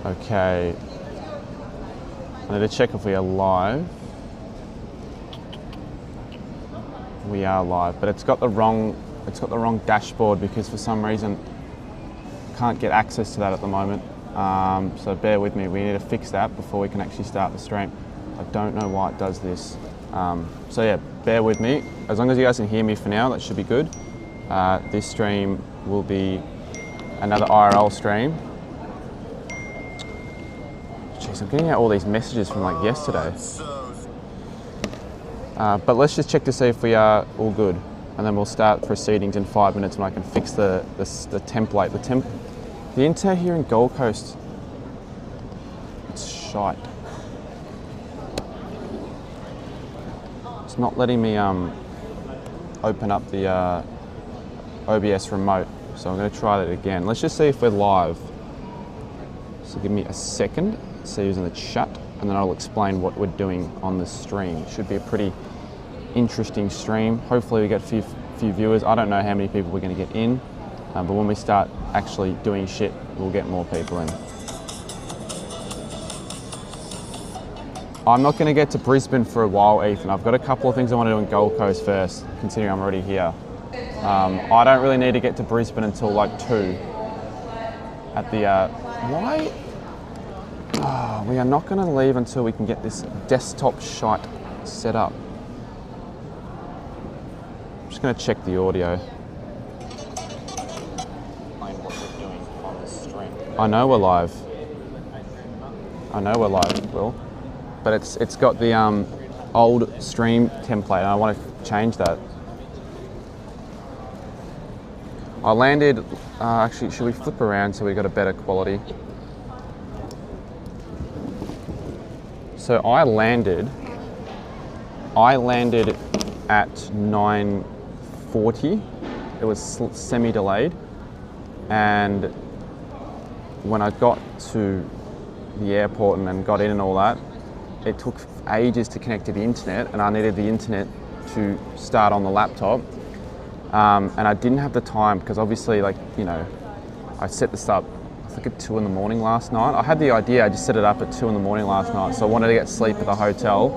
Okay. I need to check if we are live. We are live, but it's got the wrong dashboard because for some reason I can't get access to that at the moment. So bear with me. We need to fix that before we can actually start the stream. I don't know why it does this. So yeah, bear with me. As long as you guys can hear me for now, that should be good. This stream will be another IRL stream. Jeez, I'm getting out all these messages from like yesterday. But let's just check to see if we are all good, and then we'll start proceedings in 5 minutes when I can fix the template. The internet here in Gold Coast, it's shite. It's not letting me open up the OBS remote, so I'm going to try that again. Let's just see if we're live. So give me a second, see who's in the chat, and then I'll explain what we're doing on the stream. It should be a pretty interesting stream. Hopefully we get a few viewers. I don't know how many people we're going to get in, but when we start actually doing shit, we'll get more people in. I'm not going to get to Brisbane for a while, Ethan. I've got a couple of things I want to do in Gold Coast first, considering I'm already here. I don't really need to get to Brisbane until like 2 at the, why? Oh, we are not going to leave until we can get this desktop shite set up. I'm just going to check the audio. I know we're live. I know we're live, Will. But it's got the old stream template, and I want to change that. I landed, actually, should we flip around so we got a better quality? So I landed at 9:40. It was semi-delayed, and when I got to the airport and then got in and all that, it took ages to connect to the internet, and I needed the internet to start on the laptop. And I didn't have the time because obviously, like, you know, I set this up I think at 2 in the morning last night. I had the idea, I just set it up at 2 in the morning last night, so I wanted to get sleep at the hotel,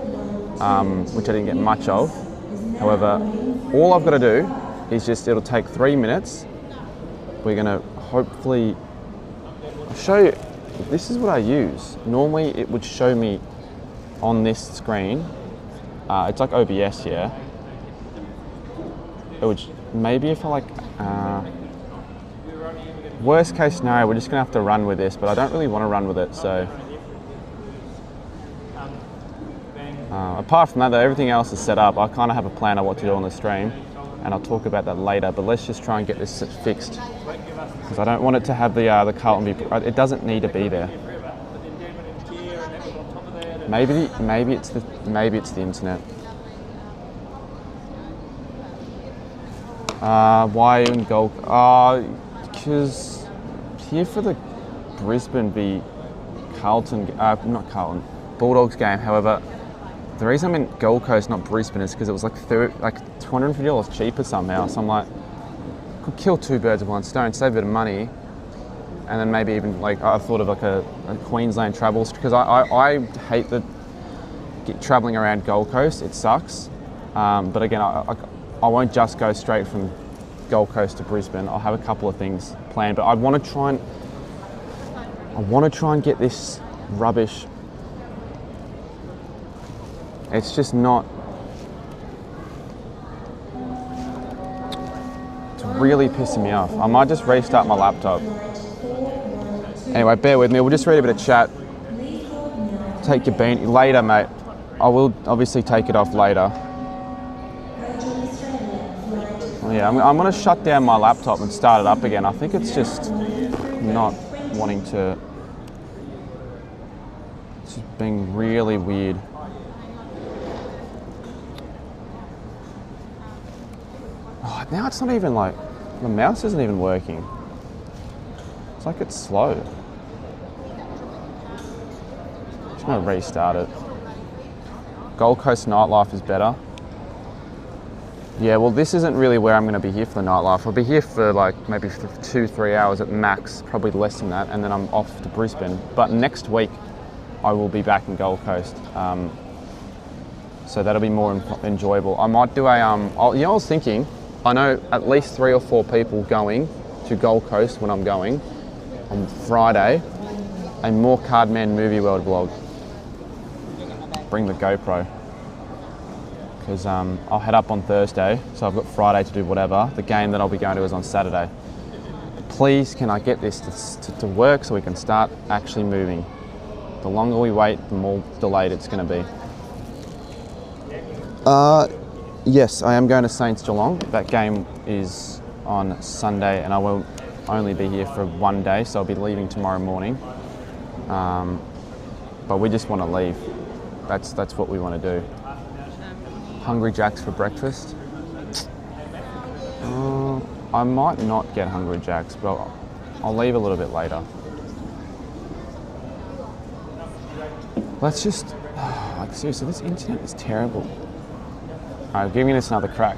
which I didn't get much of. However, all I've got to do is just, it'll take 3 minutes. We're gonna hopefully, I'll show you, this is what I use. Normally it would show me on this screen, it's like OBS here. It would, maybe if I like, worst case scenario, we're just gonna have to run with this, but I don't really want to run with it, so. Apart from that though, everything else is set up. I kind of have a plan of what to do on the stream, and I'll talk about that later, but let's just try and get this fixed, because I don't want it to have the Carlton be, it doesn't need to be there. Maybe it's the internet. Why in Gold? Because here for the Brisbane v Carlton, not Carlton, Bulldogs game. However, the reason I'm in Gold Coast, not Brisbane, is because it was like $250 cheaper somehow. So I'm like, could kill 2 birds with 1 stone, save a bit of money, and then maybe even like I thought of like a Queensland travels, because I hate traveling around Gold Coast. It sucks. But again, I won't just go straight from Gold Coast to Brisbane. I'll have a couple of things planned, but I want to try and get this rubbish. It's just not. It's really pissing me off. I might just restart my laptop. Anyway, bear with me. We'll just read a bit of chat. Take your bean later, mate. I will obviously take it off later. Yeah, I'm going to shut down my laptop and start it up again. I think it's just not wanting to. It's just being really weird. Oh, now it's not even like, the mouse isn't even working. It's like it's slow. Just going to restart it. Gold Coast nightlife is better. Yeah, well, this isn't really where I'm going to be here for the nightlife. I'll be here for like maybe for 2-3 hours at max, probably less than that, and then I'm off to Brisbane. But next week, I will be back in Gold Coast, so that'll be more enjoyable. I might do a, I was thinking, I know at least 3 or 4 people going to Gold Coast when I'm going on Friday, a More Cardman Movie World vlog. Bring the GoPro. Because I'll head up on Thursday, so I've got Friday to do whatever. The game that I'll be going to is on Saturday. Please, can I get this to work so we can start actually moving? The longer we wait, the more delayed it's going to be. Yes, I am going to Saints Geelong. That game is on Sunday, and I will only be here for 1 day, so I'll be leaving tomorrow morning. But we just want to leave. That's what we want to do. Hungry Jacks for breakfast. I might not get Hungry Jacks, but I'll leave a little bit later. Let's just, like seriously, this internet is terrible. Alright, giving this another crack.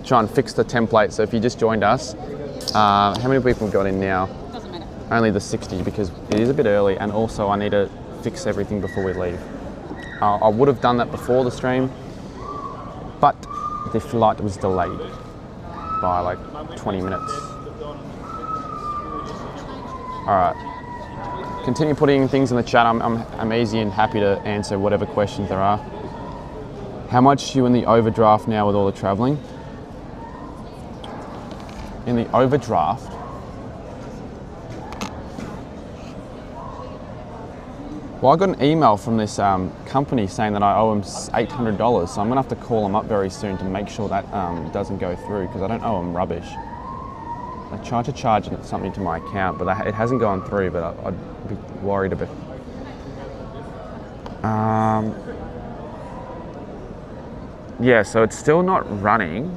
Try and fix the template. So if you just joined us, how many people have got in now? Doesn't matter. Only the 60, because it is a bit early, and also I need to fix everything before we leave. I would have done that before the stream, but the flight was delayed by like 20 minutes. All right, continue putting things in the chat. I'm easy and happy to answer whatever questions there are. How much are you in the overdraft now with all the traveling? In the overdraft, well, I got an email from this company saying that I owe them $800, so I'm gonna have to call them up very soon to make sure that doesn't go through, because I don't owe them rubbish. I tried to charge something to my account, but it hasn't gone through, but I'd be worried a bit. Yeah, so it's still not running.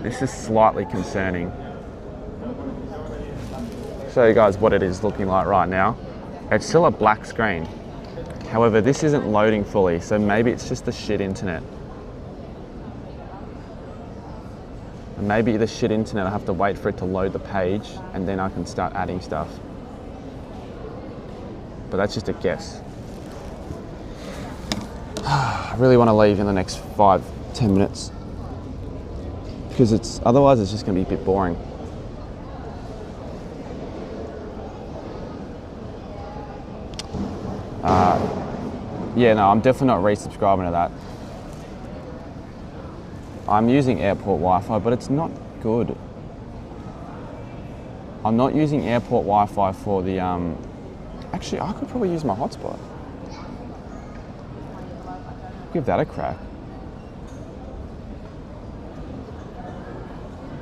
This is slightly concerning. Show you guys what it is looking like right now. It's still a black screen. However, this isn't loading fully, so maybe it's just the shit internet. And maybe the shit internet, I have to wait for it to load the page and then I can start adding stuff. But that's just a guess. I really want to leave in the next 5-10 minutes, because otherwise it's just going to be a bit boring. Yeah, no, I'm definitely not resubscribing to that. I'm using airport Wi-Fi, but it's not good. I'm not using airport Wi-Fi for the, actually, I could probably use my hotspot. Give that a crack.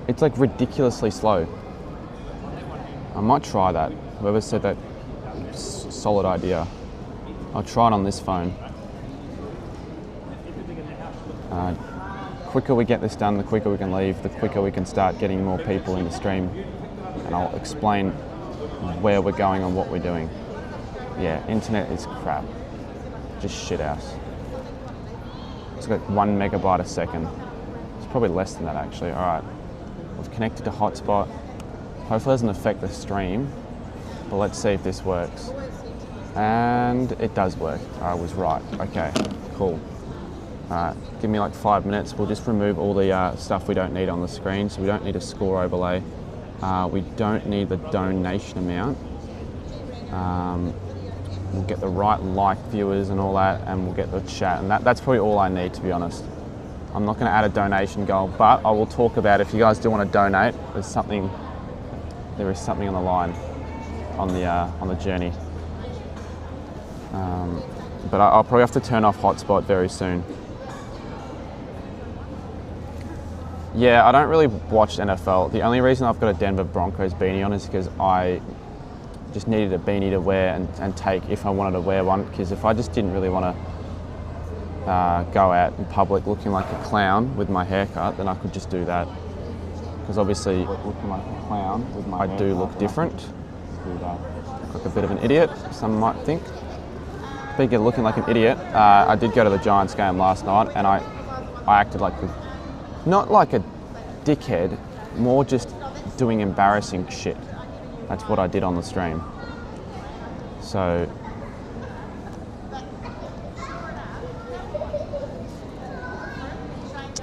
It's like ridiculously slow. I might try that. Whoever said that, solid idea. I'll try it on this phone. Quicker we get this done, the quicker we can leave, the quicker we can start getting more people in the stream. And I'll explain where we're going and what we're doing. Yeah, internet is crap. Just shit house. It's got 1 megabyte a second. It's probably less than that actually. All right, I've connected to hotspot. Hopefully it doesn't affect the stream, but let's see if this works. And it does work. I was right. Okay, cool. Give me like 5 minutes. We'll just remove all the stuff we don't need on the screen. So we don't need a score overlay. We don't need the donation amount. We'll get the right like viewers and all that, and we'll get the chat. And that's probably all I need, to be honest. I'm not going to add a donation goal, but I will talk about if you guys do want to donate. There is something on the line on the journey. But I'll probably have to turn off hotspot very soon. Yeah, I don't really watch NFL. The only reason I've got a Denver Broncos beanie on is because I just needed a beanie to wear and take if I wanted to wear one, because if I just didn't really want to go out in public looking like a clown with my haircut, then I could just do that. Because obviously looking like a clown with my haircut, I do look different. Look like a bit of an idiot, some might think. speaking of looking like an idiot, I did go to the Giants game last night, and I acted like, not like a dickhead, more just doing embarrassing shit. That's what I did on the stream. So,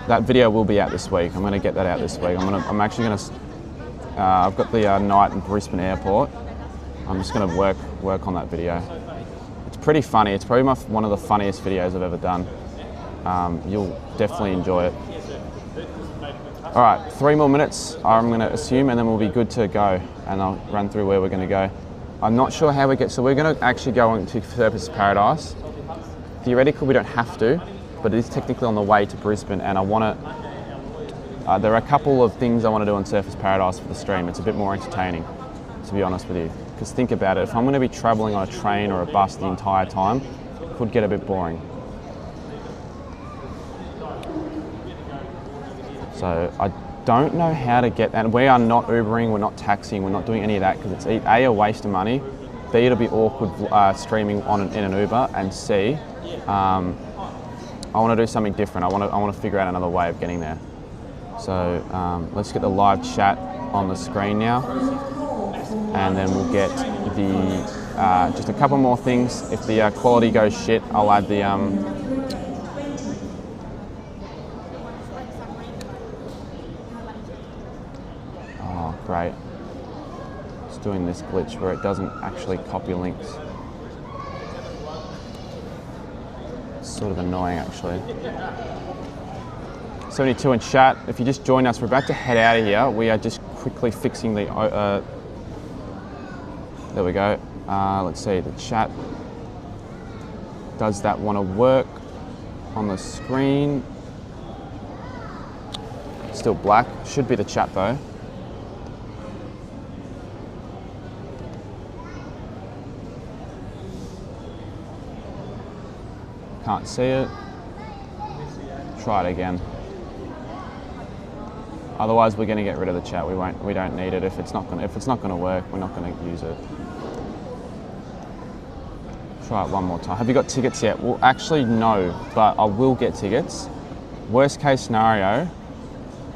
that video will be out this week. I'm going to get that out this week. I'm actually going to. I've got the night in Brisbane airport. I'm just going to work on that video. It's pretty funny. It's probably one of the funniest videos I've ever done. You'll definitely enjoy it. All right, 3 more minutes, I'm going to assume, and then we'll be good to go. And I'll run through where we're going to go. I'm not sure how we get. So we're going to actually go into Surfers Paradise. Theoretically, we don't have to, but it is technically on the way to Brisbane, and I want to. There are a couple of things I want to do on Surfers Paradise for the stream. It's a bit more entertaining, to be honest with you. Because think about it, if I'm going to be travelling on a train or a bus the entire time, it could get a bit boring. So I don't know how to get, and we are not Ubering, we're not taxiing, we're not doing any of that, because it's A, a waste of money, B, it'll be awkward streaming in an Uber, and C, I want to do something different. I want to figure out another way of getting there. So let's get the live chat on the screen now, and then we'll get the just a couple more things. If the quality goes shit, I'll add the oh great, it's doing this glitch where it doesn't actually copy links. It's sort of annoying actually. 72 in chat. If you just joined us, we're about to head out of here. We are just quickly fixing the. There we go. Let's see the chat. Does that want to work on the screen? Still black. Should be the chat though. Can't see it. Try it again. Otherwise, we're going to get rid of the chat. We don't need it. If it's not going to work, we're not going to use it. Try it one more time. Have you got tickets yet? Well, actually, no, but I will get tickets. Worst case scenario,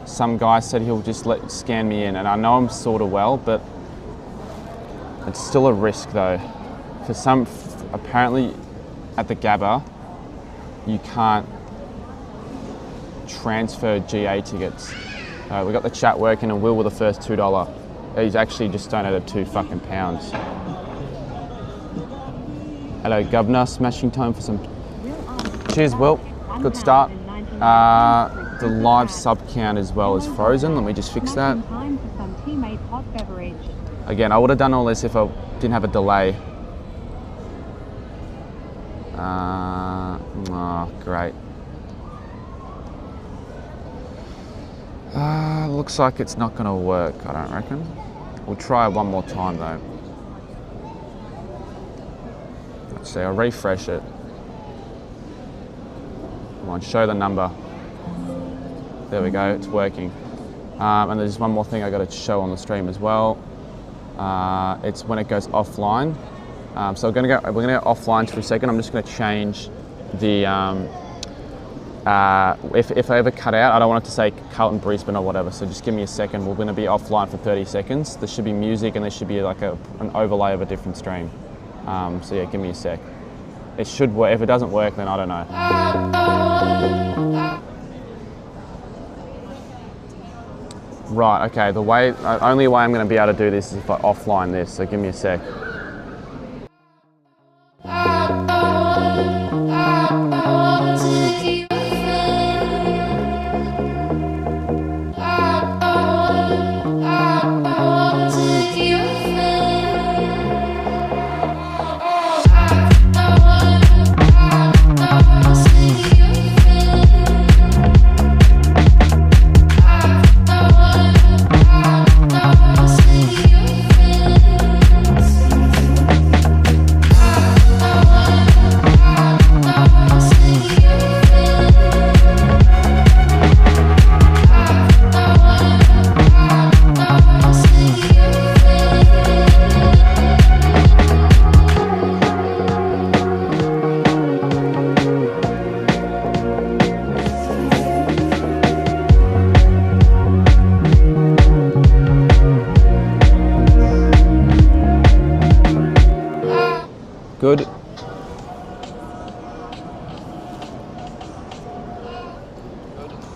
some guy said he'll just scan me in, and I know I'm sort of well, but it's still a risk though. Apparently, at the Gabba, you can't transfer GA tickets. We got the chat working, and Will with the first $2. He's actually just donated £2 Hello, Governor. Smashing time for some. Cheers, Will. Good start. The live sub count as well is frozen. Let me just fix that. Again, I would have done all this if I didn't have a delay. Oh, great. Looks like it's not going to work, I don't reckon. We'll try one more time though. Let's see, I'll refresh it. Come on, show the number. There we go, it's working. And there's one more thing I got to show on the stream as well. It's when it goes offline. So we're going to go offline for a second. I'm just going to change the. If I ever cut out, I don't want it to say Carlton Brisbane or whatever, so just give me a second. We're going to be offline for 30 seconds. There should be music, and there should be like an overlay of a different stream. So yeah, give me a sec. It should work. If it doesn't work, then I don't know. Right, okay, only way I'm going to be able to do this is if I offline this, so give me a sec.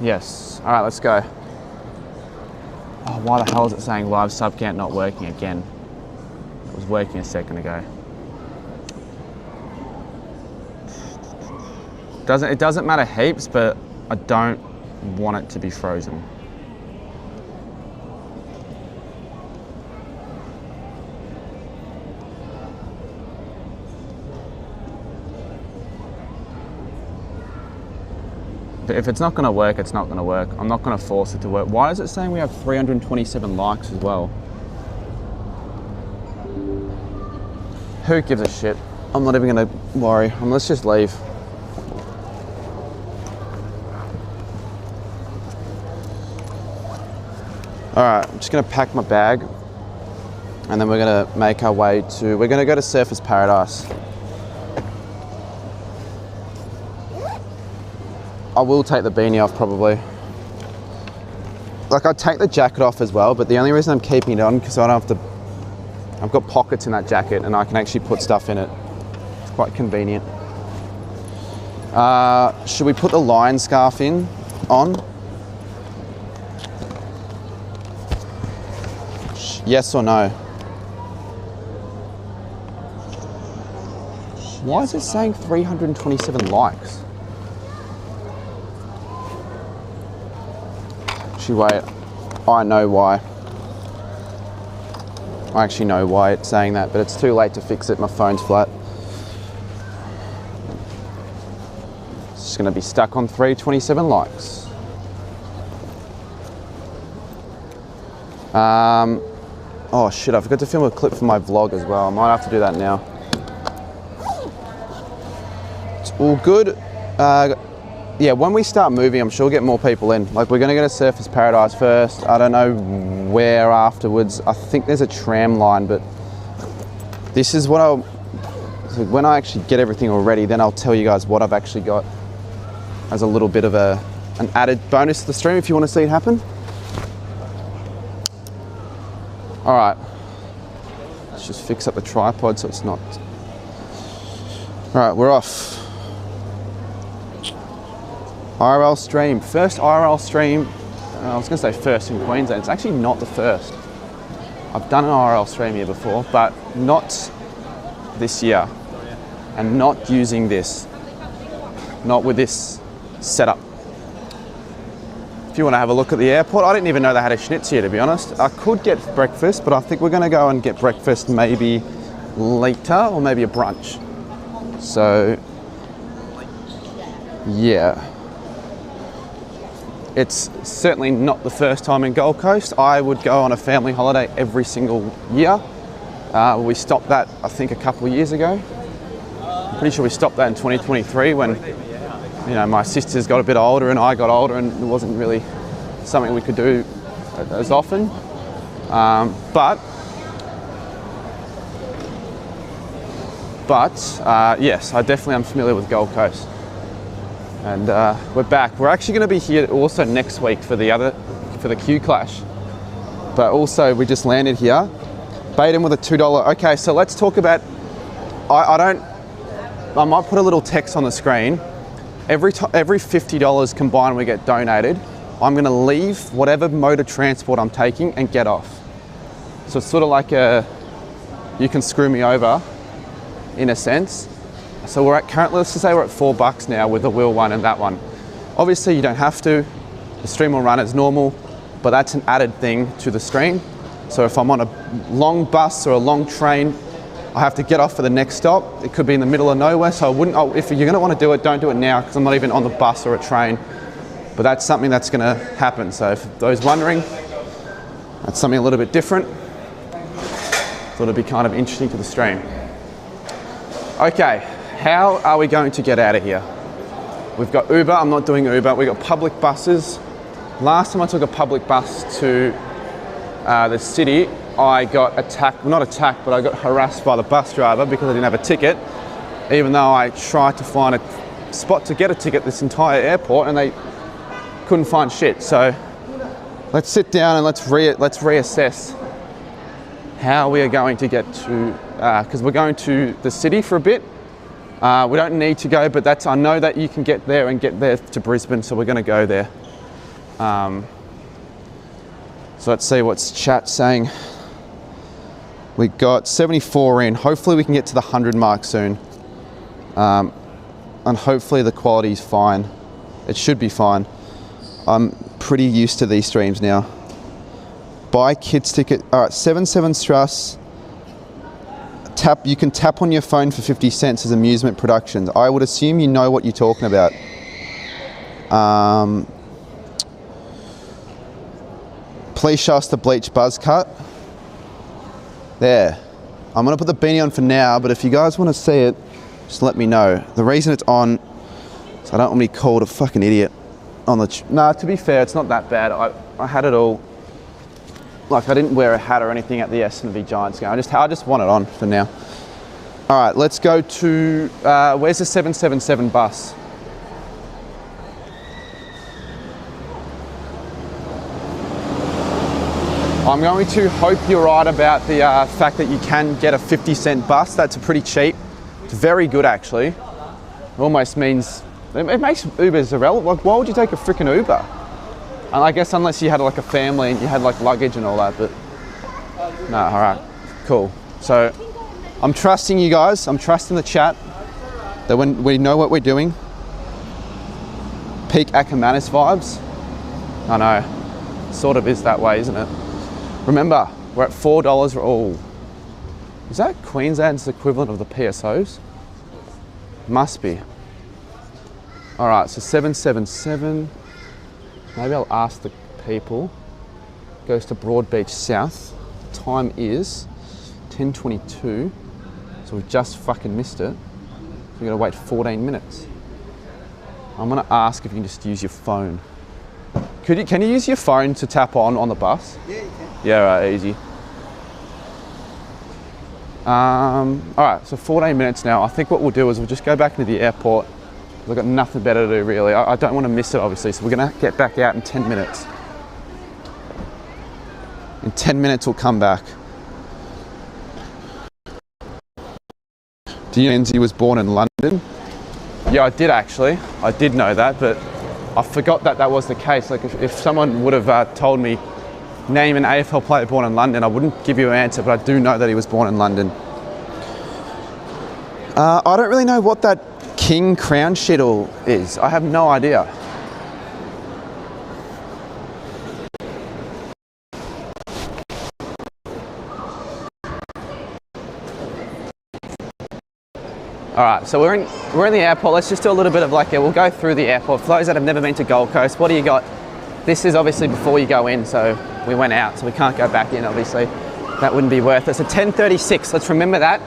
Yes. All right, let's go. Oh, why the hell is it saying live sub count not working again? It was working a second ago. It doesn't matter heaps, but I don't want it to be frozen. But if it's not going to work, it's not going to work. I'm not going to force it to work. Why is it saying we have 327 likes as well? Who gives a shit? I'm not even going to worry. Let's just leave. All right, I'm just going to pack my bag and then we're going to make our way we're going to go to Surfers Paradise. I will take the beanie off probably. Like I'd take the jacket off as well, but the only reason I'm keeping it on because I don't have to, I've got pockets in that jacket and I can actually put stuff in it. It's quite convenient. Should we put the lion scarf on? Yes or no? Why is it saying 327 likes? Wait, I know why. I actually know why it's saying that, but it's too late to fix it. My phone's flat. It's just going to be stuck on 327 likes. Oh shit, I forgot to film a clip for my vlog as well. I might have to do that now. It's all good. Yeah, when we start moving, I'm sure we'll get more people in. Like, we're gonna go to Surfers Paradise first. I don't know where afterwards. I think there's a tram line, but this is what so when I actually get everything all ready, then I'll tell you guys what I've actually got as a little bit of an added bonus to the stream if you want to see it happen. All right, let's just fix up the tripod so it's not. All right, we're off. IRL stream, first IRL stream. I was going to say first in Queensland. It's actually not the first. I've done an IRL stream here before, but not this year, and not using this, not with this setup. If you want to have a look at the airport, I didn't even know they had a schnitz here, to be honest. I could get breakfast, but I think we're going to go and get breakfast maybe later, or maybe a brunch. So, yeah. It's certainly not the first time in Gold Coast. I would go on a family holiday every single year. We stopped that, I think, a couple of years ago. I'm pretty sure we stopped that in 2023 when, you know, my sisters got a bit older and I got older and it wasn't really something we could do as often. But yes, I definitely am familiar with Gold Coast. And we're back. We're actually going to be here also next week for the Q Clash. But also we just landed here. Bait in with a $2. Okay, so let's talk about. I might put a little text on the screen. Every $50 combined we get donated, I'm going to leave whatever mode of transport I'm taking and get off. So it's sort of like you can screw me over, in a sense. So we're at currently, let's just say we're at $4 now with the wheel one and that one. Obviously you don't have to, the stream will run as normal, but that's an added thing to the stream. So if I'm on a long bus or a long train, I have to get off for the next stop. It could be in the middle of nowhere, so I wouldn't, if you're gonna wanna do it, don't do it now because I'm not even on the bus or a train. But that's something that's gonna happen. So for those wondering, that's something a little bit different. Thought it'd be kind of interesting to the stream. Okay. How are we going to get out of here? We've got Uber, I'm not doing Uber. We've got public buses. Last time I took a public bus to the city, I got attacked, not attacked, but I got harassed by the bus driver because I didn't have a ticket, even though I tried to find a spot to get a ticket this entire airport and they couldn't find shit. So let's sit down and let's reassess how we are going to get to, because we're going to the city for a bit. We don't need to go, but I know that you can get there and get there to Brisbane, so we're going to go there. So let's see what's chat saying. We got 74 in. Hopefully we can get to the 100 mark soon. And hopefully the quality is fine. It should be fine. I'm pretty used to these streams now. Buy kids ticket. All right, 77 Struss. You can tap on your phone for 50 cents as amusement productions. I would assume you know what you're talking about. Please show us the bleach buzz cut. There. I'm gonna put the beanie on for now, but if you guys wanna see it, just let me know. The reason it's on, so I don't want to be called a fucking idiot on the... Nah, to be fair, it's not that bad. I had it all, like I didn't wear a hat or anything at the S&V Giants game. I just want it on for now. All right, let's go to, where's the 777 bus? I'm going to hope you're right about the fact that you can get a 50-cent bus. That's pretty cheap. It's very good, actually. It almost means, it makes Ubers irrelevant. Like, why would you take a freaking Uber? And I guess unless you had like a family and you had like luggage and all that, but no, all right, cool. So I'm trusting you guys. I'm trusting the chat that when we know what we're doing. Peak Ackermanis vibes. I know, sort of is that way, isn't it? Remember, we're at $4. Oh, is that Queensland's equivalent of the PSOs? Must be. All right, so 777. Maybe I'll ask the people. Goes to Broadbeach South. Time is 10:22. So we've just fucking missed it. We're gonna wait 14 minutes. I'm gonna ask if you can just use your phone. Can you use your phone to tap on the bus? Yeah, you can. Yeah, right, easy. All right, so 14 minutes now. I think what we'll do is we'll just go back into the airport. We've got nothing better to do, really. I don't want to miss it, obviously, so we're gonna get back out in 10 minutes. In 10 minutes, we'll come back. Do you know Wendy was born in London? Yeah, I did actually. I did know that, but I forgot that that was the case. Like, if someone would have told me, name an AFL player born in London, I wouldn't give you an answer, but I do know that he was born in London. I don't really know what that king crown shit all is. I have no idea. All right, so we're in the airport. Let's just do a little bit of like, we'll go through the airport. For those that have never been to Gold Coast, what do you got? This is obviously before you go in, so we went out, so we can't go back in, obviously. That wouldn't be worth it. So 10:36, let's remember that.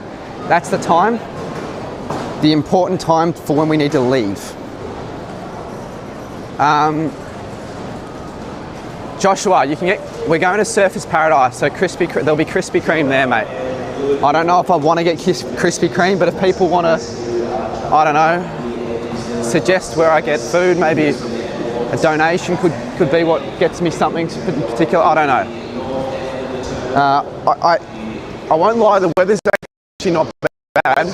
That's the time, the important time for when we need to leave. Joshua, we're going to Surfers Paradise, so there'll be Krispy Kreme there, mate. I don't know if I want to get Krispy Kreme, but if people want to, I don't know, suggest where I get food, maybe a donation could be what gets me something particular. I don't know. I won't lie, the weather's actually not bad.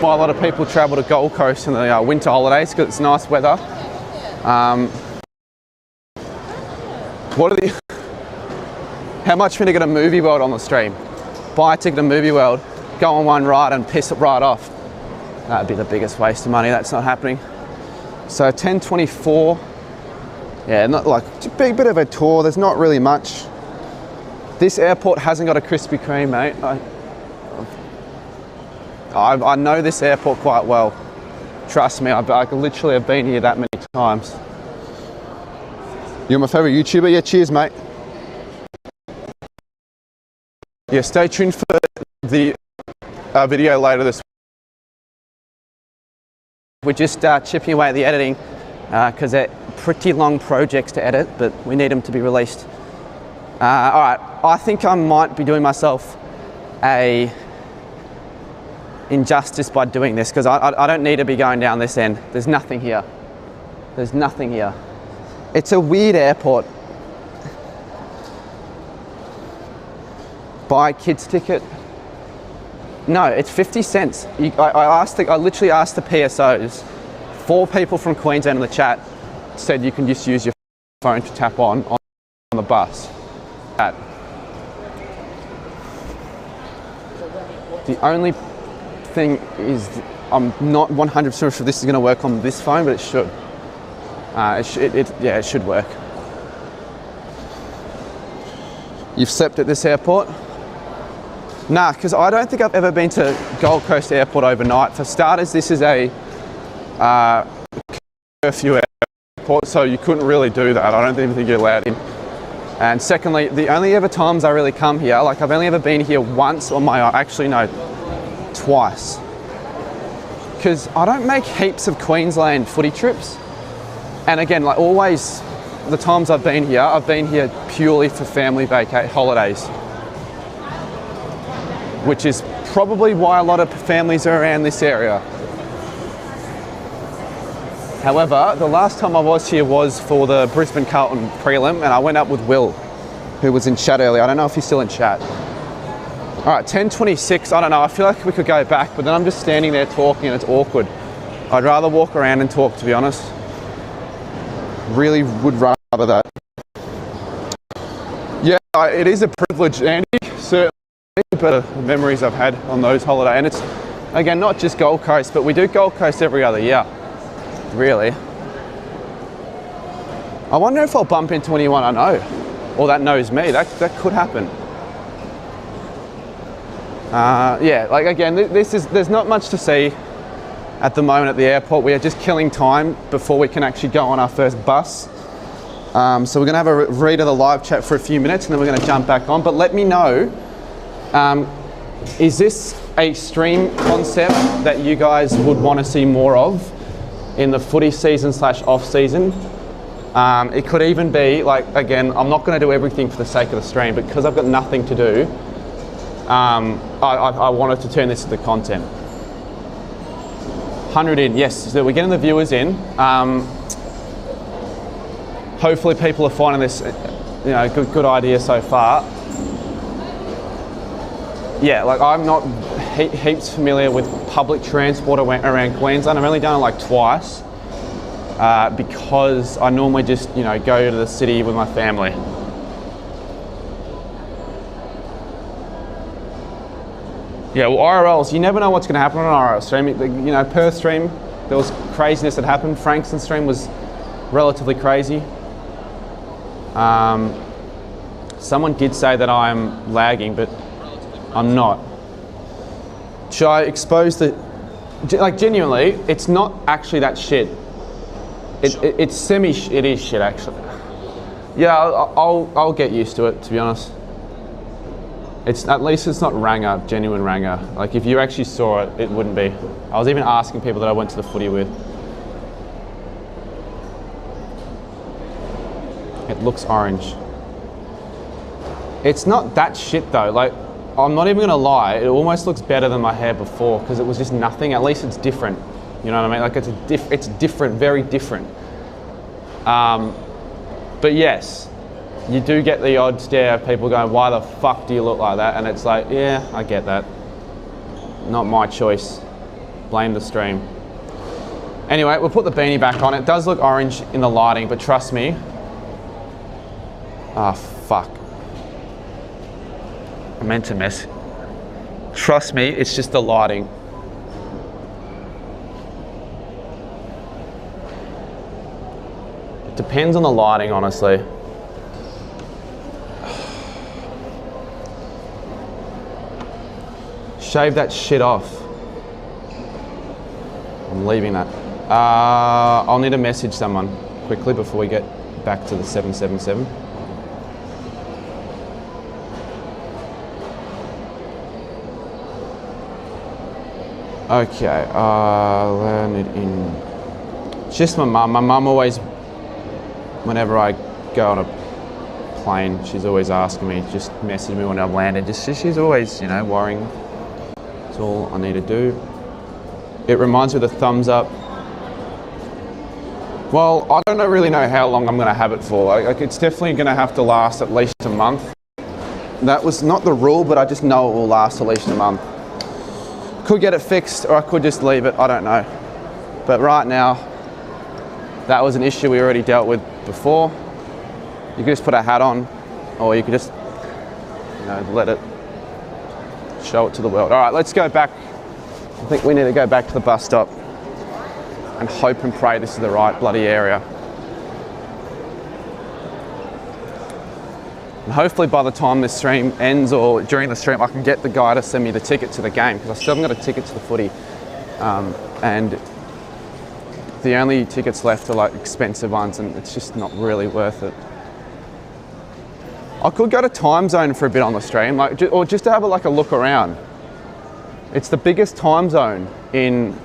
Why a lot of people travel to Gold Coast in the winter holidays because it's nice weather. How much for to get a Movie World on the stream? Buy a ticket to Movie World, go on one ride and piss it right off. That'd be the biggest waste of money. That's not happening. So 10:24. Yeah, not like it's a bit of a tour. There's not really much. This airport hasn't got a Krispy Kreme, mate. I know this airport quite well. Trust me, I literally have been here that many times. You're my favourite YouTuber? Yeah, cheers, mate. Yeah, stay tuned for the video later this week. We're just chipping away at the editing because they're pretty long projects to edit, but we need them to be released. All right, I think I might be doing myself a injustice by doing this because I don't need to be going down this end. There's nothing here. There's nothing here. It's a weird airport. Buy a kids ticket. No, it's 50 cents. I literally asked the PSOs. 4 people from Queensland in the chat said you can just use your phone to tap on the bus. The only thing is, I'm not 100% sure if this is going to work on this phone, but it should. Yeah, it should work. You've slept at this airport? Nah, because I don't think I've ever been to Gold Coast Airport overnight. For starters, this is a curfew airport, so you couldn't really do that. I don't even think you're allowed in. And secondly, the only ever times I really come here, like I've only ever been here once on my own, actually no, twice. Because I don't make heaps of Queensland footy trips. And again, like always, the times I've been here purely for family holidays. Which is probably why a lot of families are around this area. However, the last time I was here was for the Brisbane Carlton prelim, and I went up with Will, who was in chat earlier. I don't know if he's still in chat. All right, 10:26, I don't know, I feel like we could go back, but then I'm just standing there talking and it's awkward. I'd rather walk around and talk, to be honest. Really would rather that. Yeah, it is a privilege, Andy, certainly. Better memories I've had on those holidays, and it's again not just Gold Coast, but we do Gold Coast every other year, really. I wonder if I'll bump into anyone I know, or that knows me. That could happen. Yeah, like again, there's not much to see at the moment at the airport. We are just killing time before we can actually go on our first bus. So we're gonna have a read of the live chat for a few minutes, and then we're gonna jump back on. But let me know. Is this a stream concept that you guys would want to see more of in the footy season / off season? It could even be like, again, I'm not going to do everything for the sake of the stream, but because I've got nothing to do, I wanted to turn this into content. 100 in, yes, so we're getting the viewers in. Hopefully people are finding this, good idea so far. Yeah, like I'm not heaps familiar with public transport around Queensland. I've only done it like twice because I normally just, go to the city with my family. Yeah, well, IRLs, you never know what's going to happen on an IRL stream. Perth stream, there was craziness that happened. Frankston stream was relatively crazy. Someone did say that I'm lagging, but I'm not. Should I expose like genuinely, it's not actually that shit. It's it is shit actually. Yeah, I'll get used to it, to be honest. At least it's not Ranger, genuine Ranger. Like if you actually saw it, it wouldn't be. I was even asking people that I went to the footy with. It looks orange. It's not that shit though, like I'm not even gonna lie, it almost looks better than my hair before because it was just nothing. At least it's different. You know what I mean? Like it's different, very different. But yes, you do get the odd stare of people going, why the fuck do you look like that? And it's like, yeah, I get that. Not my choice. Blame the stream. Anyway, we'll put the beanie back on. It does look orange in the lighting, but trust me. Ah, fuck. I meant to mess. Trust me, it's just the lighting. It depends on the lighting, honestly. Shave that shit off. I'm leaving that. I'll need to message someone quickly before we get back to the 777. Okay, learn it in. It's just my mum. My mum always, whenever I go on a plane, she's always asking me, just message me when I've landed. She's always, worrying. That's all I need to do. It reminds me of the thumbs up. Well, I don't really know how long I'm going to have it for. Like, it's definitely going to have to last at least a month. That was not the rule, but I just know it will last at least a month. Could get it fixed, or I could just leave it, I don't know. But right now, that was an issue we already dealt with before. You could just put a hat on, or you could just, let it show it to the world. All right, let's go back. I think we need to go back to the bus stop and hope and pray this is the right bloody area. And hopefully by the time this stream ends or during the stream, I can get the guy to send me the ticket to the game, because I still haven't got a ticket to the footy. And the only tickets left are like expensive ones, and it's just not really worth it. I could go to Time Zone for a bit on the stream, or just to have a look around. It's the biggest time zone in,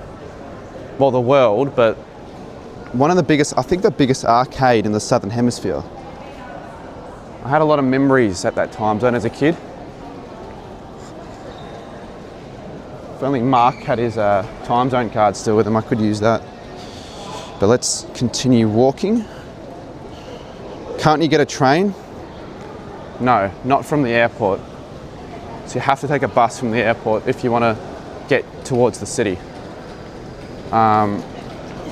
well, the world, but one of the biggest, I think the biggest arcade in the Southern Hemisphere. I had a lot of memories at that time zone as a kid. If only Mark had his time zone card still with him, I could use that. But let's continue walking. Can't you get a train? No, not from the airport. So you have to take a bus from the airport if you want to get towards the city. I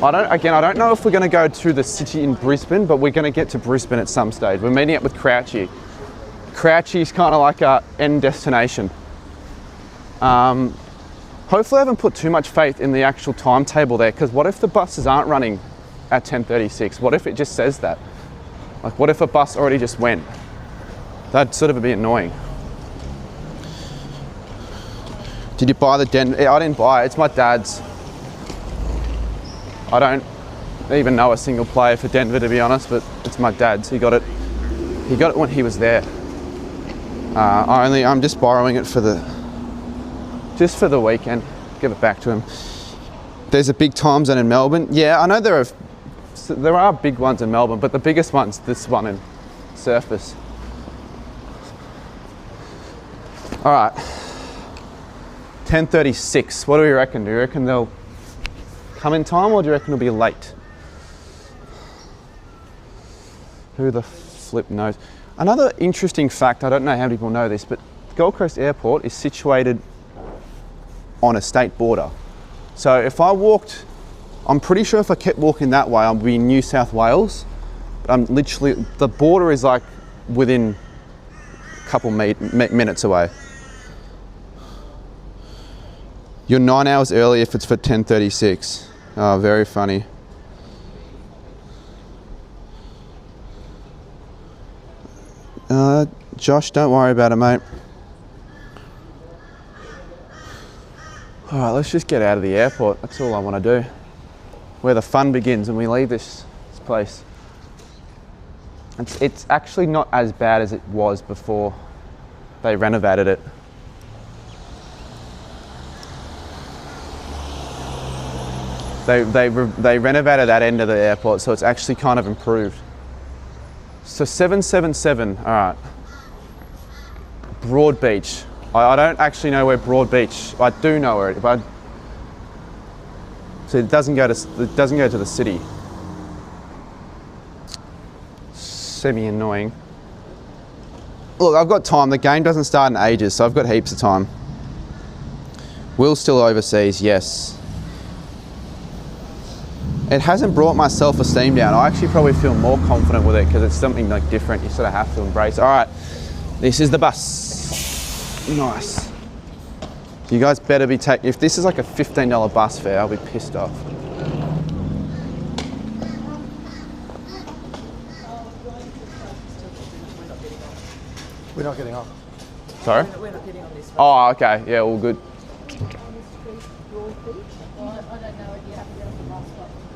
don't know if we're going to go to the city in Brisbane, but we're going to get to Brisbane at some stage. We're meeting up with Crouchy. Crouchy is kind of like our end destination. Hopefully I haven't put too much faith in the actual timetable there, because what if the buses aren't running at 10:36? What if it just says that? Like, what if a bus already just went? That'd sort of be annoying. Did you buy the Denver? I didn't buy it, it's my dad's. I don't even know a single player for Denver, to be honest, but it's my dad's. He got it when he was there. I'm just borrowing it for the weekend. Give it back to him. There's a big time zone in Melbourne. Yeah, I know there are big ones in Melbourne, but the biggest one's this one in Surface. All right, 10:36. What do we reckon? Do you reckon they'll come in time, or do you reckon it'll be late? Who the flip knows? Another interesting fact, I don't know how many people know this, but Gold Coast Airport is situated on a state border. So if I walked, I'm pretty sure if I kept walking that way, I'd be in New South Wales. But I'm literally, the border is like within a couple minutes away. You're 9 hours early if it's for 10:36. Oh, very funny. Josh, don't worry about it, mate. All right, let's just get out of the airport. That's all I want to do. Where the fun begins when we leave this place. It's actually not as bad as it was before they renovated it. They renovated that end of the airport, so it's actually kind of improved. So 777, all right. Broadbeach. I don't actually know where Broadbeach. I do know where it, but so it doesn't go to the city. Semi-annoying. Look, I've got time. The game doesn't start in ages, so I've got heaps of time. Will's still overseas, yes. It hasn't brought my self-esteem down. I actually probably feel more confident with it because it's something like different. You sort of have to embrace. All right, this is the bus. Nice. You guys better be taking, if this is like a $15 bus fare, I'll be pissed off. We're not getting on. Sorry? We're not getting on this one. Oh, okay. Yeah, all good.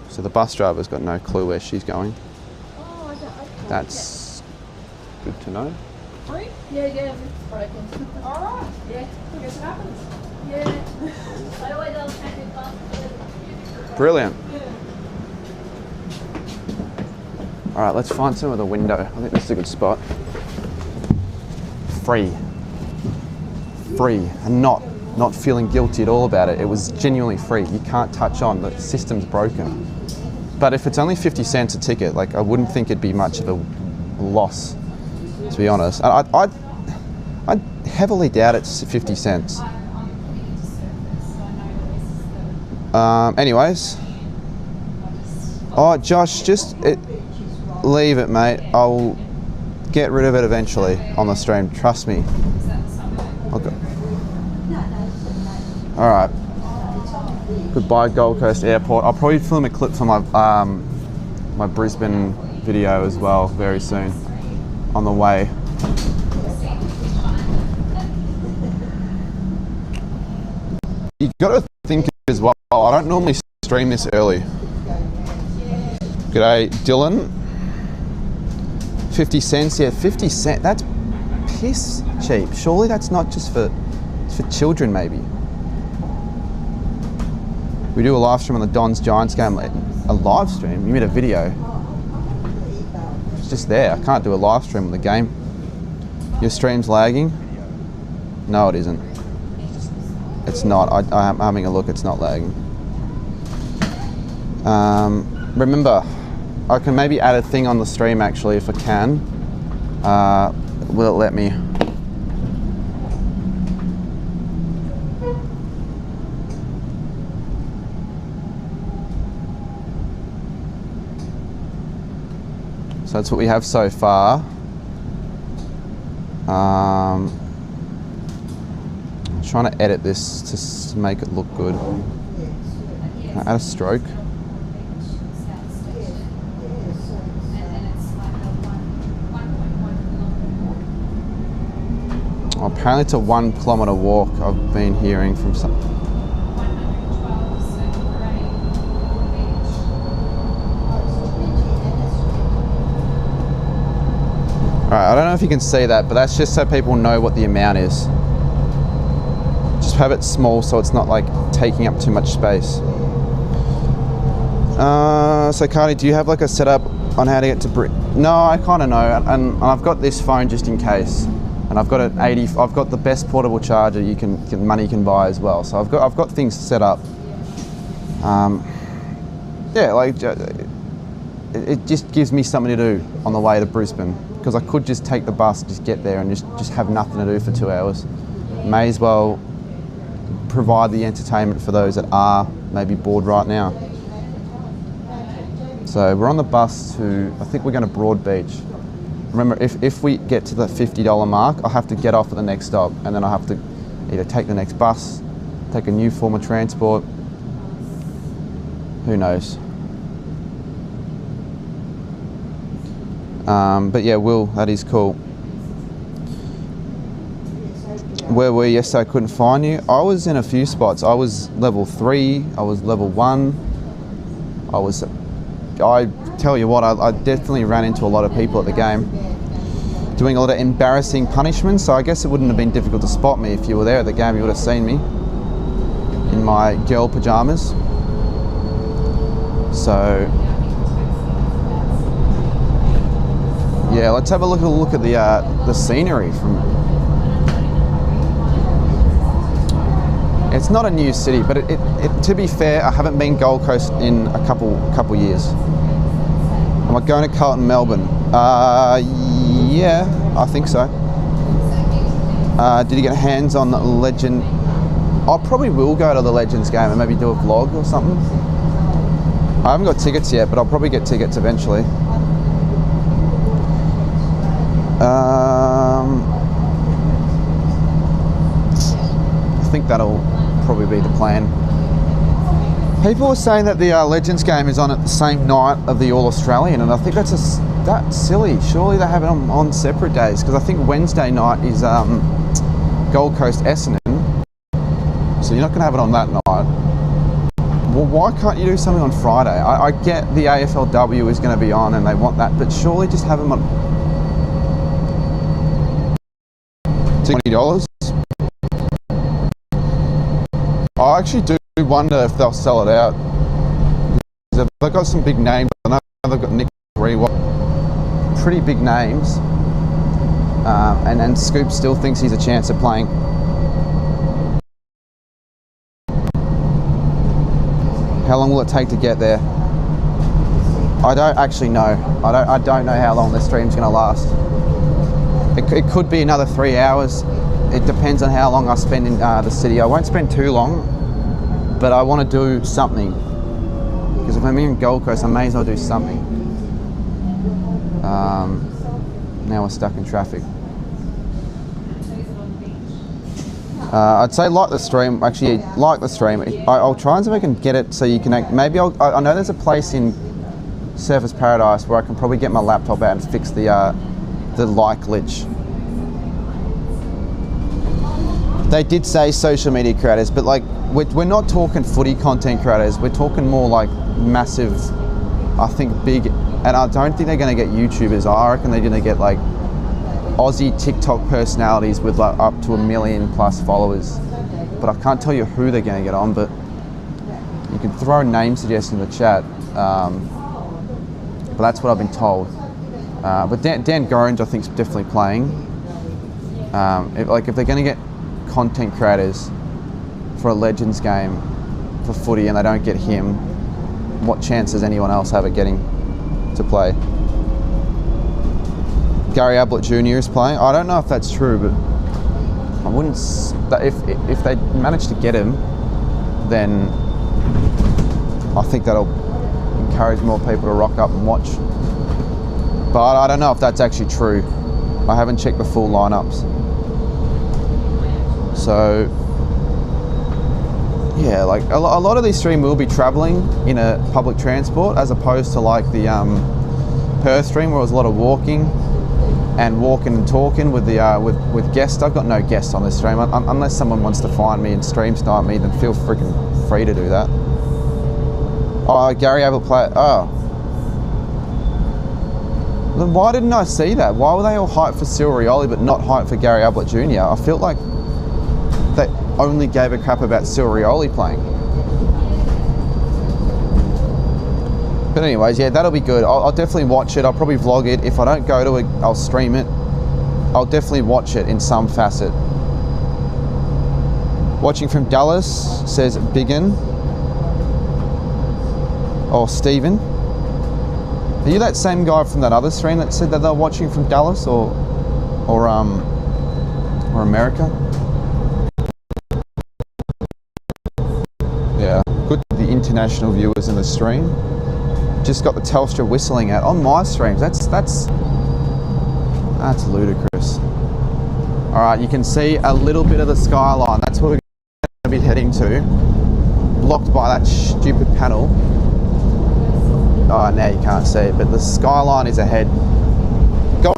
So the bus driver's got no clue where she's going. That's good to know. Yeah, it's broken. Alright. Yeah, I guess it happens. Yeah. I always take it fast. Brilliant. All right, let's find some of the window. I think this is a good spot. Free, and not feeling guilty at all about it. It was genuinely free. You can't touch on, the system's broken. But if it's only 50 cents a ticket, like I wouldn't think it'd be much of a loss, to be honest. I heavily doubt it's 50 cents. Anyways. Oh, Josh, leave it, mate. get rid of it eventually on the stream, trust me. Okay. Alright. Goodbye Gold Coast Airport. I'll probably film a clip for my my Brisbane video as well very soon on the way. You got to think as well, I don't normally stream this early. G'day Dylan. 50 cents, yeah, 50 cents, that's piss cheap. Surely that's not just for children maybe. We do a live stream on the Dons Giants game, a live stream, you mean a video? It's just there, I can't do a live stream on the game. Your stream's lagging? No it isn't. It's not, I'm having a look, it's not lagging. Remember, I can maybe add a thing on the stream actually if I can. Will it let me? So that's what we have so far. I'm trying to edit this to make it look good. Can I add a stroke? Apparently it's a 1 kilometre walk, I've been hearing from some. Alright, I don't know if you can see that, but that's just so people know what the amount is. Just have it small so it's not like taking up too much space. So Cardi, do you have like a setup on how to get to No, I kind of know, and I've got this phone just in case. And I've got I've got the best portable charger money can buy as well. So I've got things set up. Yeah, like it just gives me something to do on the way to Brisbane, because I could just take the bus, just get there, and just have nothing to do for 2 hours. May as well provide the entertainment for those that are maybe bored right now. So we're on the bus to, I think we're going to Broadbeach. Remember, if we get to the $50 mark, I'll have to get off at the next stop, and then I'll have to either take the next bus, take a new form of transport, who knows. But yeah, Will, that is cool. Where were you yesterday? I couldn't find you. I was in a few spots. I was level 3, I was level 1, I tell you what, I definitely ran into a lot of people at the game doing a lot of embarrassing punishments, so I guess it wouldn't have been difficult to spot me. If you were there at the game, you would have seen me in my girl pajamas. So yeah, let's have a look at the scenery from. It's not a new city, but to be fair, I haven't been Gold Coast in a couple years. Am I going to Carlton, Melbourne? Yeah, I think so. Did you get hands on the Legend? I probably will go to the Legends game and maybe do a vlog or something. I haven't got tickets yet, but I'll probably get tickets eventually. I think that'll probably be the plan. People were saying that the Legends game is on at the same night of the All Australian, and I think that's silly. Surely they have it on separate days, because I think Wednesday night is Gold Coast Essendon, so you're not going to have it on that night. Well, why can't you do something on Friday? I get the AFLW is going to be on and they want that, but surely just have them on $20. I actually do wonder if they'll sell it out. They've got some big names. I know they've got Nick Rewalt, pretty big names, and Scoop still thinks he's a chance of playing. How long will it take to get there? I don't actually know. I don't know how long the stream's going to last. It could be another 3 hours. It depends on how long I spend in the city. I won't spend too long, but I want to do something. Because if I'm in Gold Coast, I may as well do something. Now we're stuck in traffic. I'd say like the stream. Actually, like the stream. I'll try and see if I can get it so you can. Maybe I know there's a place in Surfers Paradise where I can probably get my laptop out and fix the like glitch. They did say social media creators, but like we're not talking footy content creators. We're talking more like massive. I think big, and I don't think they're going to get YouTubers. I reckon they're going to get like Aussie TikTok personalities with like up to 1 million plus followers. But I can't tell you who they're going to get on, but you can throw a name suggestion in the chat. But that's what I've been told. But Dan Gorringe I think is definitely playing. If they're going to get content creators for a Legends game for footy and they don't get him, what chance does anyone else have of getting to play? Gary Ablett Jr. is playing. I don't know if that's true, but I wouldn't. If they manage to get him, then I think that'll encourage more people to rock up and watch. But I don't know if that's actually true. I haven't checked the full lineups. So yeah, like a lot of these stream will be travelling in a public transport as opposed to like the Perth stream where it was a lot of walking and talking with the with guests. I've got no guests on this stream unless someone wants to find me and stream snipe me. Then feel freaking free to do that. Oh, Gary Ablett play. Oh, then why didn't I see that? Why were they all hyped for Silverioli but not hyped for Gary Ablett Jr.? I felt like they only gave a crap about Silverioli playing. But anyways, yeah, that'll be good. I'll definitely watch it. I'll probably vlog it. If I don't go to it, I'll stream it. I'll definitely watch it in some facet. Watching from Dallas, says Biggin. Or Stephen. Are you that same guy from that other stream that said that they're watching from Dallas or America? Yeah, good to the international viewers in the stream. Just got the Telstra whistling out on my streams. That's ludicrous. All right, you can see a little bit of the skyline. That's what we're going to be heading to. Blocked by that stupid panel. Oh, now you can't see it, but the skyline is ahead. Go.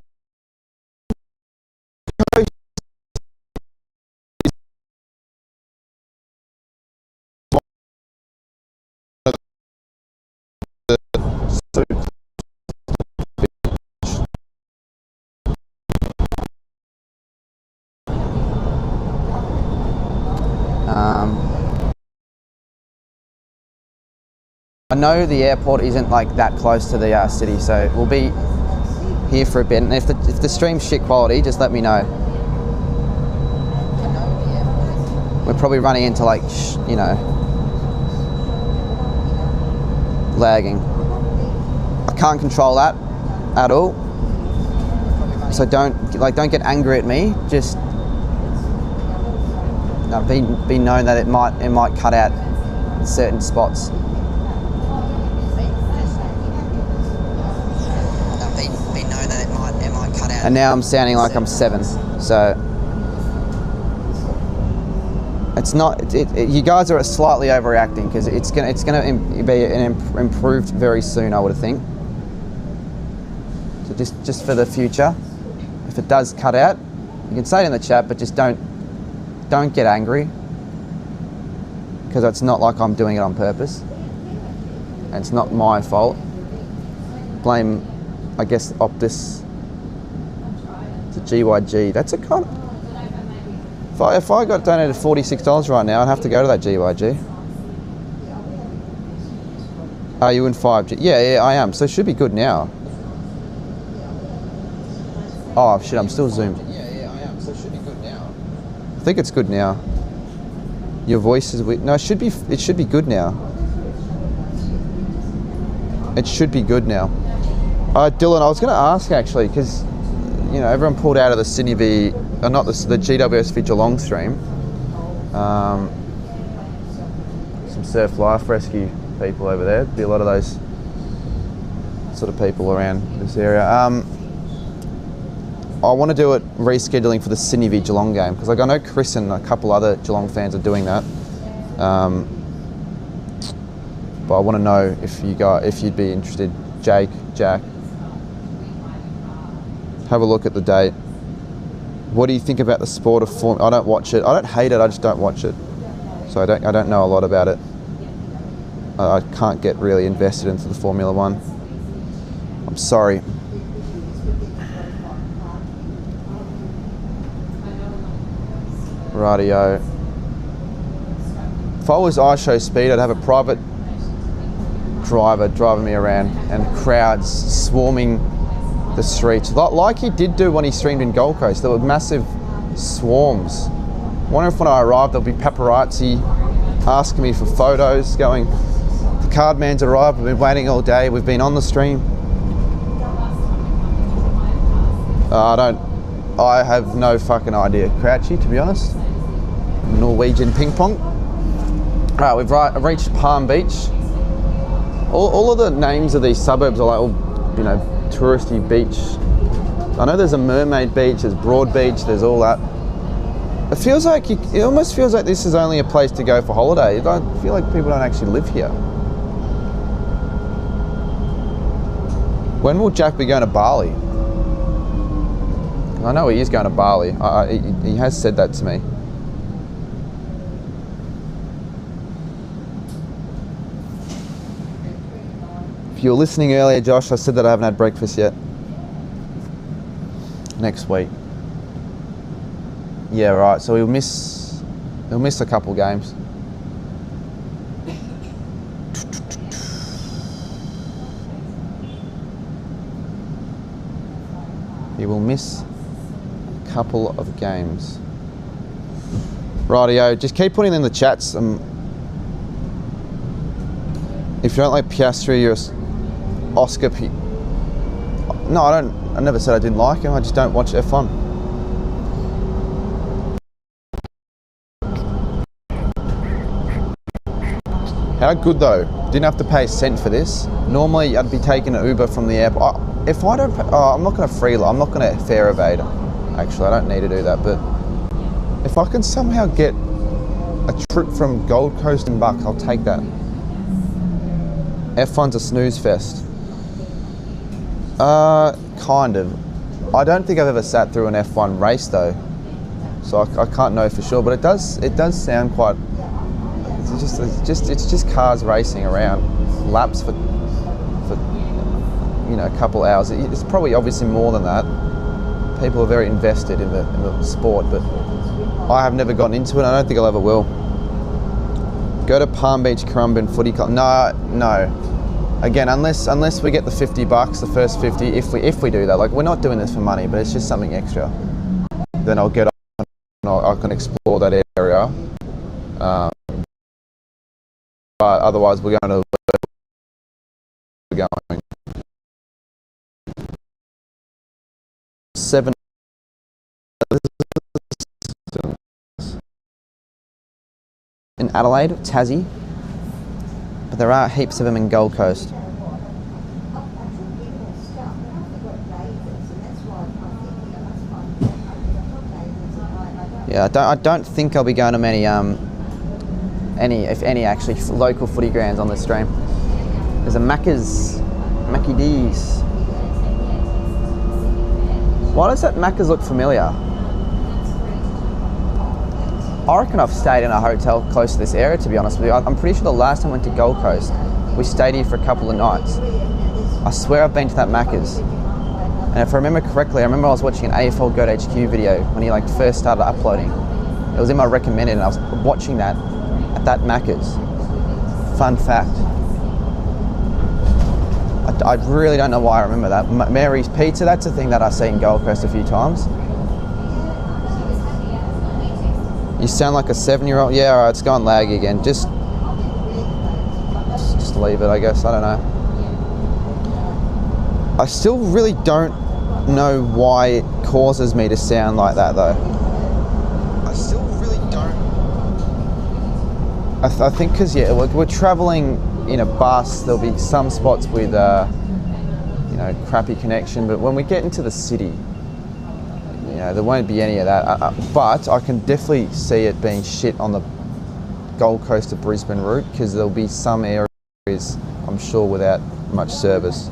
I know the airport isn't like that close to the city, so we'll be here for a bit. And if the stream's shit quality, just let me know. We're probably running into like, you know, lagging. I can't control that at all. So don't get angry at me. Just be known that it might cut out certain spots. And now I'm sounding like I'm 7, so it's not. You guys are slightly overreacting because it's gonna be improved very soon, I would think. So just for the future, if it does cut out, you can say it in the chat, but just don't get angry because it's not like I'm doing it on purpose. And it's not my fault. Blame, I guess, Optus. It's a GYG. That's a kind of... If I got donated $46 right now, I'd have to go to that GYG. Are you in 5G? Yeah, I am. So it should be good now. Oh, shit, I'm still zoomed. Yeah, I am. So it should be good now. I think it's good now. Your voice is weird. No, it should be good now. It should be good now. Dylan, I was going to ask actually, because you know, everyone pulled out of the Sydney v, not the GWS v Geelong stream. Some surf life rescue people over there. Be a lot of those sort of people around this area. I want to do it rescheduling for the Sydney v Geelong game, because like I know Chris and a couple other Geelong fans are doing that. But I want to know if you'd be interested. Jake, Jack, have a look at the date. What do you think about the sport of Formula? I don't watch it. I don't hate it. I just don't watch it. So I don't know a lot about it. I can't get really invested into the Formula One. I'm sorry. Rightio. If I was iShow Speed, I'd have a private driver driving me around and crowds swarming the streets, like he did do when he streamed in Gold Coast. There were massive swarms. I wonder if when I arrived there'll be paparazzi asking me for photos, going, the card man's arrived, we've been waiting all day, we've been on the stream. I have no fucking idea. Crouchy, to be honest. Norwegian ping pong. Alright, we've reached Palm Beach. All of the names of these suburbs are like all, you know, touristy beach. I know there's a mermaid beach, there's Broadbeach, there's all that. It feels like it almost feels like this is only a place to go for holiday. I feel like people don't actually live here. When will Jack be going to Bali? I know he is going to Bali. He has said that to me. If you were listening earlier, Josh, I said that I haven't had breakfast yet. Next week. Yeah, right. So we'll miss a couple games. He will miss a couple of games. Rightio, just keep putting in the chats. If you don't like Piastri, you're Oscar P. No, I don't. I never said I didn't like him. I just don't watch F1. How good though? Didn't have to pay a cent for this. Normally, I'd be taking an Uber from the airport. If I don't, I'm not going to I'm not going to fare evade. Actually, I don't need to do that. But if I can somehow get a trip from Gold Coast and back, I'll take that. F1's a snooze fest. Kind of. I don't think I've ever sat through an F1 race though, so I can't know for sure. But it does sound quite. It's just cars racing around, laps for you know, a couple hours. It's probably obviously more than that. People are very invested in the sport, but I have never gotten into it. I don't think I'll ever will. Go to Palm Beach Currumbin Footy Club. No. Again, unless we get the $50, the first 50, if we do that. Like, we're not doing this for money, but it's just something extra. Then I'll get up and I can explore that area. But otherwise, we're going. Seven. In Adelaide, Tassie, but there are heaps of them in Gold Coast. Yeah, I don't think I'll be going to many, if any, actually, local footy grounds on this stream. There's a Mackie D's. Why does that Macca's look familiar? I reckon I've stayed in a hotel close to this area, to be honest with you. I'm pretty sure the last time I went to Gold Coast, we stayed here for a couple of nights. I swear I've been to that Macca's. And if I remember correctly, I remember I was watching an AFL Goat HQ video when he first started uploading. It was in my recommended and I was watching that at that Macca's. Fun fact. I really don't know why I remember that. Mary's Pizza, that's a thing that I've seen in Gold Coast a few times. You sound like a 7-year-old. Yeah, alright, it's gone laggy again. Just leave it, I guess. I don't know. I still really don't know why it causes me to sound like that, though. I still really don't. I think because, yeah, we're travelling in a bus. There'll be some spots with, you know, crappy connection. But when we get into the city, know, there won't be any of that. But I can definitely see it being shit on the Gold Coast to Brisbane route, because there'll be some areas, I'm sure, without much service.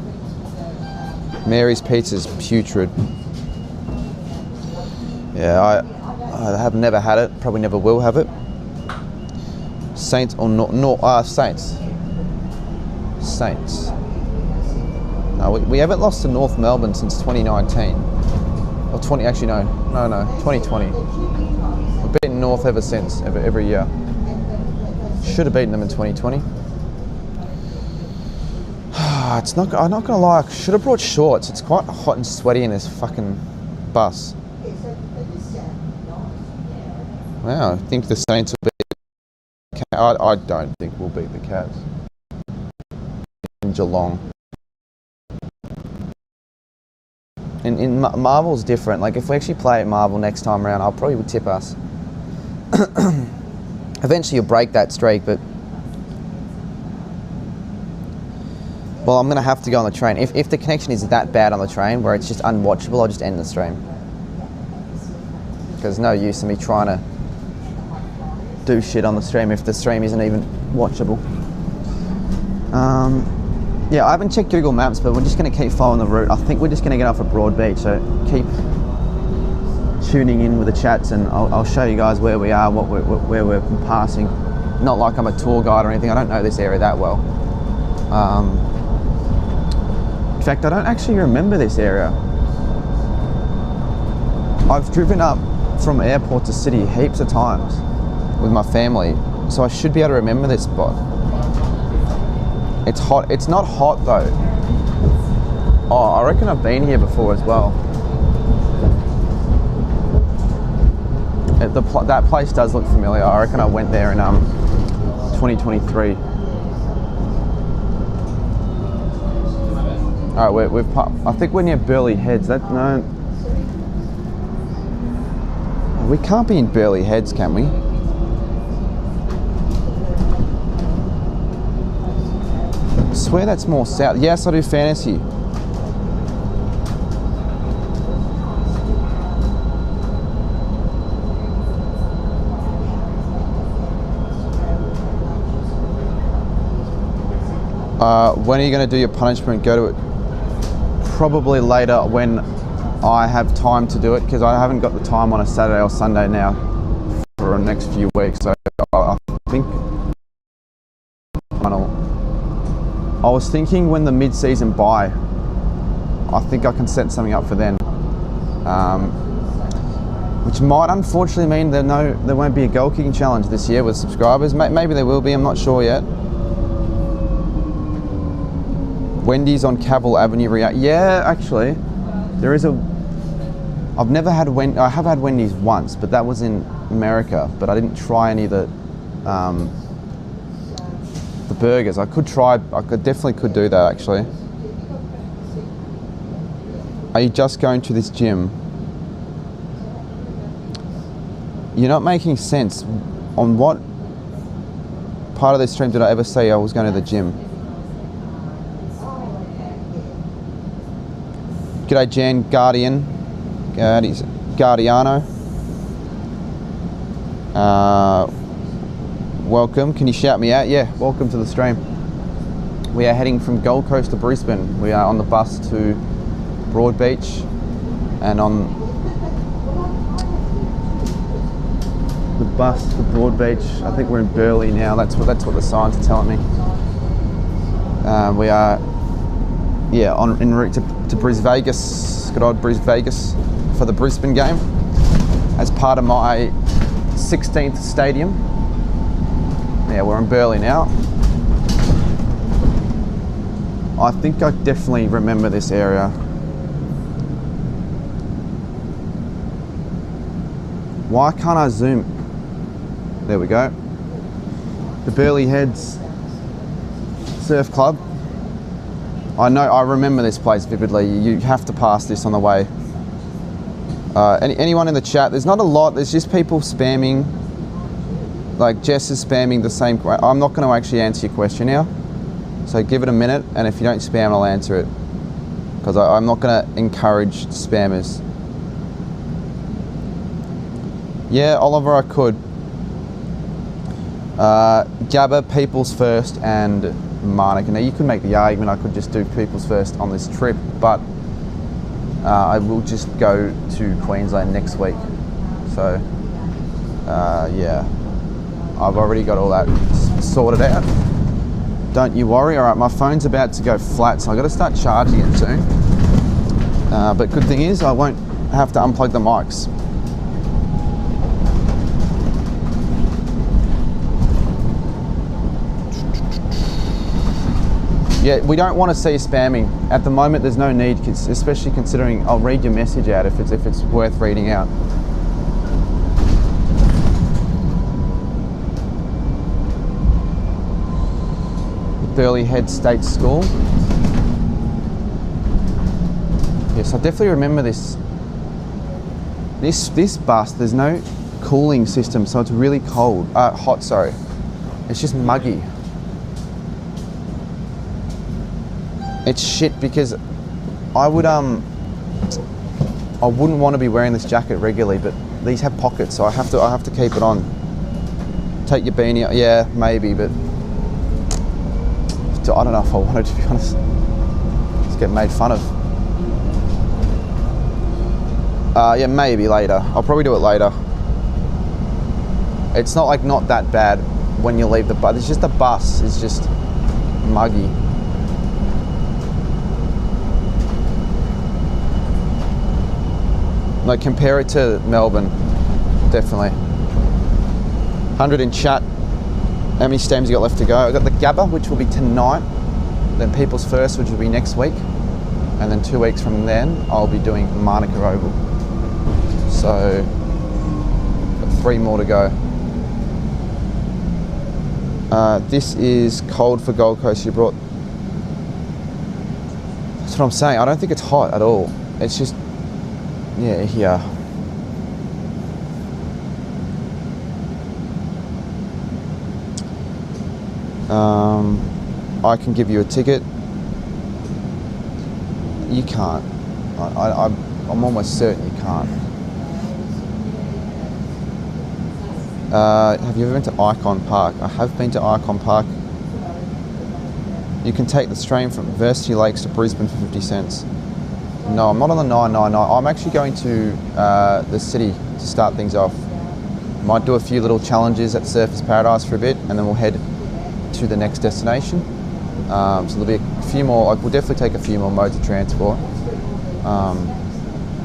Mary's Pizza's putrid. Yeah, I have never had it, probably never will have it. Saints or Saints. Saints. No, we haven't lost to North Melbourne since 2019. Or 2020. We've beaten North ever since, every year. Should have beaten them in 2020. I'm not gonna lie, I should have brought shorts. It's quite hot and sweaty in this fucking bus. Wow, I think the Saints will beat the Cats. I don't think we'll beat the Cats. In Geelong. In Marvel's different. Like, if we actually play at Marvel next time around, I'll probably would tip us. Eventually you'll break that streak, but... Well, I'm going to have to go on the train. If the connection is that bad on the train, where it's just unwatchable, I'll just end the stream. Because there's no use in me trying to do shit on the stream if the stream isn't even watchable. Yeah, I haven't checked Google Maps, but we're just going to keep following the route. I think we're just going to get off at Broadbeach, so keep tuning in with the chats, and I'll show you guys where we are, where we're passing. Not like I'm a tour guide or anything. I don't know this area that well. In fact, I don't actually remember this area. I've driven up from airport to city heaps of times with my family, so I should be able to remember this spot. It's hot. It's not hot though. Oh, I reckon I've been here before as well. That place does look familiar. I reckon I went there in 2023. All right, I think we're near Burleigh Heads. No, we can't be in Burleigh Heads, can we? I swear that's more south. Yes, I do fantasy. When are you going to do your punishment? Go to it probably later when I have time to do it, because I haven't got the time on a Saturday or Sunday now for the next few weeks. So I think I was thinking when the mid-season bye, I think I can set something up for then, which might unfortunately mean there won't be a goal kicking challenge this year with subscribers. Maybe there will be, I'm not sure yet. Wendy's on Cavill Avenue. Yeah, actually, there is a... I have had Wendy's once, but that was in America, but I didn't try any of the burgers. I definitely could do that, actually. Are you just going to this gym? You're not making sense. On what part of this stream did I ever say I was going to the gym? G'day Jan Guardiano. Welcome. Can you shout me out? Yeah, welcome to the stream. We are heading from Gold Coast to Brisbane. We are on the bus to Broadbeach, and on the bus to Broadbeach, I think we're in Burleigh now. That's what the signs are telling me. We are, yeah, en route to Brisbane, good old Brisbane, for the Brisbane game, as part of my 16th stadium. Yeah, we're in Burleigh now. I think I definitely remember this area. Why can't I zoom? There we go. The Burleigh Heads Surf Club. I remember this place vividly. You have to pass this on the way. Anyone in the chat? There's not a lot. There's just people spamming. Like Jess is spamming the same. I'm not going to actually answer your question now. So give it a minute, and if you don't spam, I'll answer it. Because I'm not going to encourage spammers. Yeah, Oliver, I could. Gabba, People's First, and Marnica. Now you could make the argument I could just do People's First on this trip, but I will just go to Queensland next week. So, yeah, I've already got all that sorted out. Don't you worry. All right, my phone's about to go flat, so I've got to start charging it soon. But good thing is I won't have to unplug the mics. Yeah, we don't want to see spamming. At the moment, there's no need, especially considering I'll read your message out if it's worth reading out. Burleigh Head State School. Yes, I definitely remember this. This bus, there's no cooling system, so it's really cold. Hot, sorry. It's just muggy. It's shit because I wouldn't want to be wearing this jacket regularly, but these have pockets, so I have to keep it on. Take your beanie, yeah, maybe, but I don't know if I wanted, to be honest. Just get made fun of. Yeah, maybe later. I'll probably do it later. It's not that bad when you leave the bus. It's just the bus is just muggy. Like, compare it to Melbourne, definitely. 100 in chat. How many stems you got left to go? I've got the Gabba, which will be tonight, then People's First, which will be next week, and then 2 weeks from then, I'll be doing Marnica Oval. So, got 3 more to go. This is cold for Gold Coast. You brought. That's what I'm saying. I don't think it's hot at all. It's just, yeah, here. I can give you a ticket. You can't. I'm almost certain you can't. Have you ever been to Icon Park? I have been to Icon Park. You can take the train from Varsity Lakes to Brisbane for 50 cents. No, I'm not on the 999. I'm actually going to the city to start things off. Might do a few little challenges at Surfers Paradise for a bit, and then we'll head to the next destination. So there'll be a few more. We'll definitely take a few more modes of transport.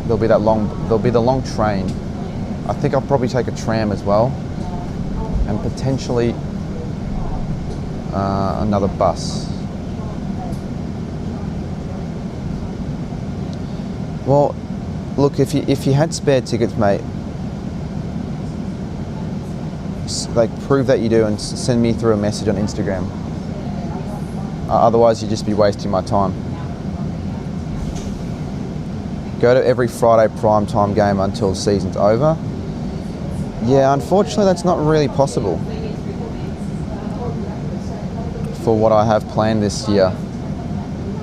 There'll be the long train. I think I'll probably take a tram as well, and potentially another bus. Well, look, if you had spare tickets, mate, like, prove that you do and send me through a message on Instagram. Otherwise, you'd just be wasting my time. Go to every Friday primetime game until the season's over. Yeah, unfortunately, that's not really possible for what I have planned this year.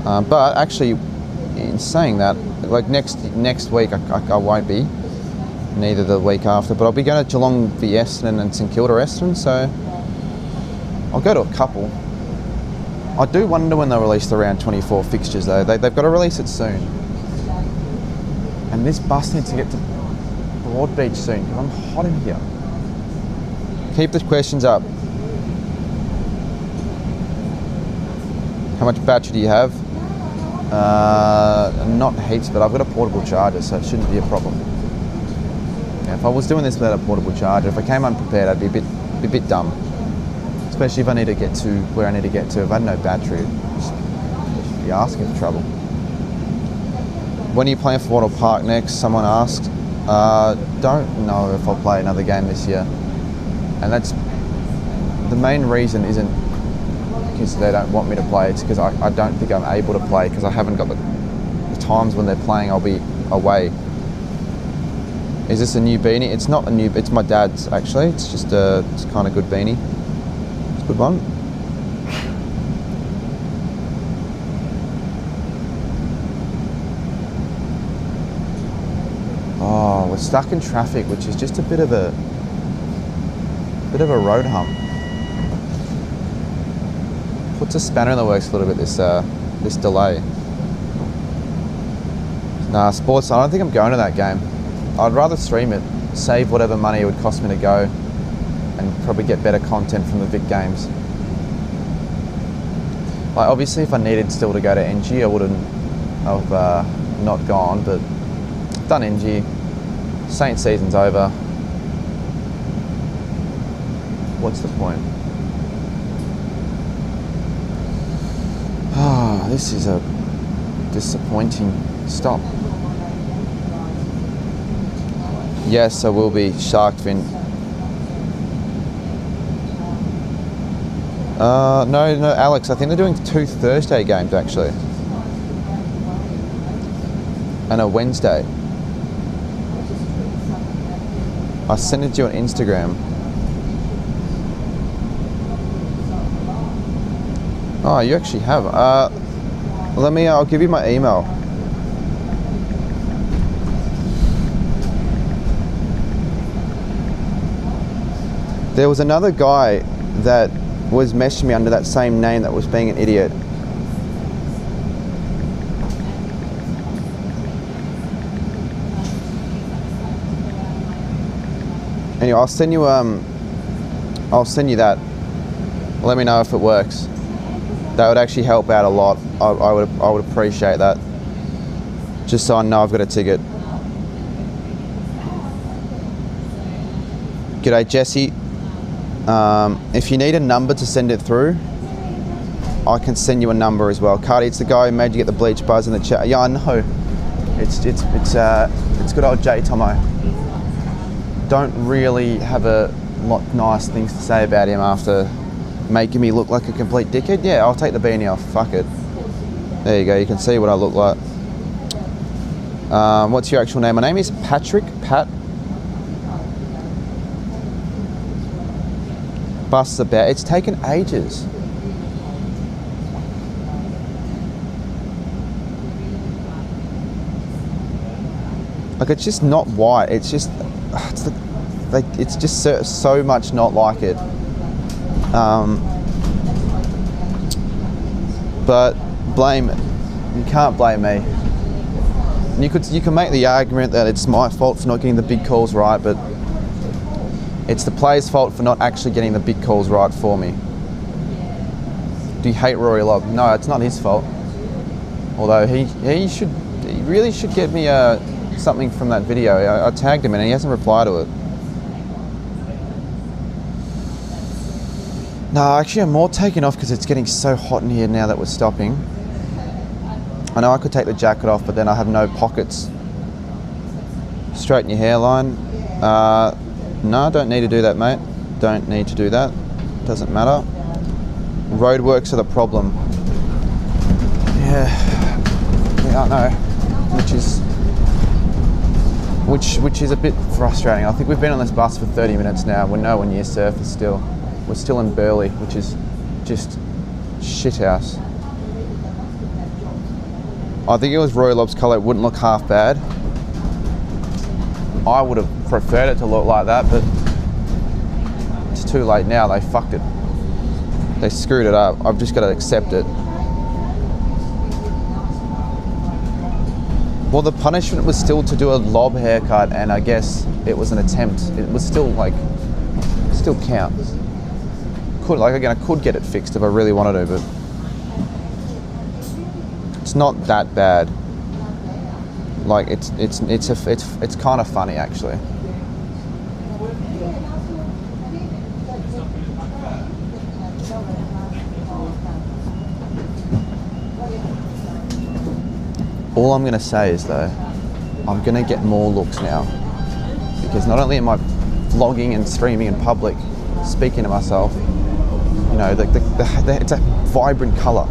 But actually, in saying that, like next week I won't be, neither the week after, but I'll be going to Geelong v Essendon and St Kilda Essendon, so I'll go to a couple. I do wonder when they'll release the round 24 fixtures though. They've got to release it soon. And this bus needs to get to Broadbeach soon, because I'm hot in here. Keep the questions up. How much battery do you have? Not heaps, but I've got a portable charger, so it shouldn't be a problem. Yeah, if I was doing this without a portable charger, if I came unprepared, I'd be a bit dumb. Especially if I need to get to where I need to get to. If I had no battery, I'd just be asking for trouble. When are you playing for Wattle Park next? Someone asked. Don't know if I'll play another game this year. And that's the main reason isn't because they don't want me to play. It's because I don't think I'm able to play because I haven't got the times when they're playing. I'll be away. Is this a new beanie? It's not a new. It's my dad's actually. It's just it's kind of good beanie. It's a good one. Oh, we're stuck in traffic, which is just a bit of a road hump. Puts a spanner in the works a little bit, this delay. Nah, sports, I don't think I'm going to that game. I'd rather stream it, save whatever money it would cost me to go, and probably get better content from the Vic games. Like, obviously if I needed still to go to NG, I wouldn't have not gone, but I've done NG. Saint season's over. What's the point? Ah, this is a disappointing stop. Yes, I will be shark fin. No, Alex, I think they're doing 2 Thursday games actually. And a Wednesday. I sent it to you on Instagram. Oh, you actually have. I'll give you my email. There was another guy that was messaging me under that same name that was being an idiot. Anyway, I'll send you that. Let me know if it works. That would actually help out a lot. I would appreciate that. Just so I know I've got a ticket. G'day, Jesse. If you need a number to send it through, I can send you a number as well. Cardi, it's the guy who made you get the bleach buzz in the chat. Yeah, I know. It's good old J Tomo. Don't really have a lot of nice things to say about him after making me look like a complete dickhead. Yeah, I'll take the beanie off. Fuck it. There you go. You can see what I look like. What's your actual name? My name is Patrick. Pat. Bus about. It's taken ages. Like, it's just not white. It's just, it's just so much not like it. But blame it. You can't blame me. You can make the argument that it's my fault for not getting the big calls right, but it's the player's fault for not actually getting the big calls right for me. Do you hate Rory Lobb? No, it's not his fault. Although he really should get me something from that video. I tagged him and he hasn't replied to it. No, actually I'm more taken off because it's getting so hot in here now that we're stopping. I know I could take the jacket off, but then I have no pockets. Straighten your hairline. No, don't need to do that, mate. Don't need to do that. Doesn't matter. Roadworks are the problem. Yeah, I know. Which is a bit frustrating. I think we've been on this bus for 30 minutes now. We're nowhere near surface still. We're still in Burleigh, which is just shithouse. I think it was Roy Lobb's colour. It wouldn't look half bad. I would have preferred it to look like that, but it's too late now. They fucked it. They screwed it up. I've just got to accept it. Well, the punishment was still to do a lob haircut, and I guess it was an attempt. It was still like, still counts. I could get it fixed if I really wanted to, but it's not that bad. Like it's kind of funny actually. All I'm gonna say is though, I'm gonna get more looks now, because not only am I vlogging and streaming in public, speaking to myself, you know, it's a vibrant colour.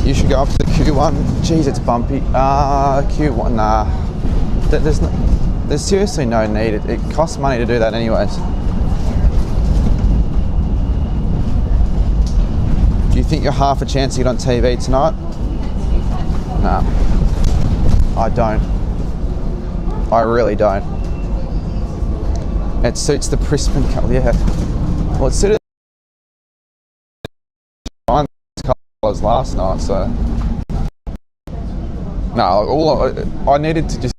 You should go up to the Q1. Jeez, it's bumpy. Q1, nah. There's seriously no need. It costs money to do that anyways. Do you think you're half a chance to get on TV tonight? Nah. I don't. I really don't. It suits the Brisbane colour, yeah. Well, it suited my colours last night, so. No, all I needed to just,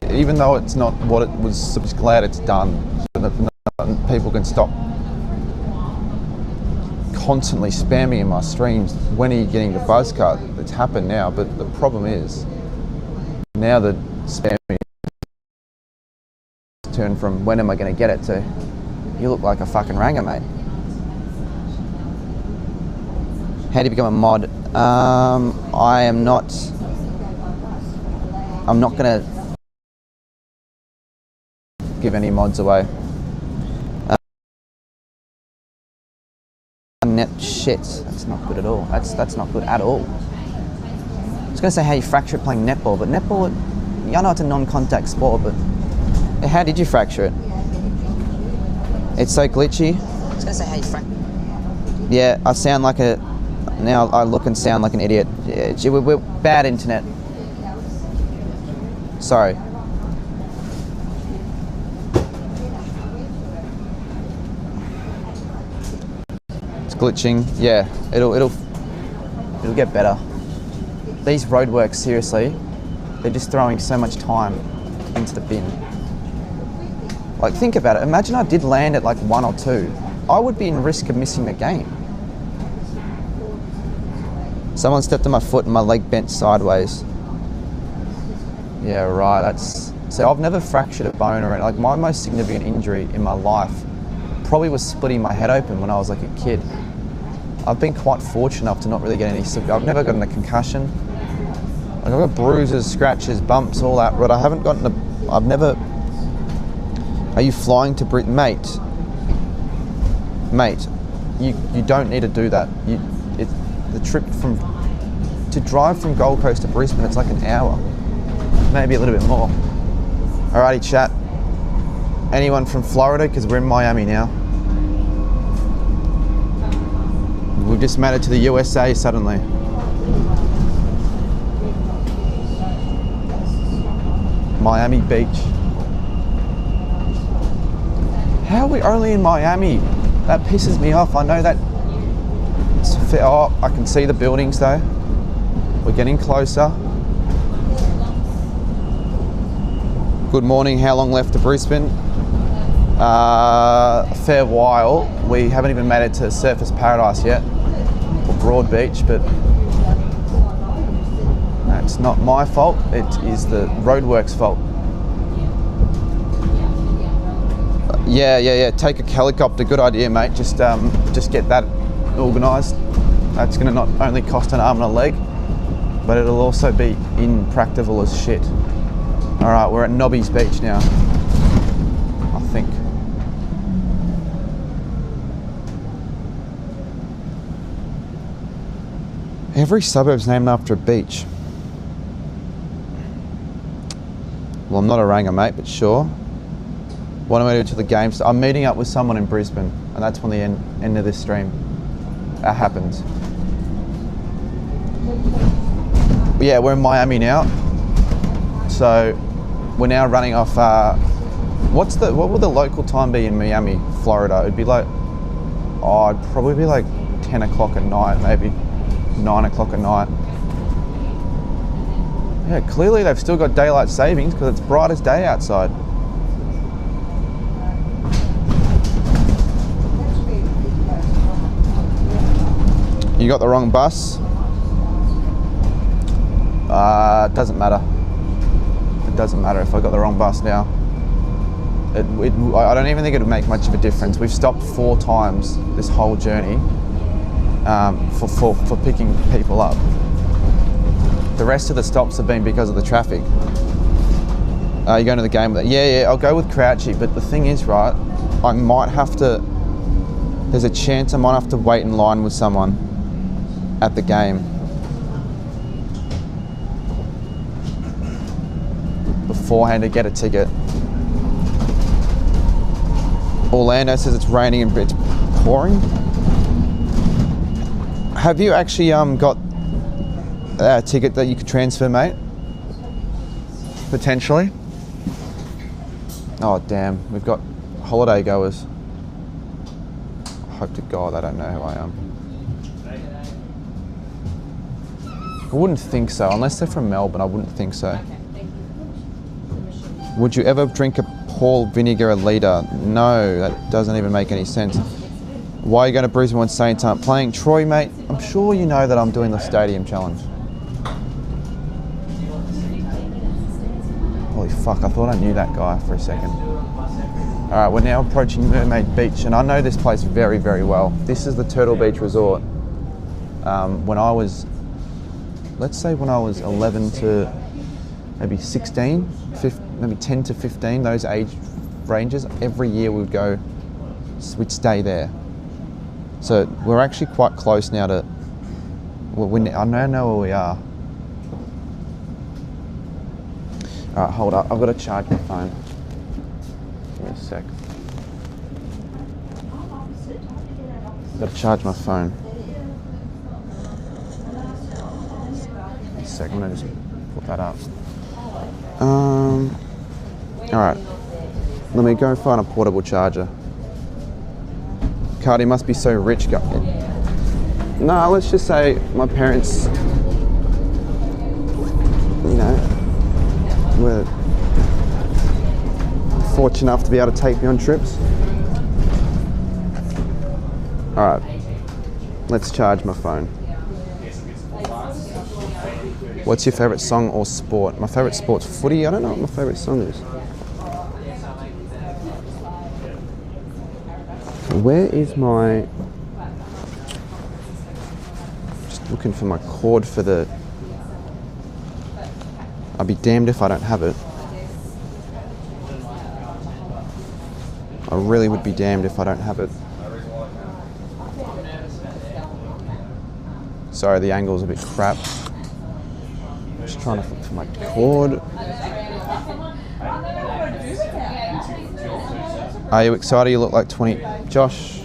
even though it's not what it was, I'm just glad it's done. So that people can stop constantly spamming in my streams. When are you getting the buzz cut? It's happened now, but the problem is, now the spamming turned from when am I going to get it to you look like a fucking ranger, mate. How do you become a mod? I'm not going to give any mods away. Net shit. That's not good at all. That's not good at all. I was going to say how you fracture it playing netball, but netball, I know it's a non-contact sport, but how did you fracture it? It's so glitchy. I was going to say how you fracture. Yeah, I sound like a. Now I look and sound like an idiot. Yeah, we're bad internet. Sorry. It's glitching. Yeah, it'll get better. These roadworks, seriously, they're just throwing so much time into the bin. Like, think about it. Imagine I did land at like 1 or 2. I would be in risk of missing the game. Someone stepped on my foot and my leg bent sideways. Yeah, right. So I've never fractured a bone or anything. Like, my most significant injury in my life probably was splitting my head open when I was like a kid. I've been quite fortunate enough to not really get any. I've never gotten a concussion. Like, I've got bruises, scratches, bumps, all that, but I haven't gotten I've never. Are you flying to Brisbane? Mate, you don't need to do that. The trip to drive from Gold Coast to Brisbane, it's like an hour, maybe a little bit more. Alrighty, chat. Anyone from Florida? Because we're in Miami now. We've just made it to the USA suddenly. Miami Beach. How are we only in Miami? That pisses me off. I know that. Oh, I can see the buildings though. We're getting closer. Good morning. How long left to Brisbane? A fair while. We haven't even made it to Surfers Paradise yet, or Broadbeach, but it's not my fault. It is the roadworks' fault. Yeah. Take a helicopter. Good idea, mate. Just get that organised. That's going to not only cost an arm and a leg, but it'll also be impractical as shit. All right, we're at Nobby's Beach now, I think. Every suburb's named after a beach. Well, I'm not a ranger, mate, but sure. What am I doing to the games? I'm meeting up with someone in Brisbane, and that's when the end of this stream. That happens. Yeah, we're in Miami now. So we're now running off. What would the local time be in Miami, Florida? It'd be like, it'd probably be like 10 o'clock at night, maybe 9 o'clock at night. Yeah, clearly they've still got daylight savings because it's bright as day outside. You got the wrong bus. It doesn't matter. It doesn't matter if I got the wrong bus now. I don't even think it would make much of a difference. We've stopped 4 times this whole journey for picking people up. The rest of the stops have been because of the traffic. You're going to the game with it? Yeah, I'll go with Crouchy, but the thing is, right, I might have to, there's a chance I might have to wait in line with someone at the game beforehand to get a ticket. Orlando says it's raining and it's pouring. Have you actually got a ticket that you could transfer, mate? potentially. Oh damn, we've got holiday goers. I hope to God I don't know who I am. I wouldn't think so, unless they're from Melbourne, I wouldn't think so. Would you ever drink a Paul vinegar a litre? No, that doesn't even make any sense. Why are you going to Brisbane when Saints aren't playing? Troy, mate, I'm sure you know that I'm doing the stadium challenge. Holy fuck, I thought I knew that guy for a second. Alright, we're now approaching Mermaid Beach, and I know this place very, very well. This is the Turtle Beach Resort. When I was, let's say when I was 11 to maybe 16, maybe 10 to 15, those age ranges, every year we'd go, we'd stay there. So we're actually quite close now to, I know where we are. Alright, hold up, I've got to charge my phone. Give me a sec. I've got to charge my phone. Give me a sec, I'm going to just put that up. Alright, let me go find a portable charger. Cardi must be so rich. No, let's just say my parents, you know, were fortunate enough to be able to take me on trips. Alright, let's charge my phone. What's your favourite song or sport? My favourite sport's footy. I don't know what my favourite song is. Where is my... Just looking for my cord for the... I'll be damned if I don't have it. I really would be damned if I don't have it. Sorry, the angle's a bit crap. Just trying to look for my cord. Are you excited? You look like 20. Josh.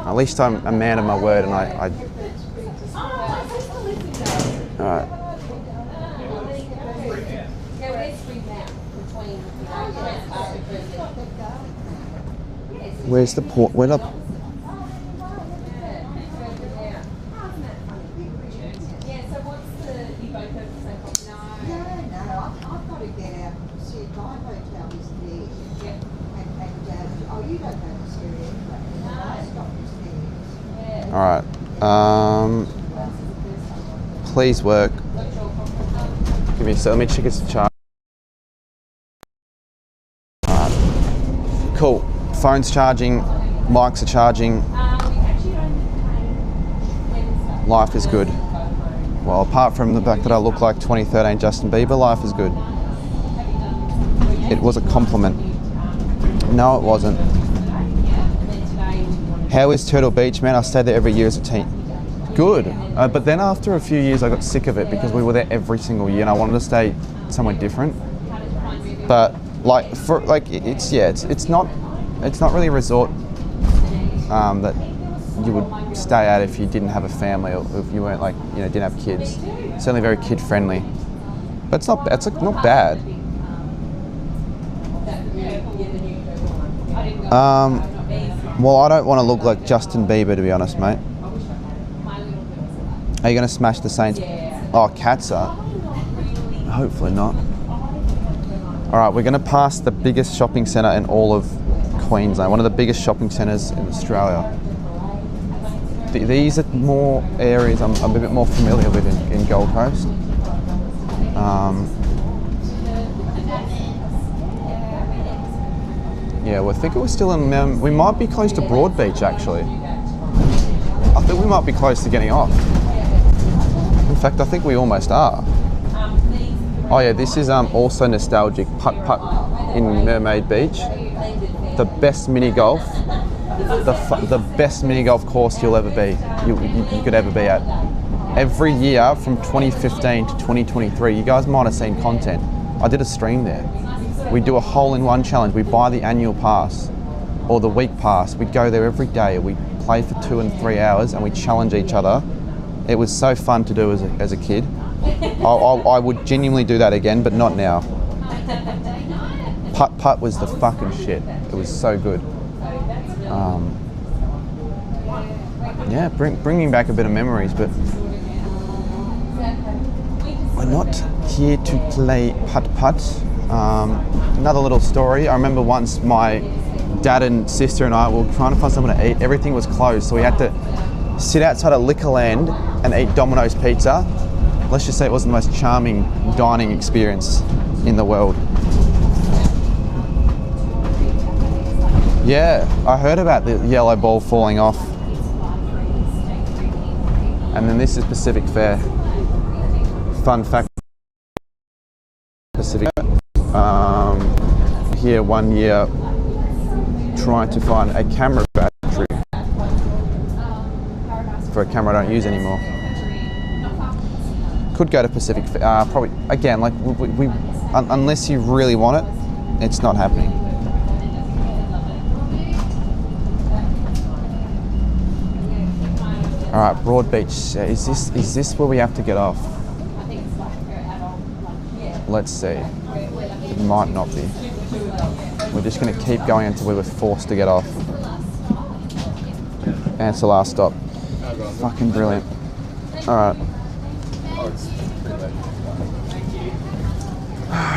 At least I'm a man of my word, and I Alright. Where's the port? Where the... Alright. Please work. Give me a sec. Let me check its charge. Alright. Cool. Phone's charging. Mics are charging. Life is good. Well, apart from the fact that I look like 2013 Justin Bieber, life is good. It was a compliment. No, it wasn't. How is Turtle Beach, man? I stayed there every year as a teen. Good. But then after a few years, I got sick of it because we were there every single year, and I wanted to stay somewhere different. But it's not really a resort that you would stay at if you didn't have a family or if you weren't didn't have kids. It's certainly very kid friendly. But it's not bad. Well, I don't want to look like Justin Bieber, to be honest, mate. Are you going to smash the Saints? Oh, Cats are. Hopefully not. Alright, we're going to pass the biggest shopping centre in all of Queensland, one of the biggest shopping centres in Australia. These are more areas I'm a bit more familiar with in Gold Coast. Yeah, well, I think we're still in... we might be close to Broadbeach, actually. I think we might be close to getting off. In fact, I think we almost are. Oh yeah, this is also nostalgic. Putt-putt in Mermaid Beach. The best mini golf. The best mini golf course you'll ever be. You could ever be at. Every year from 2015 to 2023, you guys might have seen content. I did a stream there. We do a hole-in-one challenge. We buy the annual pass or the week pass. We go there every day. We play for 2 and 3 hours and we challenge each other It was so fun to do as a kid. I would genuinely do that again, but not now. Putt was the fucking shit. It was so good. Yeah, bringing back a bit of memories, but we're not here to play putt. Another little story. I remember once my dad and sister and I were trying to find somewhere to eat. Everything was closed, so we had to sit outside a Liquorland and eat Domino's pizza. Let's just say it wasn't the most charming dining experience in the world. Yeah, I heard about the yellow ball falling off. And then this is Pacific Fair. Fun fact, Pacific here 1 year trying to find a camera battery for a camera I don't use anymore. Could go to Pacific Fair, probably, again, like we unless you really want it, it's not happening. All right, Broadbeach. Is this where we have to get off? Let's see. It might not be. We're just going to keep going until we were forced to get off. And it's the last stop. Fucking brilliant. All right.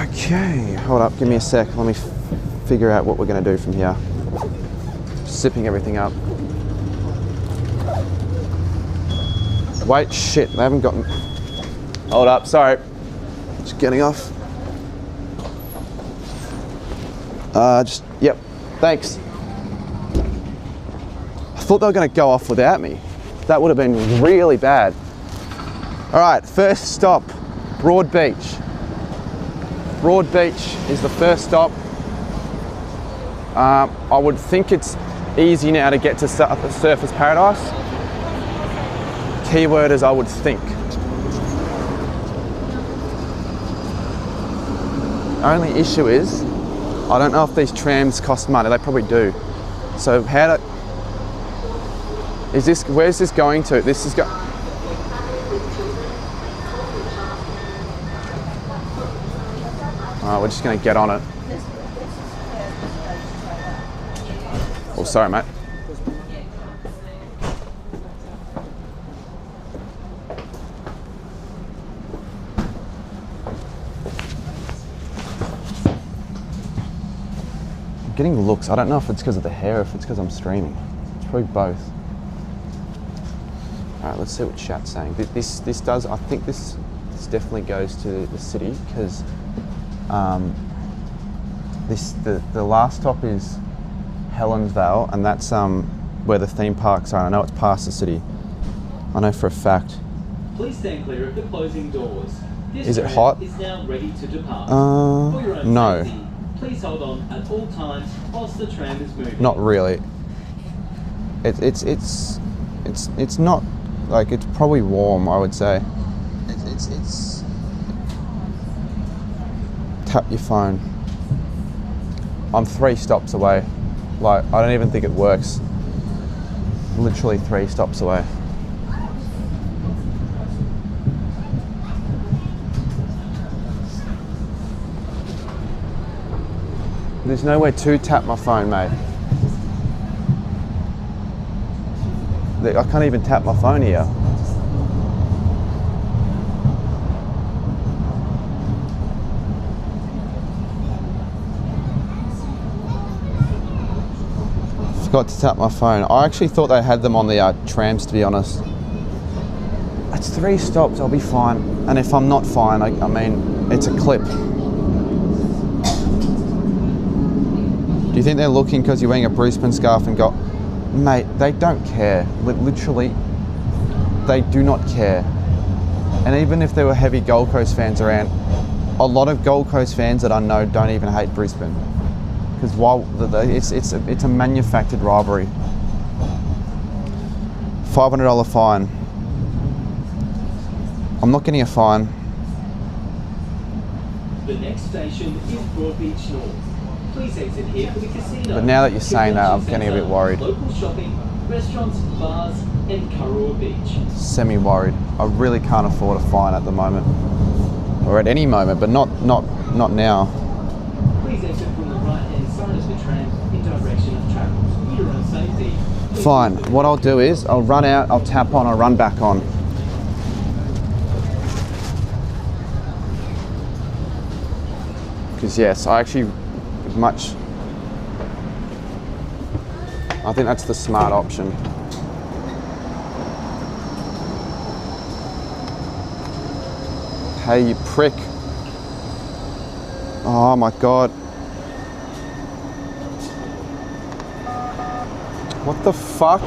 Okay, hold up. Give me a sec. Let me figure out what we're going to do from here. Sipping everything up. Wait, shit, they haven't gotten... Hold up, sorry. Just getting off. Yep, thanks. I thought they were gonna go off without me. That would have been really bad. All right, first stop, Broadbeach. Broadbeach is the first stop. I would think it's easy now to get to Surfers Paradise. Keyword is I would think. Only issue is, I don't know if these trams cost money. They probably do. So where's this going to? This is we're just gonna get on it. Oh, sorry, mate. Getting looks. I don't know if it's because of the hair or if it's because I'm streaming. It's probably both. All right, let's see what chat's saying. This does. I think this definitely goes to the city because the last stop is Helensvale, and that's where the theme parks are. I know it's past the city. I know for a fact. Please stand clear of the closing doors. Is it hot? Is now ready to depart. For your own no. safety, please hold on at all times whilst the tram is moving. Not really. It's not like, it's probably warm, I would say. It's tap your phone. I'm 3 stops away. Like, I don't even think it works. Literally 3 stops away. There's nowhere to tap my phone, mate. I can't even tap my phone here. Forgot to tap my phone. I actually thought they had them on the trams, to be honest. It's 3 stops, I'll be fine. And if I'm not fine, I mean, it's a clip. Do you think they're looking because you're wearing a Brisbane scarf and got... Mate, they don't care. Literally, they do not care. And even if there were heavy Gold Coast fans around, a lot of Gold Coast fans that I know don't even hate Brisbane. Because it's a manufactured rivalry. $500 fine. I'm not getting a fine. The next station is Broadbeach North. Please exit here for the casino. But now that you're saying that, I'm getting a bit worried. Local shopping, restaurants, bars and Broadbeach. Semi-worried. I really can't afford a fine at the moment. Or at any moment, but not now. Please exit from the right-hand side of the tram in direction of travel for your own safety. Fine. What I'll do is I'll run out, I'll tap on, I'll run back on. Because yes, I think that's the smart option. Hey, you prick. Oh my God. What the fuck?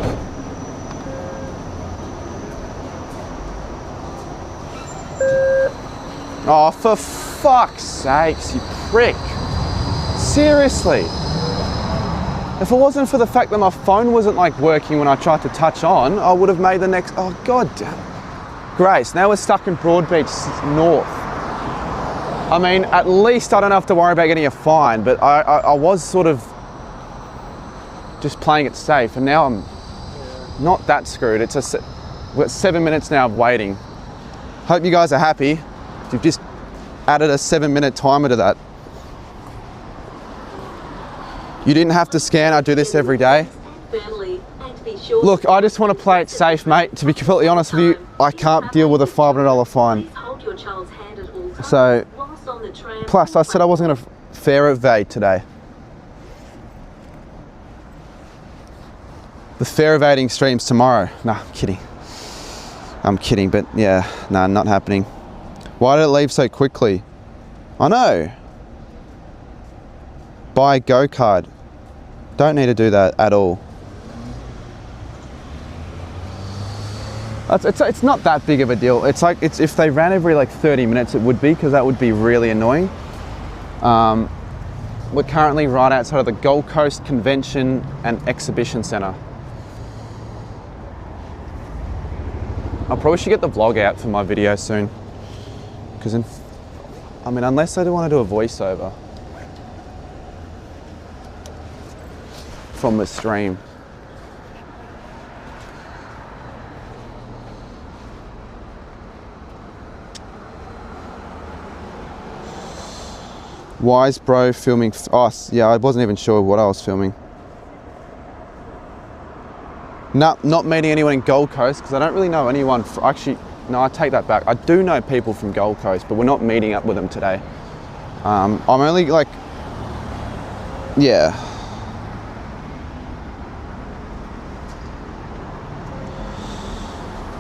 Oh, for fuck's sakes, you prick. Seriously. If it wasn't for the fact that my phone wasn't like working when I tried to touch on, I would have made the next, oh God damn. Grace, now we're stuck in Broadbeach North. I mean, at least I don't have to worry about getting a fine, but I was sort of just playing it safe, and now I'm not that screwed. We're at 7 minutes now of waiting. Hope you guys are happy. You've just added a 7-minute timer to that. You didn't have to scan, I do this every day. Look, I just want to play it safe, mate. To be completely honest with you, I can't deal with a $500 fine. So, plus I said I wasn't going to fare evade today. The fare evading stream's tomorrow. Nah, I'm kidding. I'm kidding, but yeah, nah, not happening. Why did it leave so quickly? I know. Buy a Go card. Don't need to do that at all. It's not that big of a deal. It's like, if they ran every like 30 minutes, it would be, because that would be really annoying. We're currently right outside of the Gold Coast Convention and Exhibition Centre. I probably should get the vlog out for my video soon. Because, I mean, unless I do want to do a voiceover from the stream. Why is bro filming? Oh, yeah, I wasn't even sure what I was filming. No, not meeting anyone in Gold Coast, because I don't really know anyone. Actually, no, I take that back. I do know people from Gold Coast, but we're not meeting up with them today. I'm only like, yeah.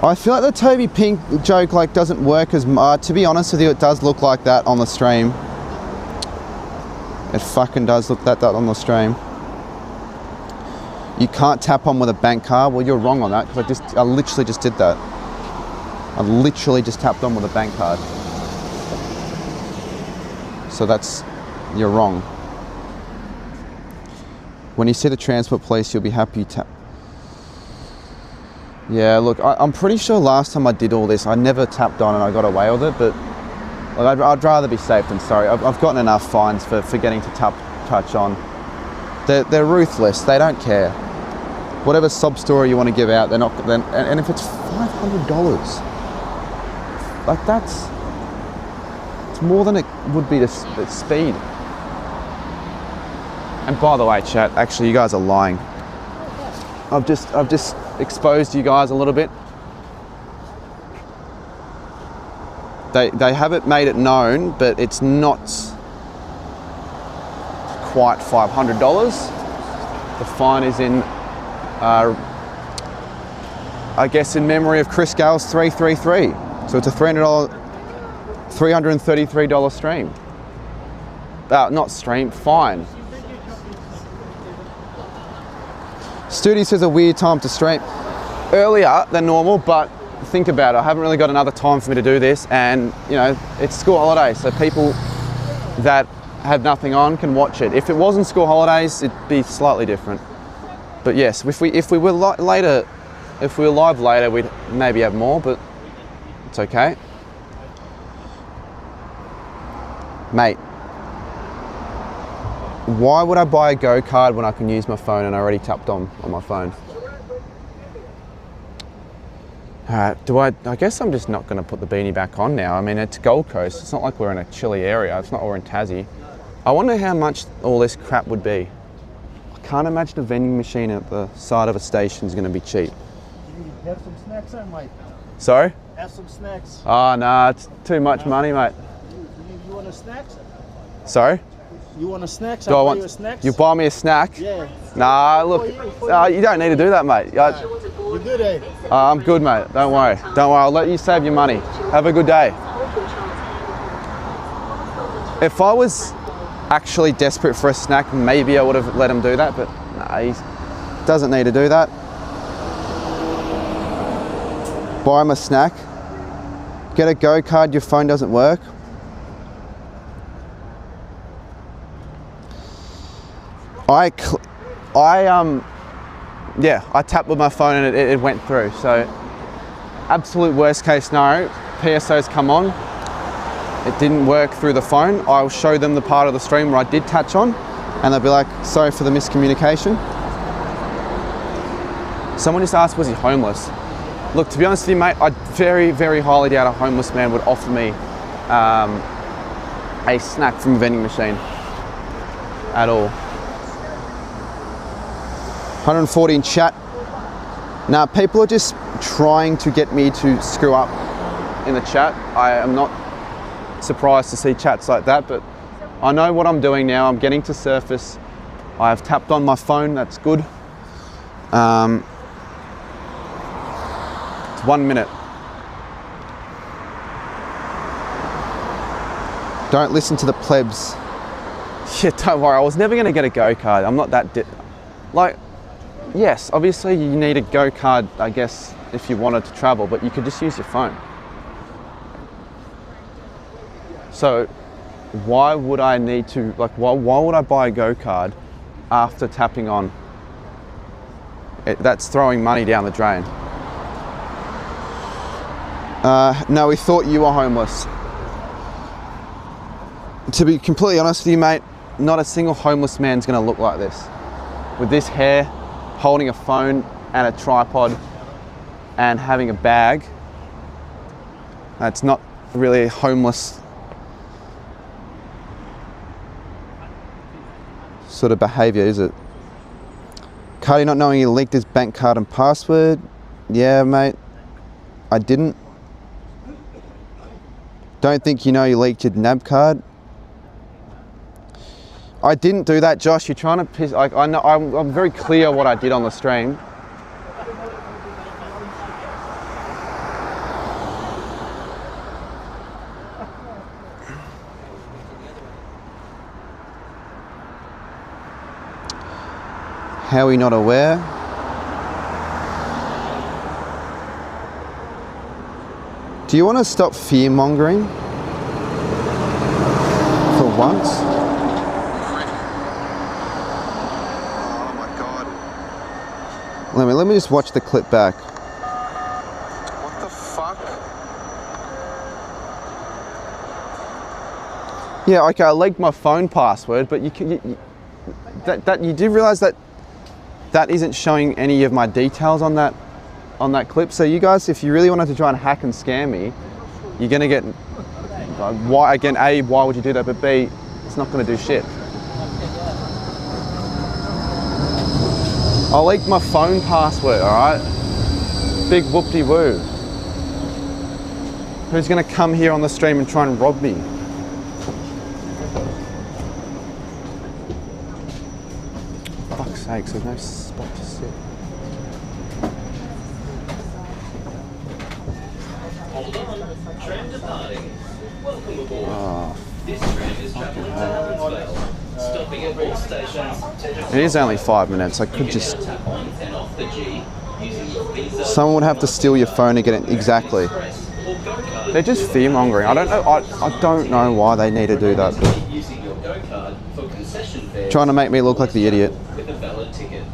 I feel like the Toby Pink joke like doesn't work as much. To be honest with you, it does look like that on the stream. It fucking does look like that on the stream. You can't tap on with a bank card. Well, you're wrong on that, because I literally just did that. I literally just tapped on with a bank card. So you're wrong. When you see the transport police, you'll be happy you tap. Yeah, look, I'm pretty sure last time I did all this, I never tapped on and I got away with it, but like, I'd rather be safe than sorry. I've gotten enough fines for forgetting to touch on. They're ruthless. They don't care. Whatever sob story you want to give out, they're not. And if it's $500, like it's more than it would be the speed. And by the way, chat, actually, you guys are lying. I've just exposed you guys a little bit. They haven't made it known, but it's not quite $500. The fine is in, I guess, in memory of Chris Gale's 333. So it's a $333 stream. Not stream, fine. Studi says a weird time to stream. Earlier than normal, but think about it, I haven't really got another time for me to do this, and you know, it's school holidays, so people that have nothing on can watch it. If it wasn't school holidays, it'd be slightly different. But yes, if we were live later, we'd maybe have more, but it's okay. Mate, why would I buy a Go card when I can use my phone and I already tapped on my phone? I guess I'm just not going to put the beanie back on now. I mean, it's Gold Coast. It's not like we're in a chilly area. It's not like we're in Tassie. I wonder how much all this crap would be. I can't imagine a vending machine at the side of a station is going to be cheap. You have some snacks there, mate? Sorry? Have some snacks. Oh, no, it's too much money, mate. You want a snack? Sorry? You want a snack? Do I want you a snack? You buy me a snack? Yeah. Nah, look, you don't need to do that, mate. You good, eh? I'm good, mate. Don't worry. Don't worry. I'll let you save your money. Have a good day. If I was actually desperate for a snack, maybe I would have let him do that, but nah, he doesn't need to do that. Buy him a snack. Get a Go card, your phone doesn't work. I tapped with my phone and it went through. So absolute worst case scenario, PSO's come on. It didn't work through the phone. I'll show them the part of the stream where I did touch on and they'll be like, sorry for the miscommunication. Someone just asked, was he homeless? Look, to be honest with you, mate, I very, very highly doubt a homeless man would offer me a snack from a vending machine at all. 140 in chat. Now, people are just trying to get me to screw up in the chat. I am not surprised to see chats like that, but I know what I'm doing now. I'm getting to surface. I have tapped on my phone, that's good. It's 1 minute. Don't listen to the plebs. Yeah, don't worry, I was never gonna get a Go card. I'm not that yes, obviously you need a Go card, I guess, if you wanted to travel, but you could just use your phone. So why would I need to, why would I buy a Go card after tapping on? That's throwing money down the drain. No, we thought you were homeless. To be completely honest with you, mate, not a single homeless man's gonna look like this. With this hair, holding a phone and a tripod and having a bag. That's not really homeless sort of behaviour, is it? Cardi not knowing he leaked his bank card and password. Yeah, mate, I didn't. Don't think you know you leaked your NAB card. I didn't do that, Josh. You're trying to piss. I know. I'm very clear what I did on the stream. How are we not aware? Do you want to stop fear-mongering for once? Oh my God. Let me just watch the clip back. What the fuck? Yeah, okay, I leaked my phone password, but you do realise that isn't showing any of my details on that clip. So you guys, if you really wanted to try and hack and scam me, you're gonna get, why, again, A, why would you do that? But B, it's not gonna do shit. I leaked my phone password, all right? Big whoop-de-woo. Who's gonna come here on the stream and try and rob me? Fuck's sakes, there's no spot to sit. Tram departing. Welcome aboard. Oh, This tram is travelling to Huntsville. Stopping at all stations. it is only 5 minutes. I could just. Tap on and off the G using your Visa. Someone would have to steal your phone to get it exactly. They're just fear-mongering. I don't know. I don't know why they need to do that. But Using your Go card for concession fares trying to make me look like the idiot. with a valid ticket.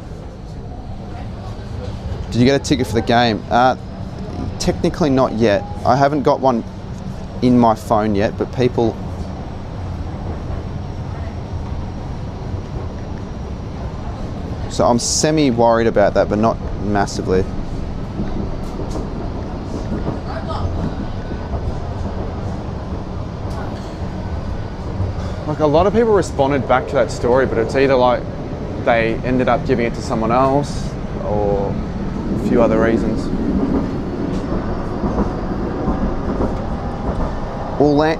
Did you get a ticket for the game? Technically not yet. I haven't got one in my phone yet, but people. So I'm semi-worried about that, but not massively. like a lot of people responded back to that story, but it's either like they ended up giving it to someone else or a few other reasons.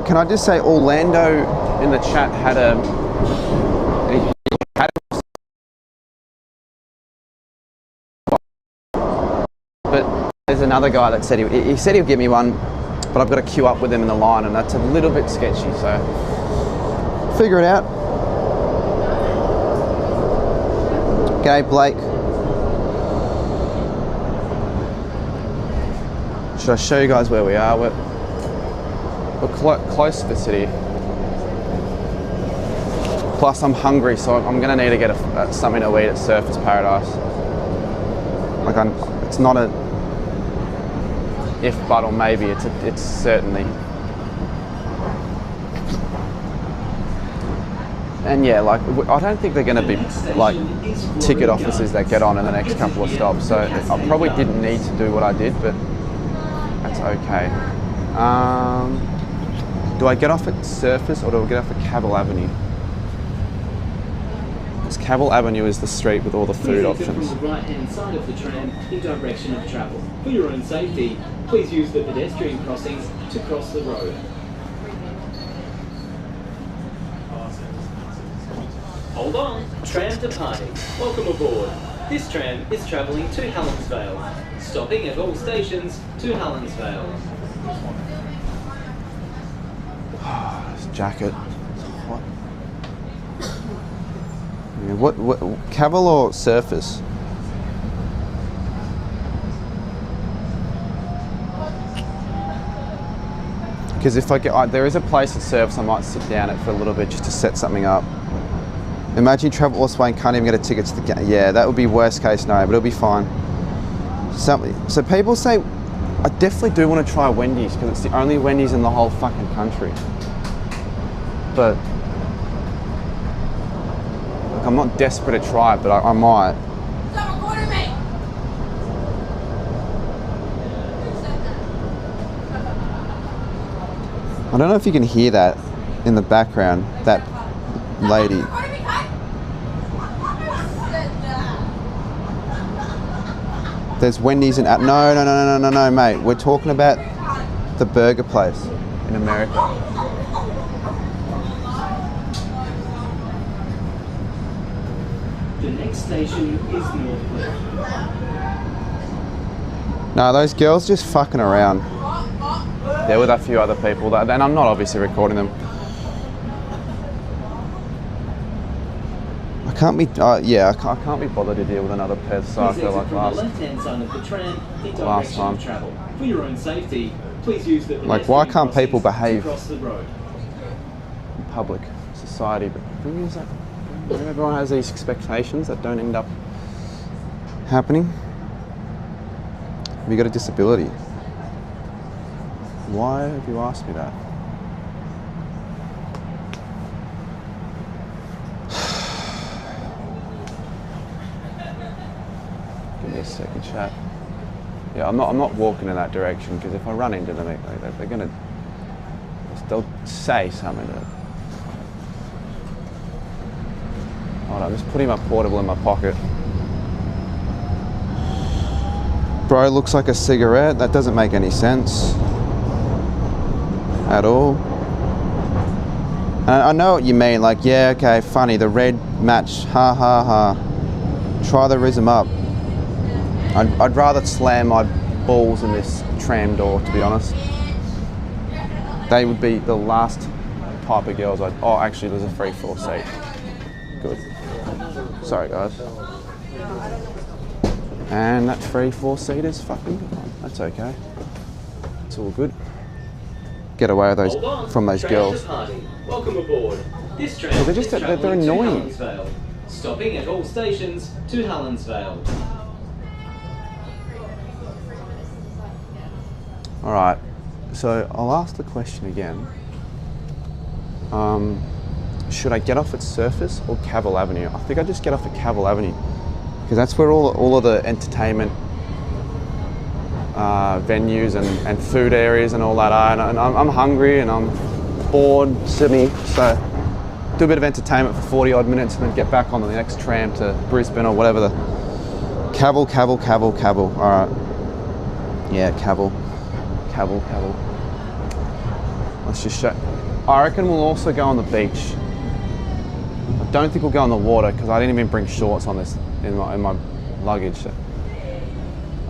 Can I just say Orlando in the chat had but there's another guy that said he said he'll give me one, but I've got to queue up with him in the line, and that's a little bit sketchy, so figure it out. G'day, Blake. Should I show you guys where we are? We're close to the city. Plus, I'm hungry, so I'm going to need to get something to eat at Surfers Paradise. Like, it's not a if, but, or maybe. It's certainly. And yeah, like, I don't think they're going to be like ticket officers that get on in the next couple of stops. So I probably didn't need to do what I did, but that's okay. Do I get off at Surfers or do I get off at Cavill Avenue? Because Cavill Avenue is the street with all the food options. On the right-hand side of the tram in direction of travel. For your own safety, please use the pedestrian crossings to cross the road. Hold on, tram to party. Welcome aboard. This tram is travelling to Helensvale, stopping at all stations to Helensvale. This jacket. What? Yeah, what Cavill or Surfers? Because if I get, there is a place that serves, I might sit down it for a little bit just to set something up. Imagine you travel all this way and can't even get a ticket to the game. Yeah, that would be worst case scenario, but it'll be fine. So people say, I definitely do want to try Wendy's because it's the only Wendy's in the whole fucking country. But look, I'm not desperate to try it, but I might. Stop recording me! I don't know if you can hear that in the background, that lady. There's Wendy's in no, mate. We're talking about the burger place in America. The next station is Northcliffe. No, those girls just fucking around. They're with a few other people, and I'm not obviously recording them. I can't be bothered to deal with another pet psycho like last time. For your own safety, please use the like, why can't people behave across the road? in public society? But the thing is that everyone has these expectations that don't end up happening. Have you got a disability? Why have you asked me that? Give me a second, chat. Yeah, I'm not walking in that direction because if I run into them, they'll say something. Hold on, I'm just putting my portable in my pocket. Bro looks like a cigarette. That doesn't make any sense at all. And I know what you mean. Like, yeah, okay, funny. The red match. Ha ha ha. Try the rhythm up. I'd rather slam my balls in this tram door, to be honest. They would be the last type of girls oh, actually, there's a free floor seat. Good. Sorry, guys. And that free floor seat is fucking good. That's okay. It's all good. Get away with those from those girls. Welcome aboard. This train they're annoying. Stopping at all stations to Helensvale. All right. So I'll ask the question again. Should I get off at Surfers or Cavill Avenue? I think I just get off at Cavill Avenue because that's where all of the entertainment venues and food areas and all that are. And I'm hungry and I'm bored, Sydney. So do a bit of entertainment for 40 odd minutes and then get back on the next tram to Brisbane or whatever the... Cavill. Alright. Yeah, Cavill. Let's just show... I reckon we'll also go on the beach. I don't think we'll go on the water because I didn't even bring shorts on this in my luggage. So.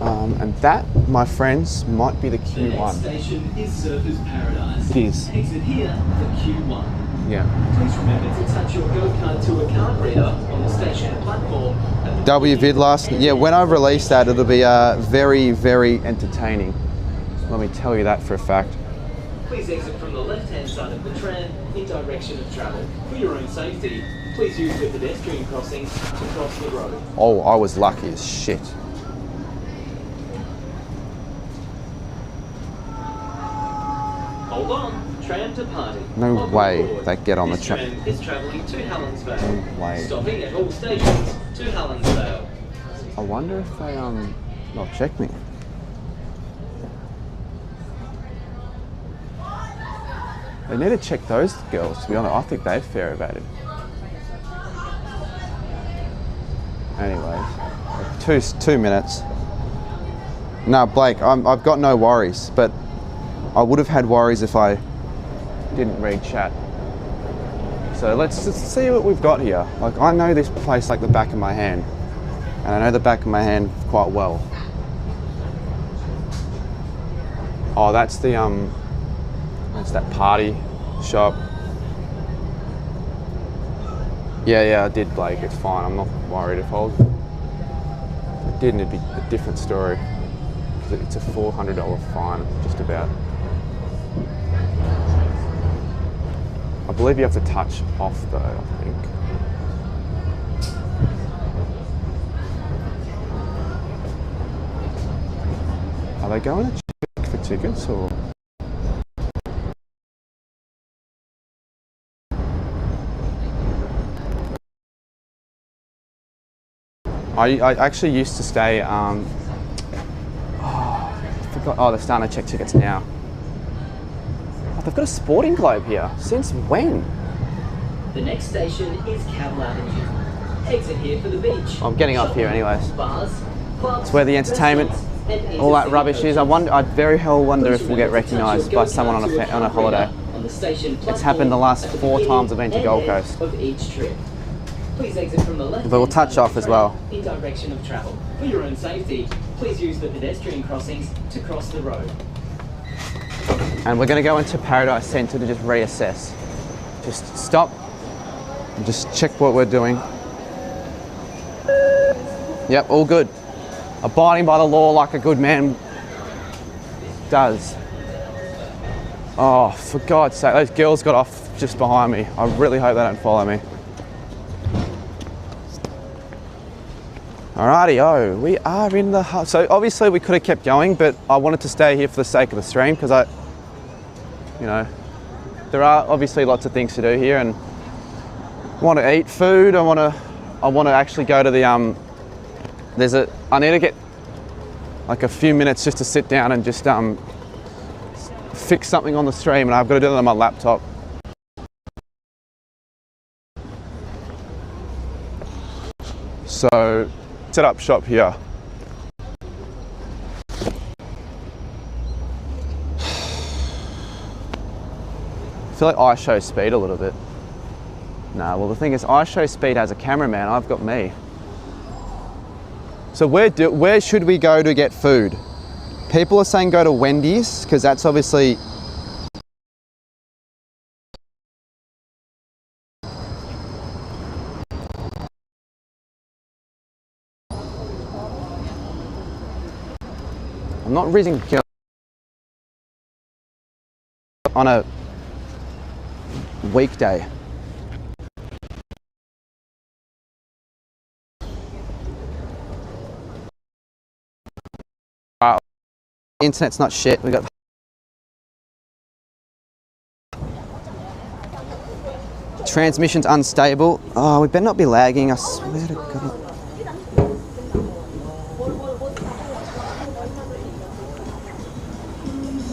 And that, my friends, might be the Q1. The next station is Surfers Paradise. It is. Exit here for Q1. Yeah. Please remember to touch your go-card to a card reader on the station platform. WVid last... Yeah, when I release that, it'll be very, very entertaining. Let me tell you that for a fact. Please exit from the left-hand side of the tram in direction of travel. For your own safety, please use the pedestrian crossings to cross the road. Oh, I was lucky as shit. Hold on, tram to party. No Welcome way aboard. they get on the This tram. is travelling to Helensvale. No way. Stopping at all stations to Helensvale. I wonder if they not check me. They need to check those girls, to be honest. I think they've fair evaded. Anyways, 2 minutes. No, Blake, I've got no worries, but I would have had worries if I didn't read chat. So let's just see what we've got here. Like, I know this place like the back of my hand, and I know the back of my hand quite well. Oh, that's the that's that party shop. Yeah, I did, Blake. It's fine. I'm not worried. If I didn't, it'd be a different story. It's a $400 fine, just about. I believe you have to touch off though, I think. Are they going to check for tickets or? I actually used to stay, I forgot, oh, they're starting to check tickets now. Oh, they've got a sporting globe here. Since when? The next station is Cavill Avenue. Exit here for the beach. I'm getting up here anyways. Bars, clubs, It's where the entertainment, all that rubbish is. I very hell wonder if we'll get recognised by someone on a holiday. It's happened the last 4 times I've been to Gold Coast. Of each trip. Please exit from the left. But we'll touch off as well. In direction of travel. For your own safety, please use the pedestrian crossings to cross the road. And we're going to go into Paradise Centre to just reassess. Just stop and just check what we're doing. Yep, all good. Abiding by the law like a good man does. Oh, for God's sake, those girls got off just behind me. I really hope they don't follow me. Alrighty-o, we are in the hub. So obviously we could have kept going, but I wanted to stay here for the sake of the stream because there are obviously lots of things to do here, and I want to eat food. I want to actually go to the I need to get like a few minutes just to sit down and just fix something on the stream, and I've got to do that on my laptop. So set up shop here. I feel like I show speed a little bit. Nah, well the thing is I show speed as a cameraman, I've got me. So where should we go to get food? People are saying go to Wendy's, because that's obviously... I'm not reading on a weekday. Internet's not shit. We got transmission's unstable. Oh, we better not be lagging. I swear to God.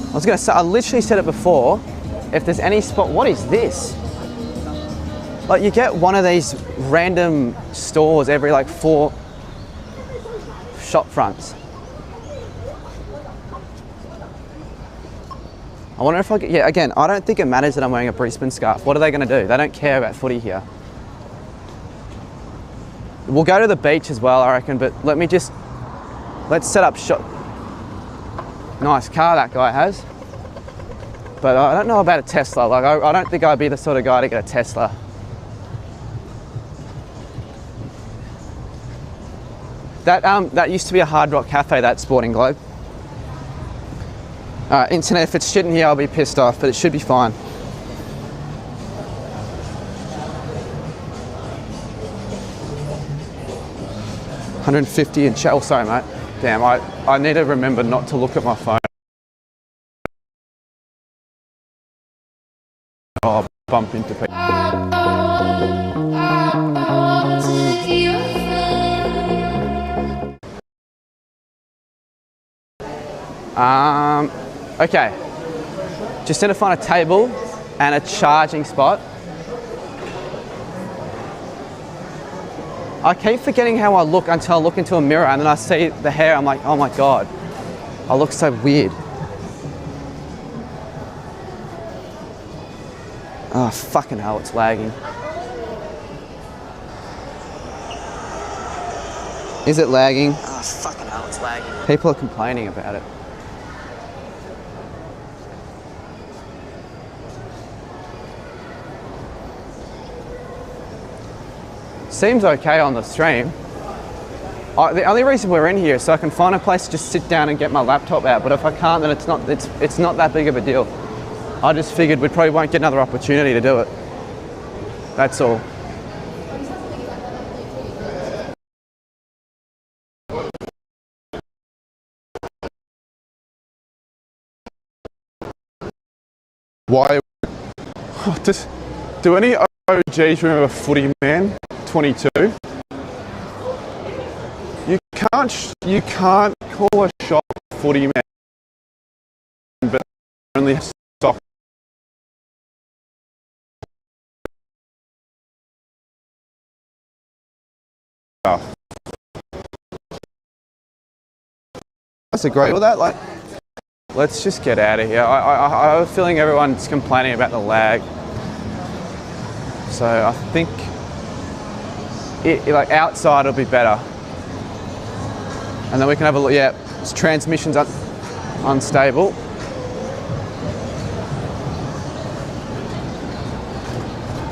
I was gonna say, I literally said it before. If there's any spot, what is this? Like you get one of these random stores every like 4 shop fronts. I wonder if I get, yeah, again, I don't think it matters that I'm wearing a Brisbane scarf. What are they going to do? They don't care about footy here. We'll go to the beach as well, I reckon, but let's set up shop. Nice car that guy has. But I don't know about a Tesla. Like, I don't think I'd be the sort of guy to get a Tesla. That used to be a Hard Rock Cafe, that Sporting Globe. Internet, if it's shit in here, I'll be pissed off, but it should be fine. $150 in chat. Oh, sorry, mate. Damn, I need to remember not to look at my phone. Oh, I'll bump into people. Okay. Just need to find a table and a charging spot. I keep forgetting how I look until I look into a mirror and then I see the hair. I'm like, oh my God, I look so weird. Oh, fucking hell, it's lagging. Is it lagging? Oh, fucking hell, it's lagging. People are complaining about it. Seems okay on the stream. The only reason we're in here is so I can find a place to just sit down and get my laptop out, but if I can't, then it's not that big of a deal. I just figured we probably won't get another opportunity to do it. That's all. Why? Do any OGs remember Footy Man 22? You can't call a shop Footy Man, but only stock. That's a great with that. Like, let's just get out of here. I have a feeling everyone's complaining about the lag. So I think like outside will be better. And then we can have a look. Yeah, its transmission's unstable.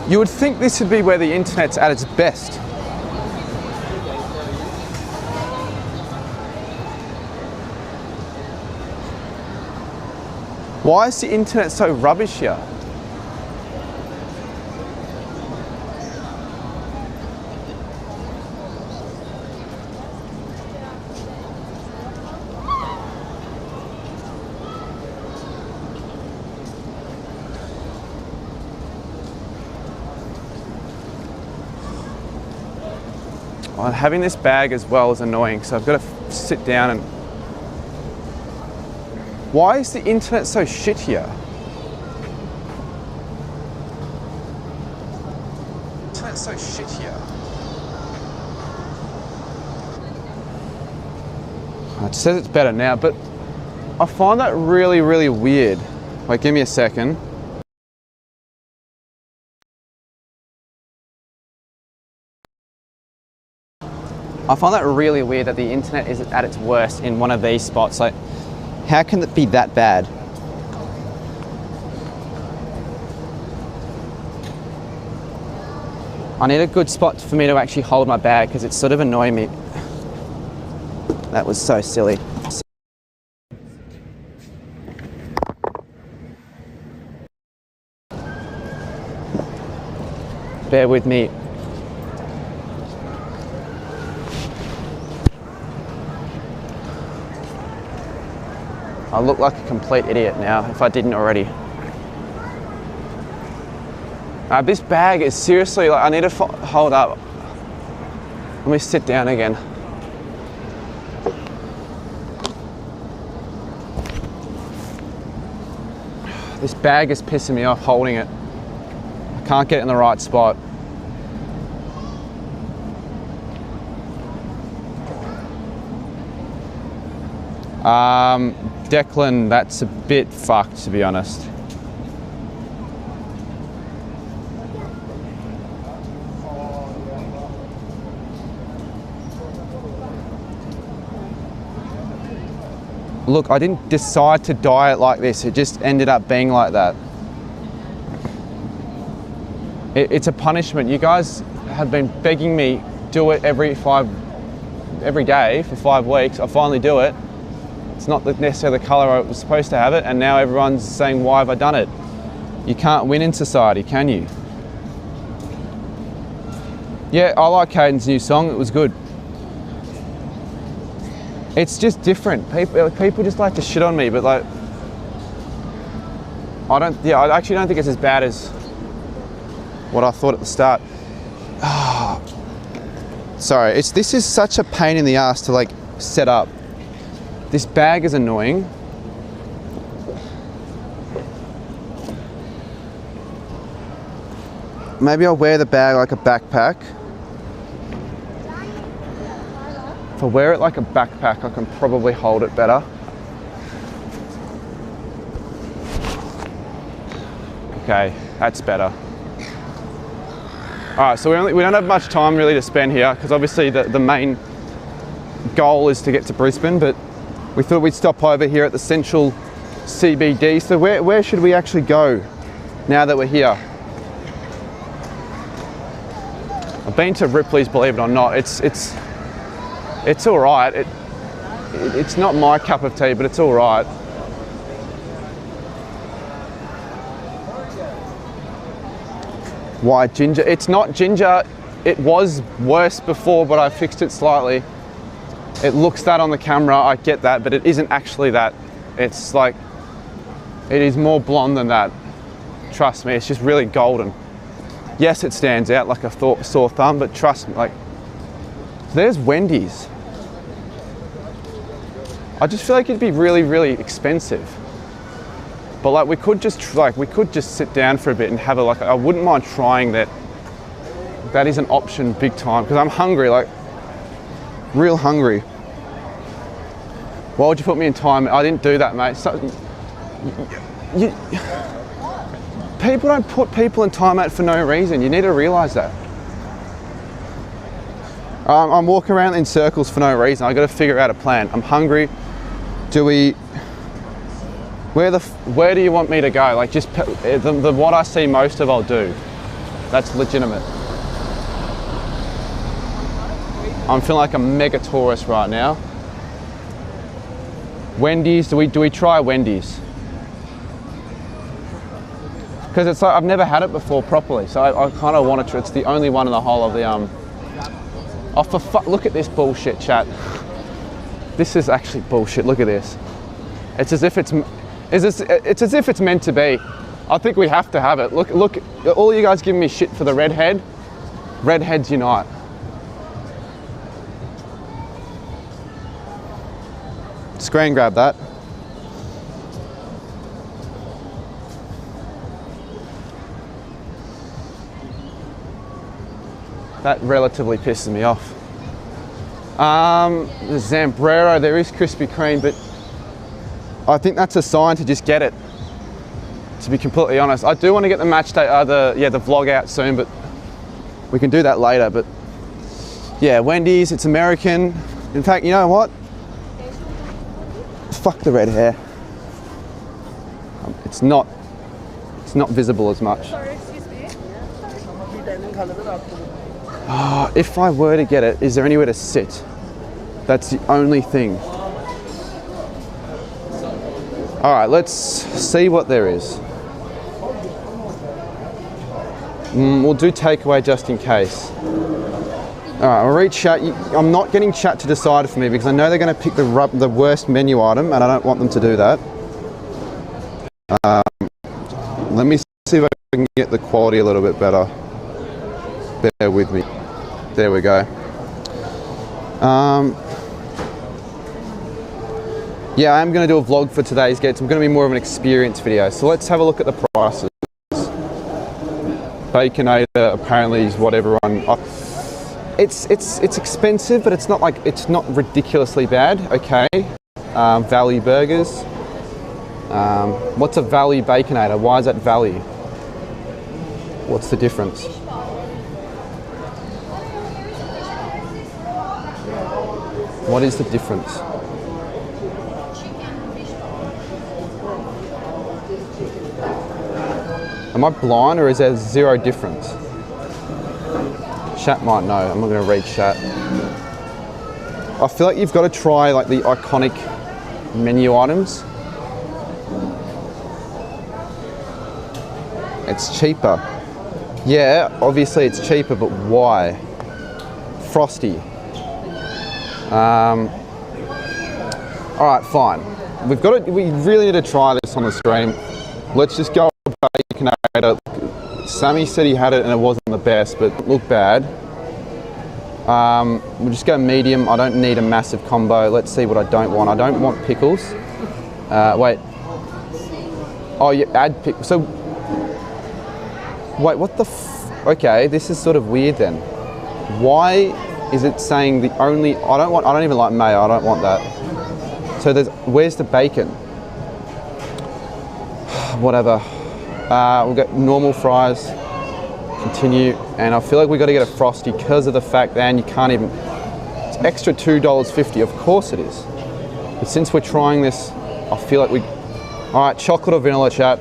You would think this would be where the internet's at its best. Why is the internet so rubbish here? Well, having this bag as well is annoying, so I've got to sit down and... Why is the internet so shit here? The internet's so shit here. It says it's better now, but I find that really, really weird. Wait, give me a second. I find that really weird that the internet is at its worst in one of these spots. Like, how can it be that bad? I need a good spot for me to actually hold my bag because it's sort of annoying me. That was so silly. Bear with me. I look like a complete idiot now, if I didn't already. This bag is seriously, like, I need to hold up. Let me sit down again. This bag is pissing me off holding it. I can't get it in the right spot. Declan, that's a bit fucked, to be honest. Look, I didn't decide to dye it like this. It just ended up being like that. It's a punishment. You guys have been begging me do it every day for 5 weeks. I finally do it. It's not necessarily the colour I was supposed to have it, and now everyone's saying, why have I done it? You can't win in society, can you? Yeah, I like Caden's new song. It was good. It's just different. People just like to shit on me, but like, I actually don't think it's as bad as what I thought at the start. Sorry, this is such a pain in the ass to like set up. This bag is annoying. Maybe I'll wear the bag like a backpack. If I wear it like a backpack, I can probably hold it better. Okay, that's better. All right, so we don't have much time really to spend here because obviously the main goal is to get to Brisbane, but we thought we'd stop over here at the central CBD. So where should we actually go now that we're here? I've been to Ripley's, believe it or not. It's all right. It's not my cup of tea, but it's all right. Why ginger? It's not ginger. It was worse before, but I fixed it slightly. It looks that on the camera, I get that, but it isn't actually that. It's like, it is more blonde than that. Trust me, it's just really golden. Yes, it stands out like a sore thumb, but trust me, like, there's Wendy's. I just feel like it'd be really, really expensive. But like, we could just sit down for a bit and have a, I wouldn't mind trying that. That is an option big time, because I'm hungry, like, real hungry. Why would you put me in time? I didn't do that, mate. So, people don't put people in timeout for no reason. You need to realise that. I'm walking around in circles for no reason. I got to figure out a plan. I'm hungry. Where do you want me to go? Like, just the what I see most of, I'll do. That's legitimate. I'm feeling like a mega tourist right now. Wendy's, do we try Wendy's? Because it's like, I've never had it before properly, so I kind of want to try. It's the only one in the whole of the, oh, for fuck, look at this bullshit, chat. This is actually bullshit, look at this. It's as if it's as if it's meant to be. I think we have to have it. Look, all you guys giving me shit for the redhead. Redheads unite. Screen grab that. That relatively pisses me off. The Zambrero, there is Krispy Kreme, but I think that's a sign to just get it, to be completely honest. I do want to get the match day, the vlog out soon, but we can do that later. But yeah, Wendy's, it's American. In fact, you know what? Fuck the red hair. It's not visible as much. Sorry, excuse me. Oh, if I were to get it, is there anywhere to sit? That's the only thing. All right, let's see what there is. We'll do takeaway just in case. All right, I'll read chat. I'm not getting chat to decide for me because I know they're going to pick the worst menu item, and I don't want them to do that. Let me see if I can get the quality a little bit better. Bear with me. There we go. Yeah, I am going to do a vlog for today's Gates. I'm going to be more of an experience video. So let's have a look at the prices. Baconator apparently is what everyone. It's expensive, but it's not ridiculously bad. Okay, Valley burgers. What's a Valley Baconator? Why is that Valley? What's the difference? What is the difference? Am I blind or is there zero difference? Chat might know. I'm not going to read chat. I feel like you've got to try like the iconic menu items. It's cheaper. Yeah, obviously it's cheaper, but why? Frosty. All right, fine. We really need to try this on the stream. Let's just go Baconator. Sammy said he had it and it wasn't the best, but it looked bad. We'll just go medium. I don't need a massive combo. Let's see what I don't want. I don't want pickles. Wait. Oh, you add pickles. So, wait, what the okay, this is sort of weird then. Why is it saying the only, I don't even like mayo, I don't want that. So where's the bacon? Whatever. We'll get normal fries, continue, and I feel like we got to get a Frosty because of the fact that you can't even, it's extra $2.50, of course it is. But since we're trying this, I feel like all right, chocolate or vanilla, chat?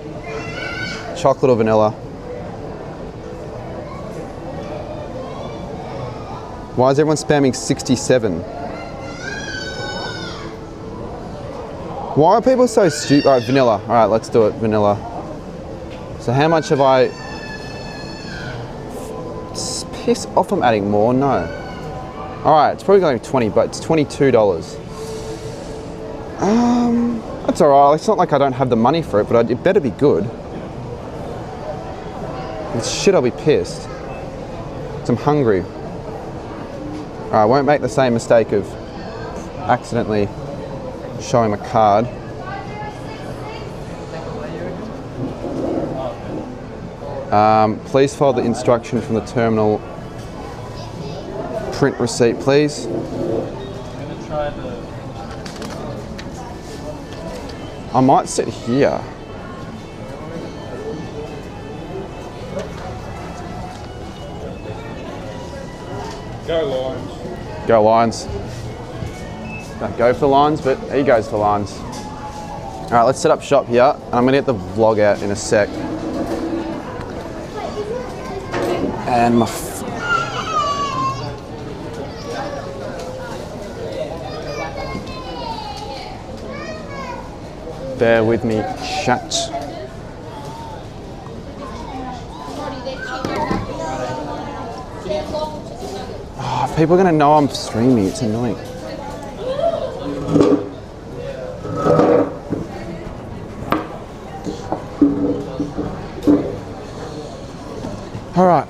Chocolate or vanilla? Why is everyone spamming 67? Why are people so stupid? All right, vanilla. All right, let's do it, vanilla. So how much have I... Piss off, I'm adding more, no. All right, it's probably going to be 20, but it's $22. That's all right. It's not like I don't have the money for it, but it better be good. If it's shit, I'll be pissed. 'Cause I'm hungry. I won't make the same mistake of accidentally showing my card. Please follow the instruction from the terminal. Print receipt, please. I might sit here. Go Lions. Go Lions. Don't go for Lions, but he goes for Lions. All right, let's set up shop here. And I'm gonna get the vlog out in a sec. And my bear with me, chat. Oh, people are gonna know I'm streaming, it's annoying. All right.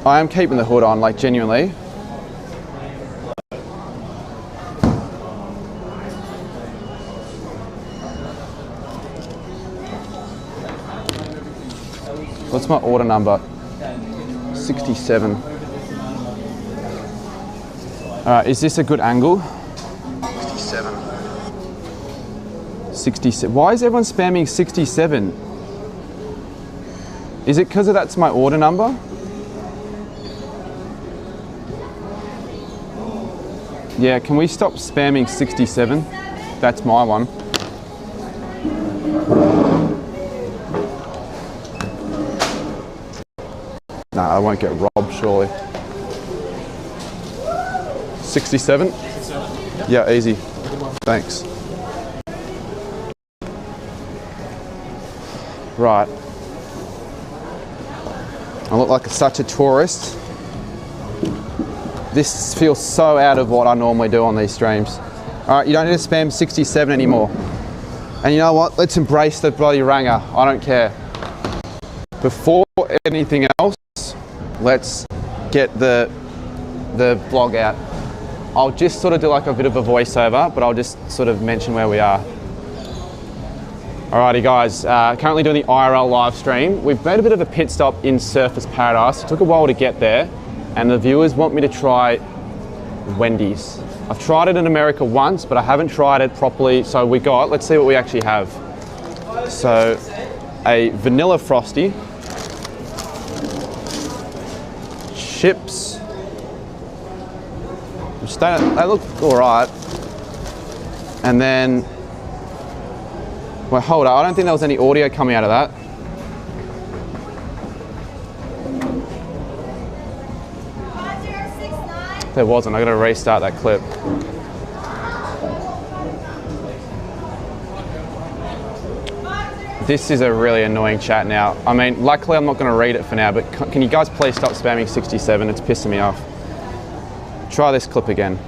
I am keeping the hood on, like genuinely. What's my order number? 67. All right, is this a good angle? 67. 67. Why is everyone spamming 67? Is it because that's my order number? Yeah, can we stop spamming 67? That's my one. Nah, I won't get robbed, surely. 67? Yeah, easy. Thanks. Right. I look like such a tourist. This feels so out of what I normally do on these streams. All right, you don't need to spam 67 anymore. And you know what? Let's embrace the bloody ranger. I don't care. Before anything else, let's get the vlog out. I'll just sort of do like a bit of a voiceover, but I'll just sort of mention where we are. Alrighty guys, currently doing the IRL live stream. We've made a bit of a pit stop in Surfers Paradise. It took a while to get there, and the viewers want me to try Wendy's. I've tried it in America once, but I haven't tried it properly. So let's see what we actually have. So a vanilla frosty, chips, which they look all right. And then, well, hold up, I don't think there was any audio coming out of that. There wasn't, I gotta restart that clip. This is a really annoying chat now. I mean, luckily I'm not gonna read it for now, but can you guys please stop spamming 67? It's pissing me off. Try this clip again.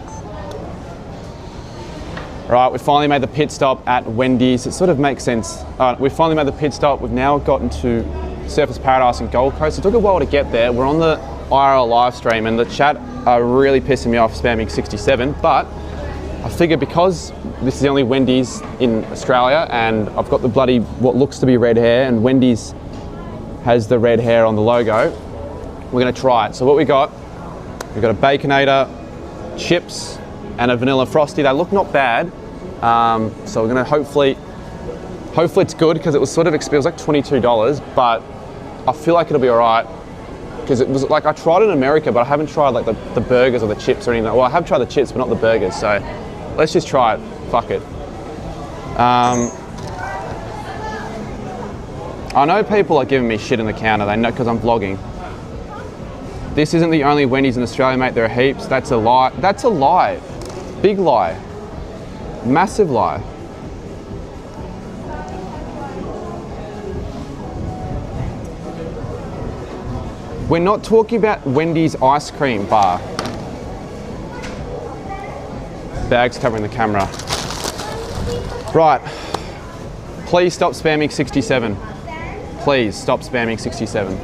Right, we finally made the pit stop at Wendy's. It sort of makes sense. We finally made the pit stop. We've now gotten to Surfers Paradise and Gold Coast. It took a while to get there. We're on the IRL live stream and the chat are really pissing me off spamming 67, but I figured because this is the only Wendy's in Australia and I've got the bloody, what looks to be red hair, and Wendy's has the red hair on the logo, we're gonna try it. So what we've got a Baconator, chips, and a vanilla frosty. They look not bad. So we're gonna hopefully it's good, because it was sort of, it was like $22, but I feel like it'll be all right. Because it was like, I tried it in America, but I haven't tried like the burgers or the chips or anything. Well, I have tried the chips, but not the burgers. So let's just try it. Fuck it. I know people are giving me shit in the counter. They know, because I'm vlogging. This isn't the only Wendy's in Australia, mate. There are heaps. That's a lie. That's a lie. Big lie. Massive lie. We're not talking about Wendy's ice cream bar. Bags covering the camera. Right. Please stop spamming 67. Please stop spamming 67.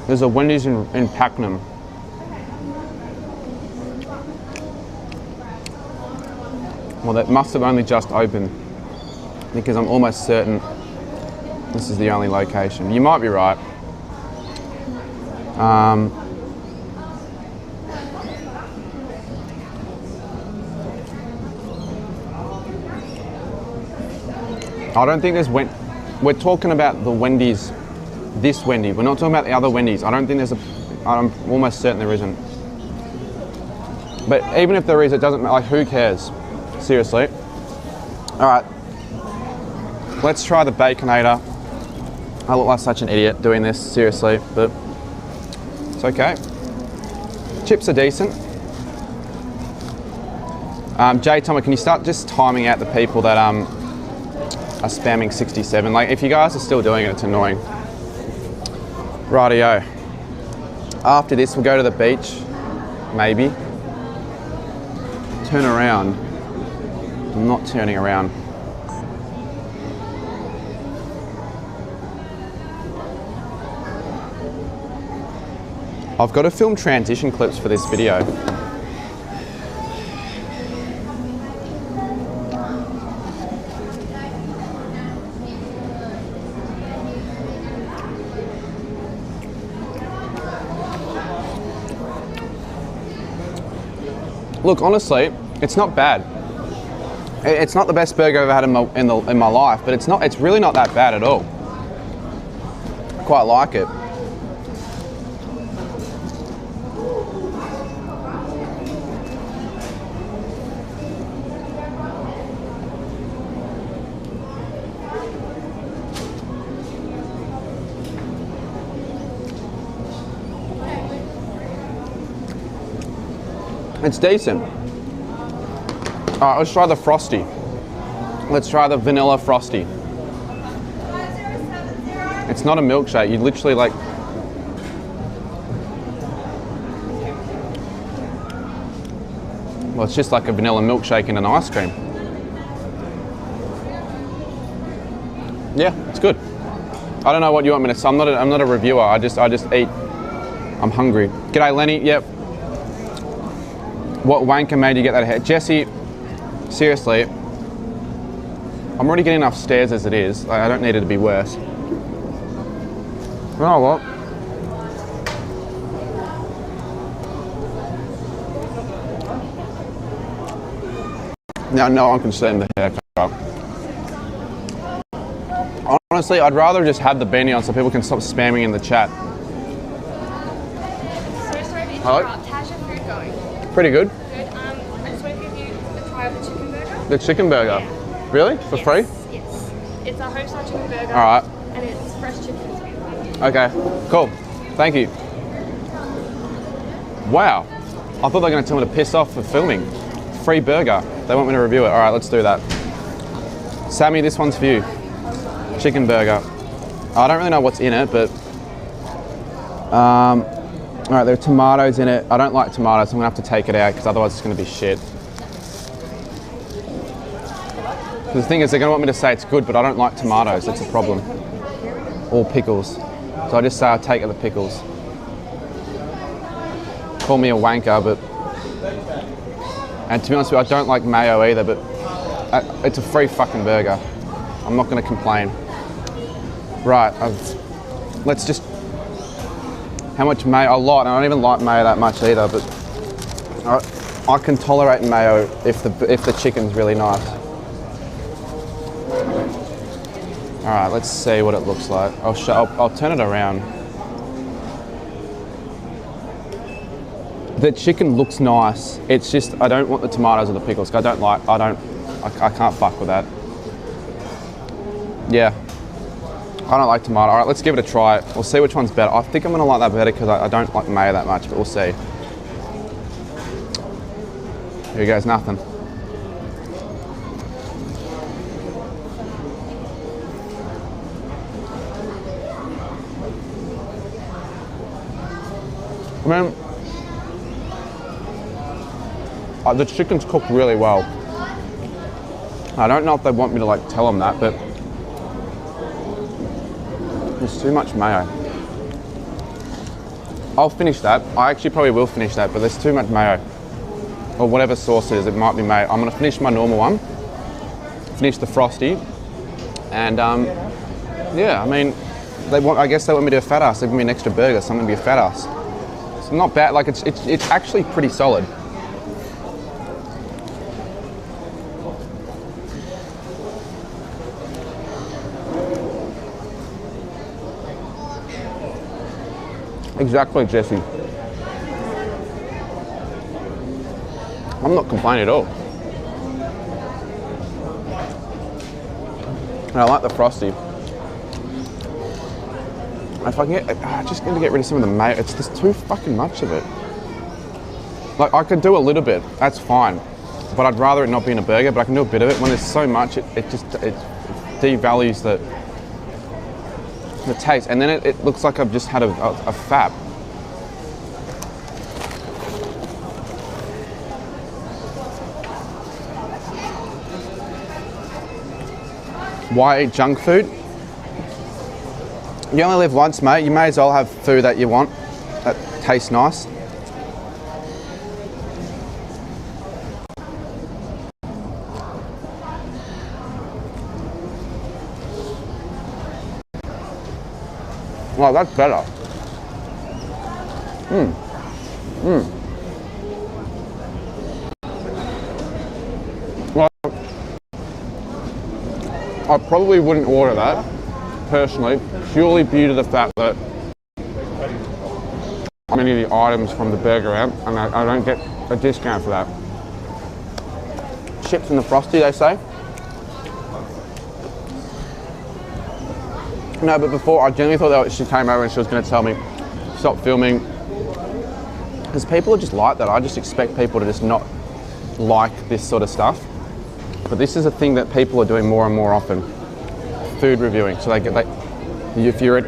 There's a Wendy's in Pakenham. Well, that must have only just opened, because I'm almost certain this is the only location. You might be right. I don't think there's we're talking about the Wendy's, this Wendy. We're not talking about the other Wendy's. I don't think there's I'm almost certain there isn't. But even if there is, it doesn't matter. Like, who cares? Seriously. All right, let's try the Baconator. I look like such an idiot doing this, seriously, but it's okay. Chips are decent. Jay Thomas, can you start just timing out the people that are spamming 67? Like, if you guys are still doing it, it's annoying. Rightio. After this, we'll go to the beach, maybe. Turn around. I'm not turning around. I've got to film transition clips for this video. Look, honestly, it's not bad. It's not the best burger I've ever had in my life, but it's really not that bad at all. I quite like it. It's decent. All right, let's try the Frosty. Let's try the vanilla Frosty. It's not a milkshake. You literally like... Well, it's just like a vanilla milkshake in an ice cream. Yeah, it's good. I don't know what you want me to say. I'm not a reviewer. I just eat. I'm hungry. G'day, Lenny. Yep. What wanker made you get that hair? Jesse, seriously, I'm already getting enough stares as it is. Like, I don't need it to be worse. You know what? Now, no, I'm concerned with the haircut. Honestly, I'd rather just have the beanie on so people can stop spamming in the chat. So sorry to Hello? interrupt. How's your food going? Pretty good. Good. I just want to give you a try of the chicken burger. The chicken burger. Yeah. Really? For free? Yes. It's a homestyle chicken burger. All right. And it's fresh chicken as well. Okay, cool. Thank you. Wow. I thought they were going to tell me to piss off for filming. Free burger. They want me to review it. All right, let's do that. Sammy, this one's for you. Chicken burger. I don't really know what's in it, but... all right, there are tomatoes in it. I don't like tomatoes, so I'm going to have to take it out because otherwise it's going to be shit. The thing is, they're going to want me to say it's good, but I don't like tomatoes. That's a problem. Or pickles. So I just say I'll take the pickles. Call me a wanker, but... And to be honest with you, I don't like mayo either, but it's a free fucking burger. I'm not going to complain. Right, let's just... How much mayo? A lot. I don't even like mayo that much either, but I can tolerate mayo if the chicken's really nice. All right, let's see what it looks like. I'll turn it around. The chicken looks nice. It's just I don't want the tomatoes or the pickles. I can't fuck with that. Yeah, I don't like tomato. All right, let's give it a try. We'll see which one's better. I think I'm gonna like that better because I don't like mayo that much, but we'll see. Here goes nothing. I mean, the chicken's cooked really well. I don't know if they want me to like tell them that, but there's too much mayo. I'll finish that. I actually probably will finish that, but there's too much mayo. Or whatever sauce it is, it might be mayo. I'm gonna finish my normal one, finish the Frosty, and yeah, I mean, I guess they want me to be a fat ass. They give me an extra burger, so I'm gonna be a fat ass. It's not bad, like it's actually pretty solid. Exactly, Jesse. I'm not complaining at all. And I like the Frosty. If I can I just need to get rid of some of the mayo. There's too fucking much of it. Like, I could do a little bit, that's fine. But I'd rather it not be in a burger, but I can do a bit of it. When there's so much, it devalues the taste. And then it looks like I've just had a fap. Why eat junk food? You only live once, mate. You may as well have food that you want, that tastes nice. Well, that's better. Well, I probably wouldn't order that, personally, purely due to the fact that many of the items from the burger out, and I don't get a discount for that. Chips and the Frosty, they say. No, but before, I genuinely thought that she came over and she was going to tell me, stop filming. Because people are just like that. I just expect people to just not like this sort of stuff. But this is a thing that people are doing more and more often. Food reviewing. So if you're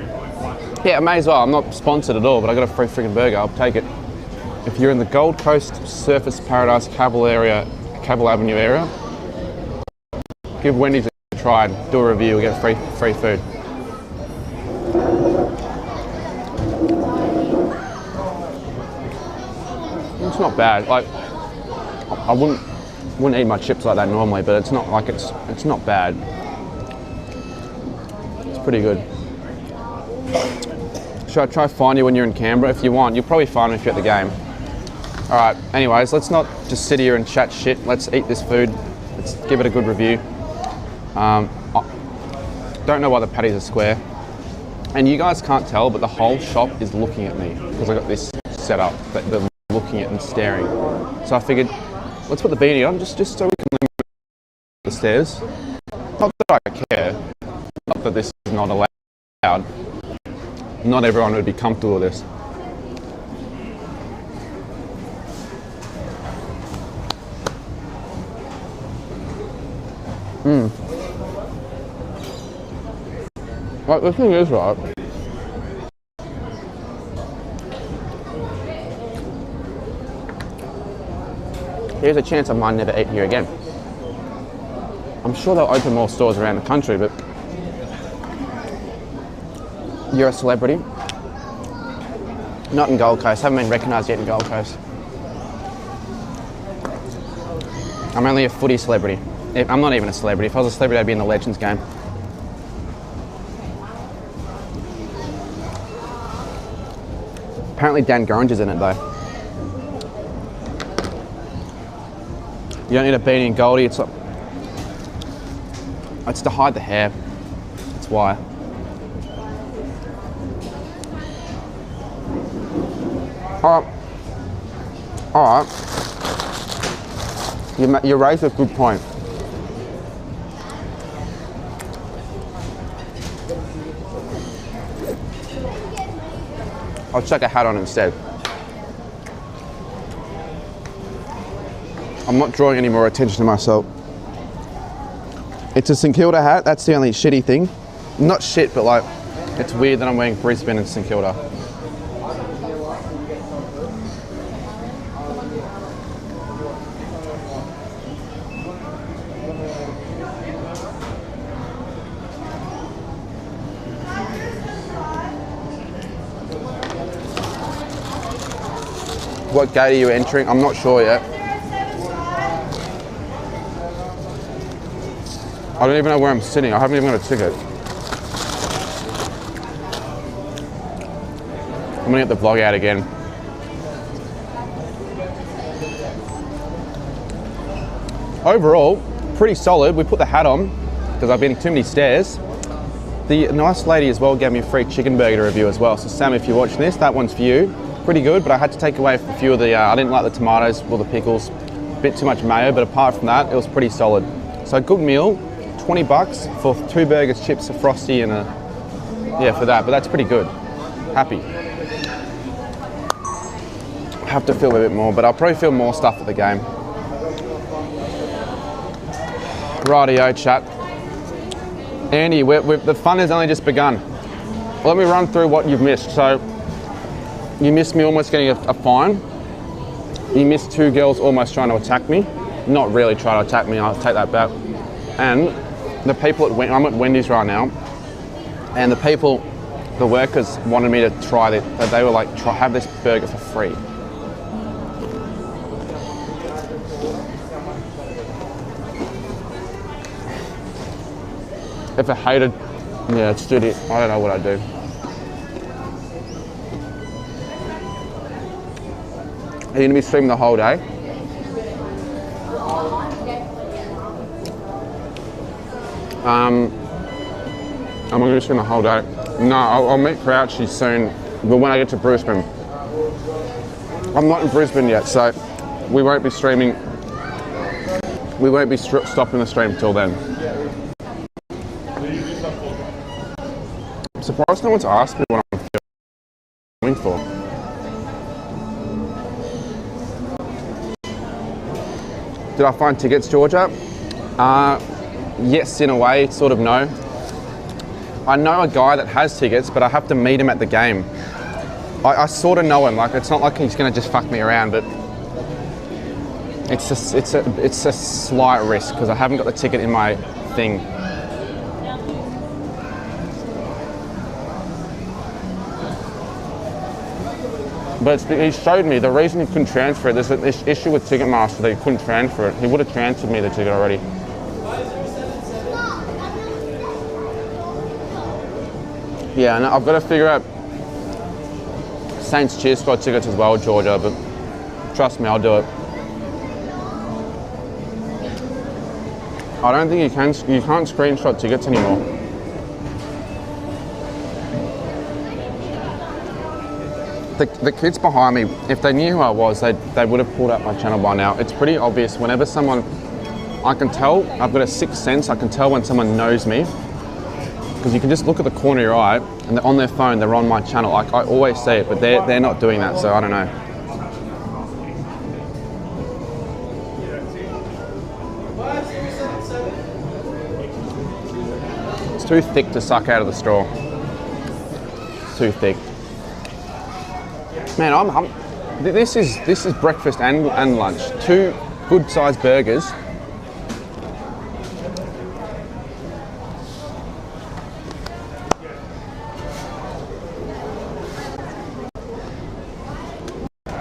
yeah, I may as well. I'm not sponsored at all, but I got a free freaking burger. I'll take it. If you're in the Gold Coast, Surfers Paradise, Cavill Avenue area, give Wendy's a try and do a review. We'll get free food. It's not bad. Like, I wouldn't eat my chips like that normally, but it's not like it's not bad. pretty good. Should I try find you when you're in Canberra? If you want, you'll probably find me if you're at the game. All right, anyways, let's not just sit here and chat shit. Let's eat this food. Let's give it a good review. I don't know why the patties are square. And you guys can't tell, but the whole shop is looking at me because I got this set up that they're looking at and staring. So I figured, let's put the beanie on just so we can limit the stairs. Not that I care, not that this is not allowed. Not everyone would be comfortable with this. Like, the thing is, right, here's a chance I might never eat here again. I'm sure they'll open more stores around the country, but you're a celebrity. Not in Gold Coast, haven't been recognised yet in Gold Coast. I'm only a footy celebrity. I'm not even a celebrity. If I was a celebrity, I'd be in the Legends game. Apparently Dan Gurringer's in it though. You don't need a beanie and Goldie, it's to hide the hair. That's why. Alright. You raised a good point. I'll chuck a hat on instead. I'm not drawing any more attention to myself. It's a St Kilda hat, that's the only shitty thing. Not shit, but like, it's weird that I'm wearing Brisbane and St Kilda. What gate are you entering? I'm not sure yet. I don't even know where I'm sitting. I haven't even got a ticket. I'm gonna get the vlog out again. Overall, pretty solid. We put the hat on because I've been too many stairs. The nice lady as well gave me a free chicken burger to review as well. So Sam, if you're watching this, that one's for you. Pretty good, but I had to take away a few of the, I didn't like the tomatoes or the pickles. A bit too much mayo, but apart from that, it was pretty solid. So a good meal, 20 bucks for 2 burgers, chips, a Frosty and for that, but that's pretty good. Happy. I have to feel a bit more, but I'll probably feel more stuff at the game. Rightio, chat. Andy, the fun has only just begun. Let me run through what you've missed. So, you missed me almost getting a fine. You missed 2 girls almost trying to attack me. Not really trying to attack me, I'll take that back. And the people I'm at Wendy's right now, and the workers wanted me to try that. They were like, have this burger for free. If I hated, yeah, it's dirty. I don't know what I'd do. Are you going to be streaming the whole day? I'm going to stream the whole day. No, I'll meet Crouchy soon, but when I get to Brisbane. I'm not in Brisbane yet, so we won't be streaming. We won't be stopping the stream till then. I'm surprised no one's asked me what I'm filming for. Did I find tickets, Georgia? Yes, in a way, sort of no. I know a guy that has tickets, but I have to meet him at the game. I sort of know him, like it's not like he's gonna just fuck me around, but it's a slight risk because I haven't got the ticket in my thing. But he showed me the reason he couldn't transfer it. There's an issue with Ticketmaster that he couldn't transfer it. He would have transferred me the ticket already. Yeah, and I've got to figure out Saints Cheer Squad tickets as well, Georgia, but trust me, I'll do it. I don't think you can't screenshot tickets anymore. The kids behind me, if they knew who I was, they would have pulled up my channel by now. It's pretty obvious whenever someone, I can tell, I've got a sixth sense, I can tell when someone knows me. Because you can just look at the corner of your eye and on their phone, they're on my channel. I always see it, but they're not doing that, so I don't know. It's too thick to suck out of the straw. It's too thick. Man, this is breakfast and lunch. 2 good-sized burgers.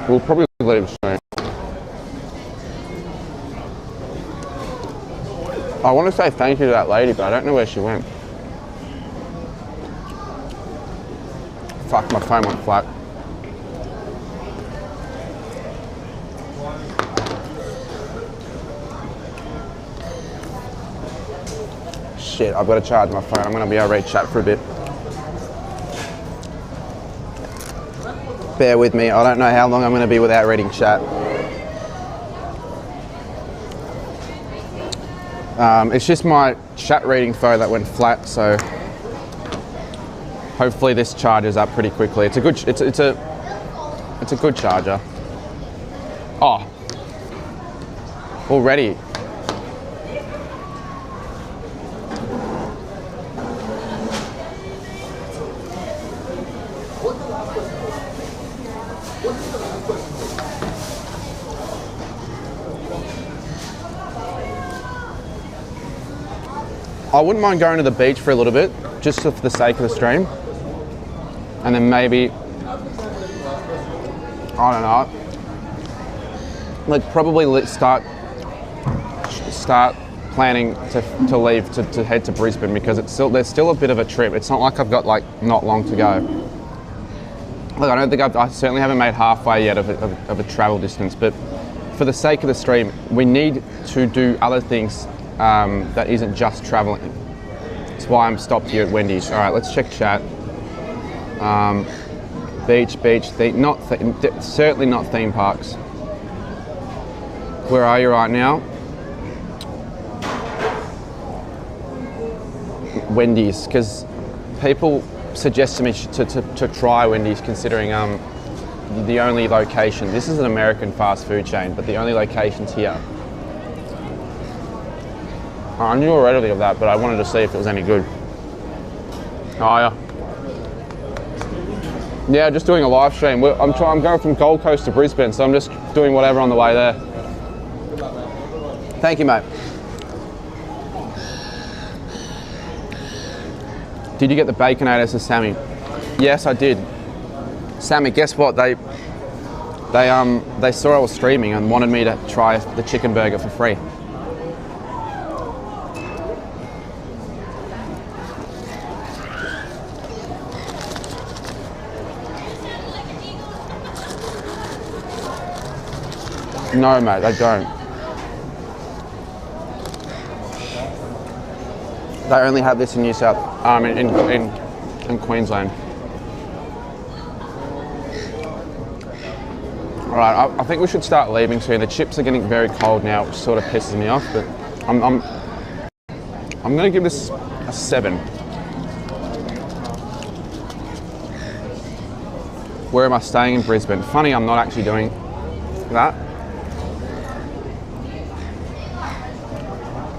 We'll probably let him stay. I want to say thank you to that lady, but I don't know where she went. Fuck, my phone went flat. Shit, I've got to charge my phone. I'm going to be able to read chat for a bit. Bear with me. I don't know how long I'm going to be without reading chat. It's just my chat reading phone that went flat, so hopefully this charges up pretty quickly. It's a good charger. Oh, already. I wouldn't mind going to the beach for a little bit, just for the sake of the stream. And then maybe, I don't know, like probably start planning to leave to head to Brisbane, because there's still a bit of a trip. It's not like I've got like not long to go. Look, I don't think I certainly haven't made halfway yet of a travel distance, but for the sake of the stream, we need to do other things that isn't just traveling. That's why I'm stopped here at Wendy's. All right, let's check chat. Beach, certainly not theme parks. Where are you right now? Wendy's, because people suggest to me to try Wendy's, considering the only location. This is an American fast food chain, but the only location's here. I knew already of that, but I wanted to see if it was any good. Oh yeah. Yeah, just doing a live stream. I'm going from Gold Coast to Brisbane, so I'm just doing whatever on the way there. Thank you, mate. Did you get the Baconator to Sammy? Yes, I did. Sammy, guess what? They saw I was streaming and wanted me to try the chicken burger for free. No, mate, they don't. They only have this in in Queensland. All right, I think we should start leaving soon. The chips are getting very cold now, which sort of pisses me off. But I'm going to give this a 7. Where am I staying in Brisbane? Funny, I'm not actually doing that.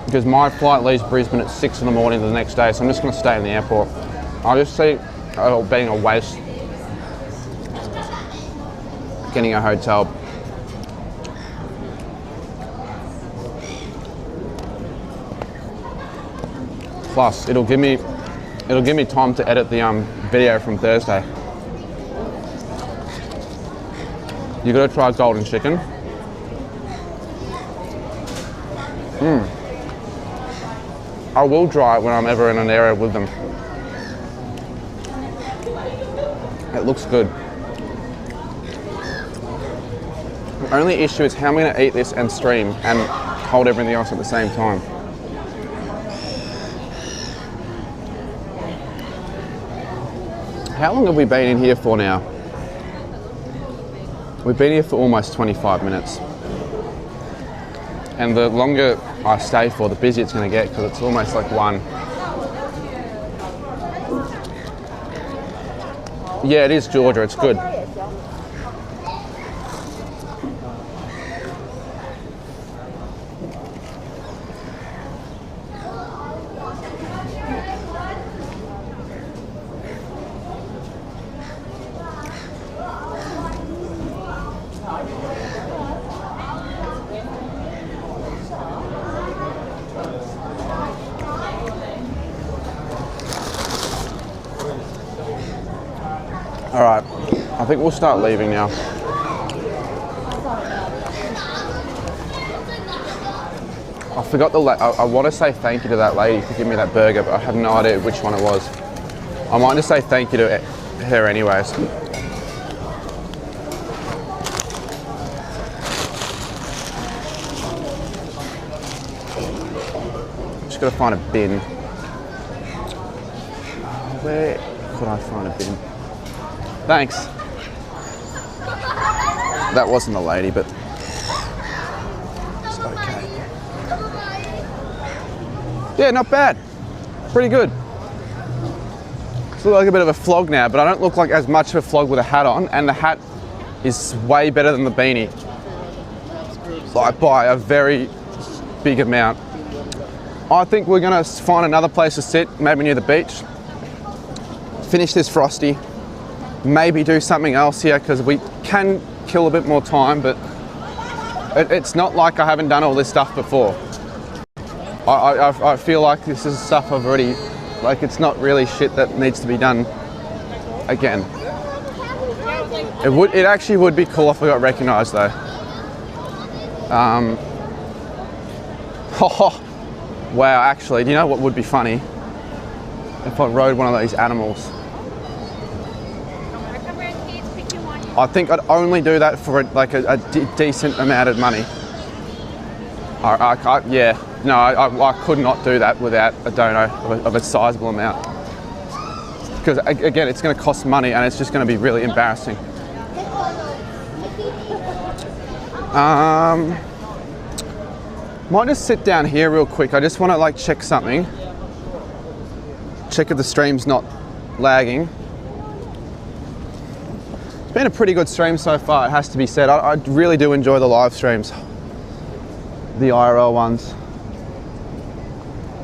Because my flight leaves Brisbane at 6 in the morning the next day, so I'm just going to stay in the airport. I just see it being a waste getting a hotel. Plus, it'll give me time to edit the video from Thursday. You got to try golden chicken. I will try it when I'm ever in an area with them. It looks good. The only issue is how I'm going to eat this and stream and hold everything else at the same time. How long have we been in here for now? We've been here for almost 25 minutes. And the longer I stay for, the busier it's going to get because it's almost like 1. Yeah, it is Georgia, it's good. All right, I think we'll start leaving now. I forgot I want to say thank you to that lady for giving me that burger, but I have no idea which one it was. I might just say thank you to her anyways. Just gotta find a bin. Where could I find a bin? Thanks. That wasn't a lady, but it's okay. Yeah, not bad. Pretty good. It's like a bit of a flog now, but I don't look like as much of a flog with a hat on, and the hat is way better than the beanie. Like by a very big amount. I think we're gonna find another place to sit, maybe near the beach. Finish this frosty. Maybe do something else here because we can kill a bit more time, but it's not like I haven't done all this stuff before. I feel like this is stuff I've already, like it's not really shit that needs to be done again. It actually would be cool if I got recognised though. Wow, actually, do you know what would be funny? If I rode one of these animals. I think I'd only do that for like a decent amount of money. Yeah, no, I could not do that without a dono of a sizable amount. Because again, it's going to cost money and it's just going to be really embarrassing. Might just sit down here real quick. I just want to like check something. Check if the stream's not lagging. It's been a pretty good stream so far, it has to be said. I really do enjoy the live streams, the IRL ones.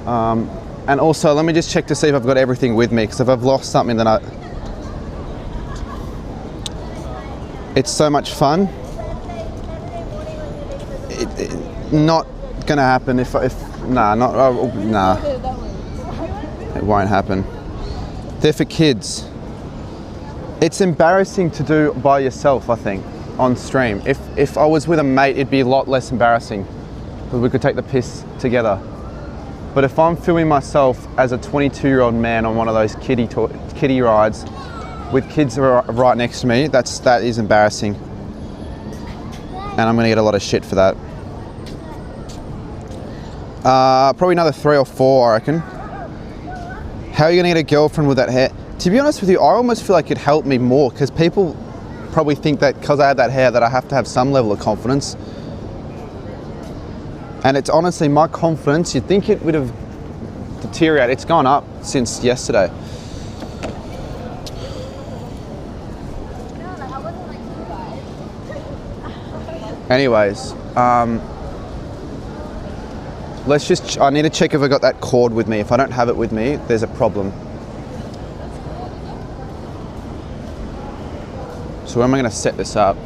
And also, let me just check to see if I've got everything with me, because if I've lost something, then it's so much fun. Not gonna happen nah, it won't happen. They're for kids. It's embarrassing to do by yourself, I think, on stream. If I was with a mate, it'd be a lot less embarrassing because we could take the piss together. But if I'm filming myself as a 22-year-old man on one of those kiddie rides with kids right next to me, that is embarrassing. And I'm gonna get a lot of shit for that. Probably another 3 or 4, I reckon. How are you gonna get a girlfriend with that hair? To be honest with you, I almost feel like it'd help me more because people probably think that because I have that hair that I have to have some level of confidence. And it's honestly my confidence, you'd think it would have deteriorated. It's gone up since yesterday. Anyways, I need to check if I got that cord with me. If I don't have it with me, there's a problem. So where am I going to set this up?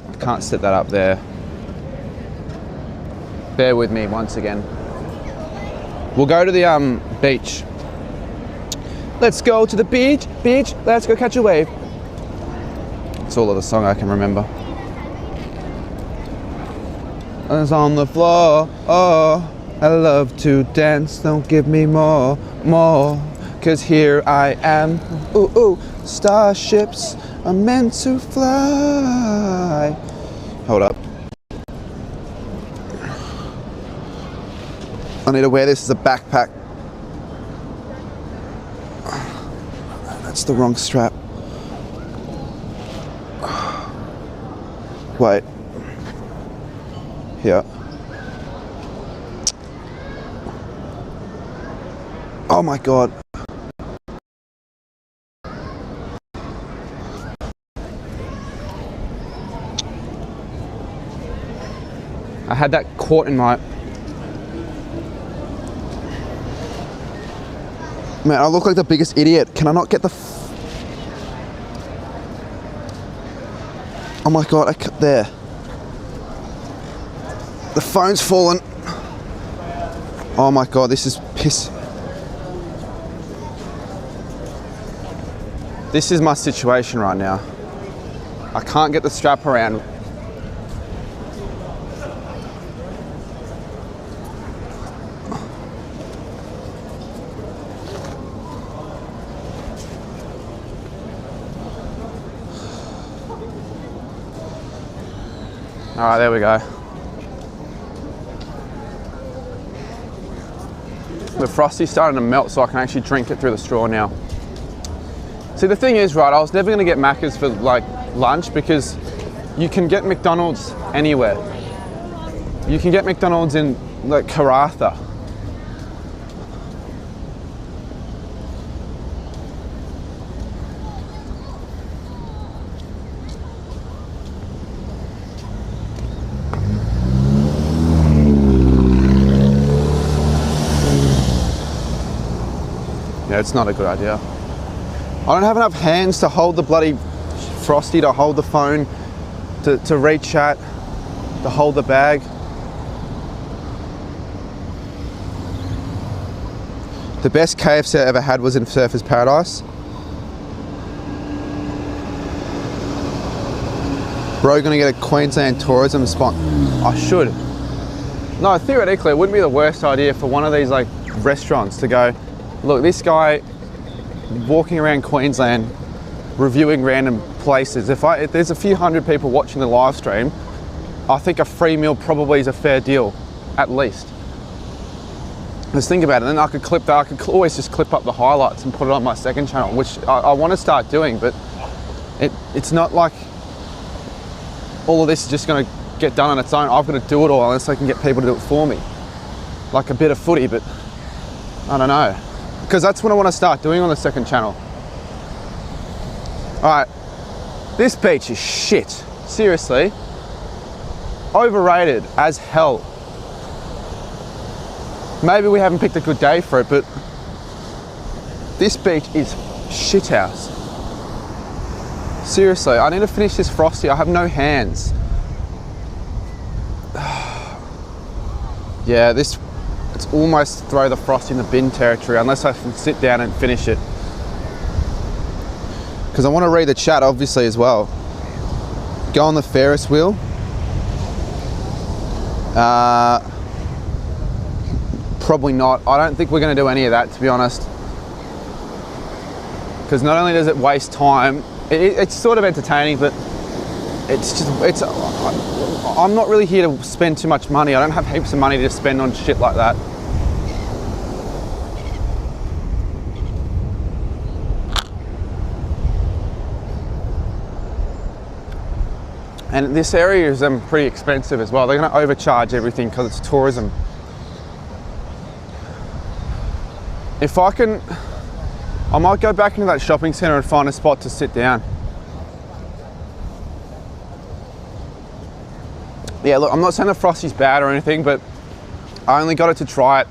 I can't set that up there. Bear with me once again. We'll go to the beach. Let's go to the beach, let's go catch a wave. It's all of the song I can remember. It's on the floor, oh, I love to dance, don't give me more, more. Cause here I am, ooh, ooh. Starships are meant to fly. Hold up. I need to wear this as a backpack. That's the wrong strap. Wait. Here. Oh my God. I had that caught in my... Man, I look like the biggest idiot. Can I not get the... Oh my God, there. The phone's fallen. Oh my God, this is piss. This is my situation right now. I can't get the strap around. All right, there we go. The Frosty's starting to melt so I can actually drink it through the straw now. See, the thing is, right, I was never gonna get Macca's for like lunch because you can get McDonald's anywhere. You can get McDonald's in like Karratha. Yeah, it's not a good idea. I don't have enough hands to hold the bloody Frosty, to hold the phone, to read chat, to hold the bag. The best KFC I ever had was in Surfers Paradise. Bro, gonna get a Queensland tourism spot. I should. No, theoretically, it wouldn't be the worst idea for one of these like restaurants to go, look, this guy walking around Queensland reviewing random places. If there's a few hundred people watching the live stream, I think a free meal probably is a fair deal, at least. Just think about it, and then I could clip that. I could always just clip up the highlights and put it on my second channel, which I want to start doing, but it's not like all of this is just going to get done on its own. I've got to do it all unless I can get people to do it for me. Like a bit of footy, but I don't know. Because that's what I want to start doing on the second channel. Alright, this beach is shit. Seriously. Overrated as hell. Maybe we haven't picked a good day for it, but this beach is shithouse. Seriously, I need to finish this Frosty. I have no hands. Yeah, it's almost throw the Frosty in the bin territory unless I can sit down and finish it. Because I want to read the chat, obviously, as well. Go on the Ferris wheel. Probably not. I don't think we're going to do any of that, to be honest. Because not only does it waste time, it's sort of entertaining, but I'm not really here to spend too much money. I don't have heaps of money to spend on shit like that. And this area is pretty expensive as well. They're going to overcharge everything because it's tourism. If I can, I might go back into that shopping centre and find a spot to sit down. Yeah, look, I'm not saying the Frosty's bad or anything, but I only got it to try it.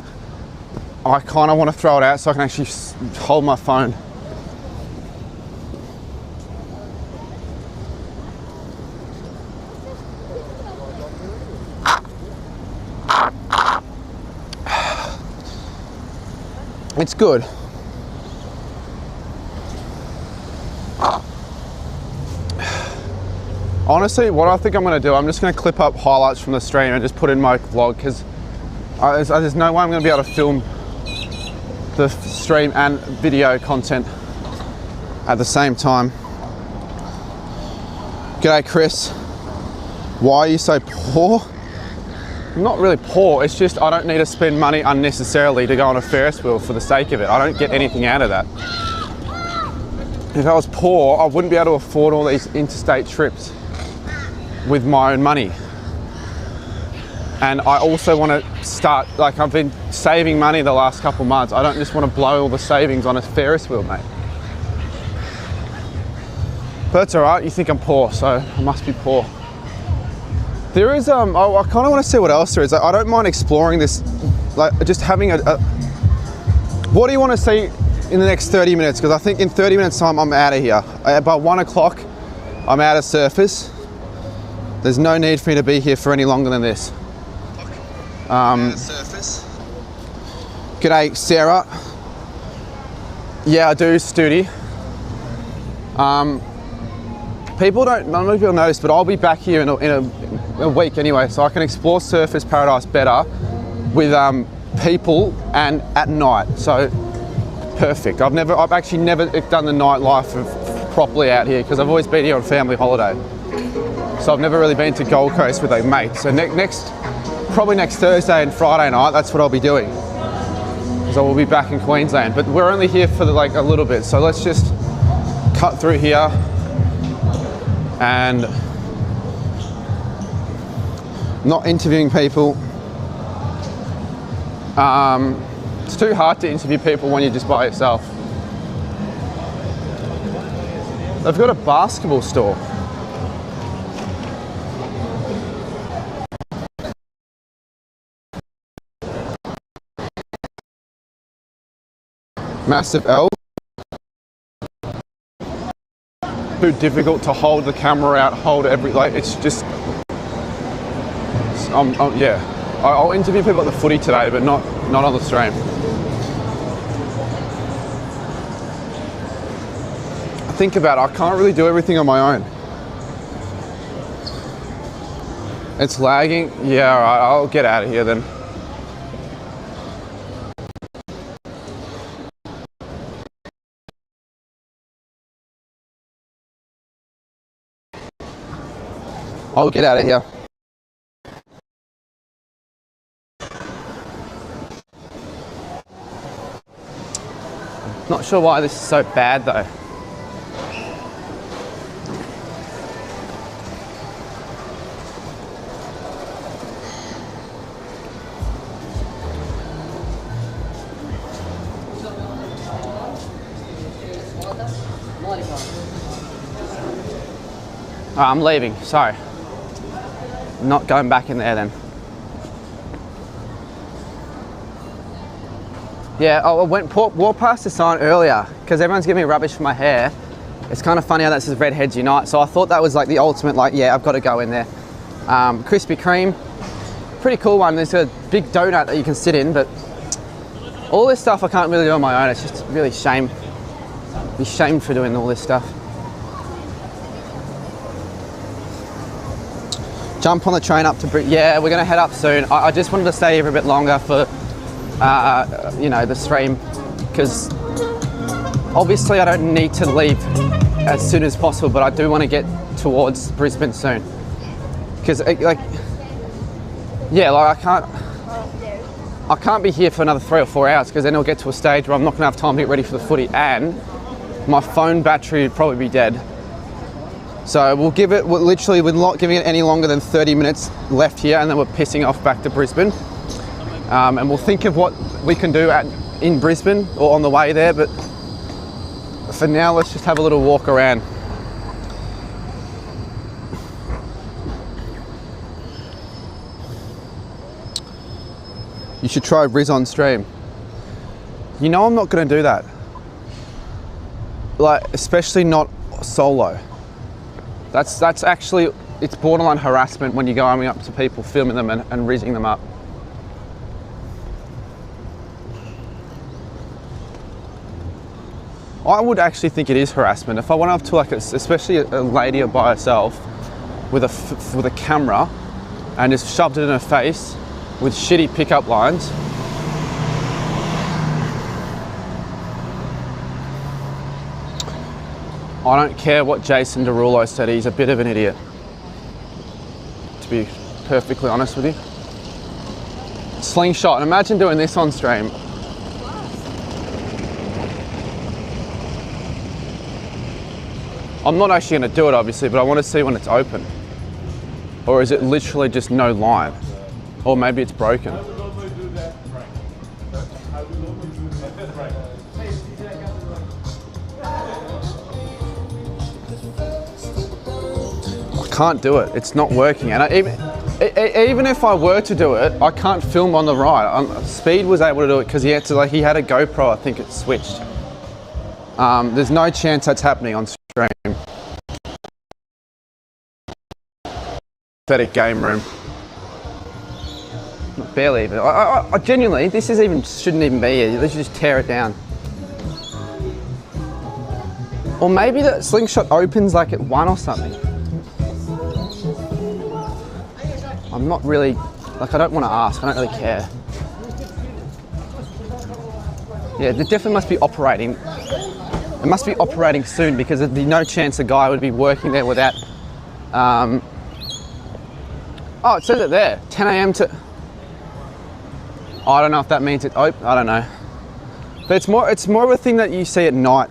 I kind of want to throw it out so I can actually hold my phone. It's good. Honestly, what I think I'm going to do, I'm just going to clip up highlights from the stream and just put in my vlog, because There's no way I'm going to be able to film the stream and video content at the same time. G'day Chris. Why are you so poor? I'm not really poor, it's just I don't need to spend money unnecessarily to go on a Ferris wheel for the sake of it. I don't get anything out of that. If I was poor, I wouldn't be able to afford all these interstate trips with my own money. And I also want to start, like I've been saving money the last couple months. I don't just want to blow all the savings on a Ferris wheel, mate. But it's all right, you think I'm poor, so I must be poor. There is, I kind of want to see what else there is. Like, I don't mind exploring this, like just having what do you want to see in the next 30 minutes? Because I think in 30 minutes time, I'm out of here. By 1 o'clock, I'm out of surface. There's no need for me to be here for any longer than this. G'day, Sarah. Yeah, I do, Studi. People don't, none of people notice, but I'll be back here in a week anyway, so I can explore Surfers Paradise better with people and at night. So perfect. I've actually never done the nightlife properly out here because I've always been here on family holiday. So I've never really been to Gold Coast with a mate. So probably next Thursday and Friday night, that's what I'll be doing. Because I will be back in Queensland, but we're only here for like a little bit. So let's just cut through here. And not interviewing people. It's too hard to interview people when you're just by yourself. They've got a basketball store. Massive L. Too difficult to hold the camera out, hold like it's just, yeah. I'll interview people at the footy today, but not on the stream. Think about it, I can't really do everything on my own. It's lagging. Yeah, all right, I'll get out of here then. I'll get out of here. Not sure why this is so bad though. Oh, I'm leaving, sorry. Not going back in there then. Yeah, I walked past the sign earlier because everyone's giving me rubbish for my hair. It's kind of funny how that says Redheads Unite, so I thought that was like the ultimate, like, yeah, I've got to go in there. Krispy Kreme, pretty cool one. There's a big donut that you can sit in, but all this stuff I can't really do on my own. It's just really be shamed for doing all this stuff. Jump on the train up to Brisbane. Yeah, we're gonna head up soon. I just wanted to stay here a bit longer for, you know, the stream, because obviously I don't need to leave as soon as possible, but I do want to get towards Brisbane soon. Because, like, yeah, like I can't be here for another 3 or 4 hours, because then it'll get to a stage where I'm not gonna have time to get ready for the footy, and my phone battery would probably be dead. So we'll give it, we're not giving it any longer than 30 minutes left here, and then we're pissing off back to Brisbane. And we'll think of what we can do in Brisbane or on the way there, but for now, let's just have a little walk around. You should try Riz on stream. You know I'm not gonna do that. Like, especially not solo. That's actually, it's borderline harassment when you're going up to people, filming them and rizzing them up. I would actually think it is harassment. If I went up to, like, especially a lady by herself with a camera and just shoved it in her face, with shitty pickup lines. I don't care what Jason Derulo said, he's a bit of an idiot, to be perfectly honest with you. Slingshot, and imagine doing this on stream. I'm not actually going to do it obviously, but I want to see when it's open. Or is it literally just no line? Or maybe it's broken. I can't do it, it's not working. And even if I were to do it, I can't film on the ride. Speed was able to do it because he had a GoPro, I think it switched. There's no chance that's happening on stream. Pathetic game room. Barely even. I genuinely, this shouldn't even be here. Let's just tear it down. Or maybe the slingshot opens like at 1 or something. I'm not really, like I don't want to ask, I don't really care. Yeah, it definitely must be operating. It must be operating soon because there'd be no chance a guy would be working there without, oh, it says it there, 10 a.m. to, I don't know if that means it open, I don't know. But it's more of a thing that you see at night.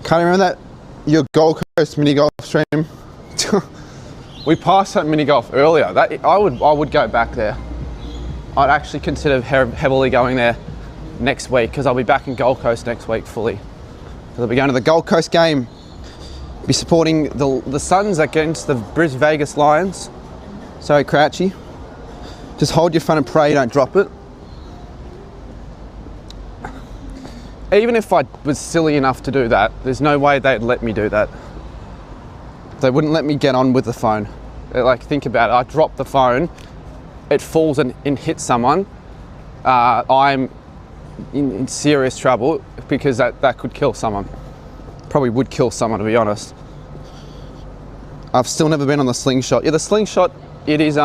Can't you remember that, your Gold Coast mini golf stream? We passed that mini golf earlier. I would go back there. I'd actually consider heavily going there next week because I'll be back in Gold Coast next week fully. I'll be going to the Gold Coast game. Be supporting the Suns against the Brisbane Vegas Lions. Sorry, Crouchy. Just hold your phone and pray you don't drop it. Even if I was silly enough to do that, there's no way they'd let me do that. They wouldn't let me get on with the phone. Like, think about it. I drop the phone, it falls and hits someone. I'm in serious trouble because that could kill someone. Probably would kill someone, to be honest. I've still never been on the slingshot. Yeah, the slingshot, it is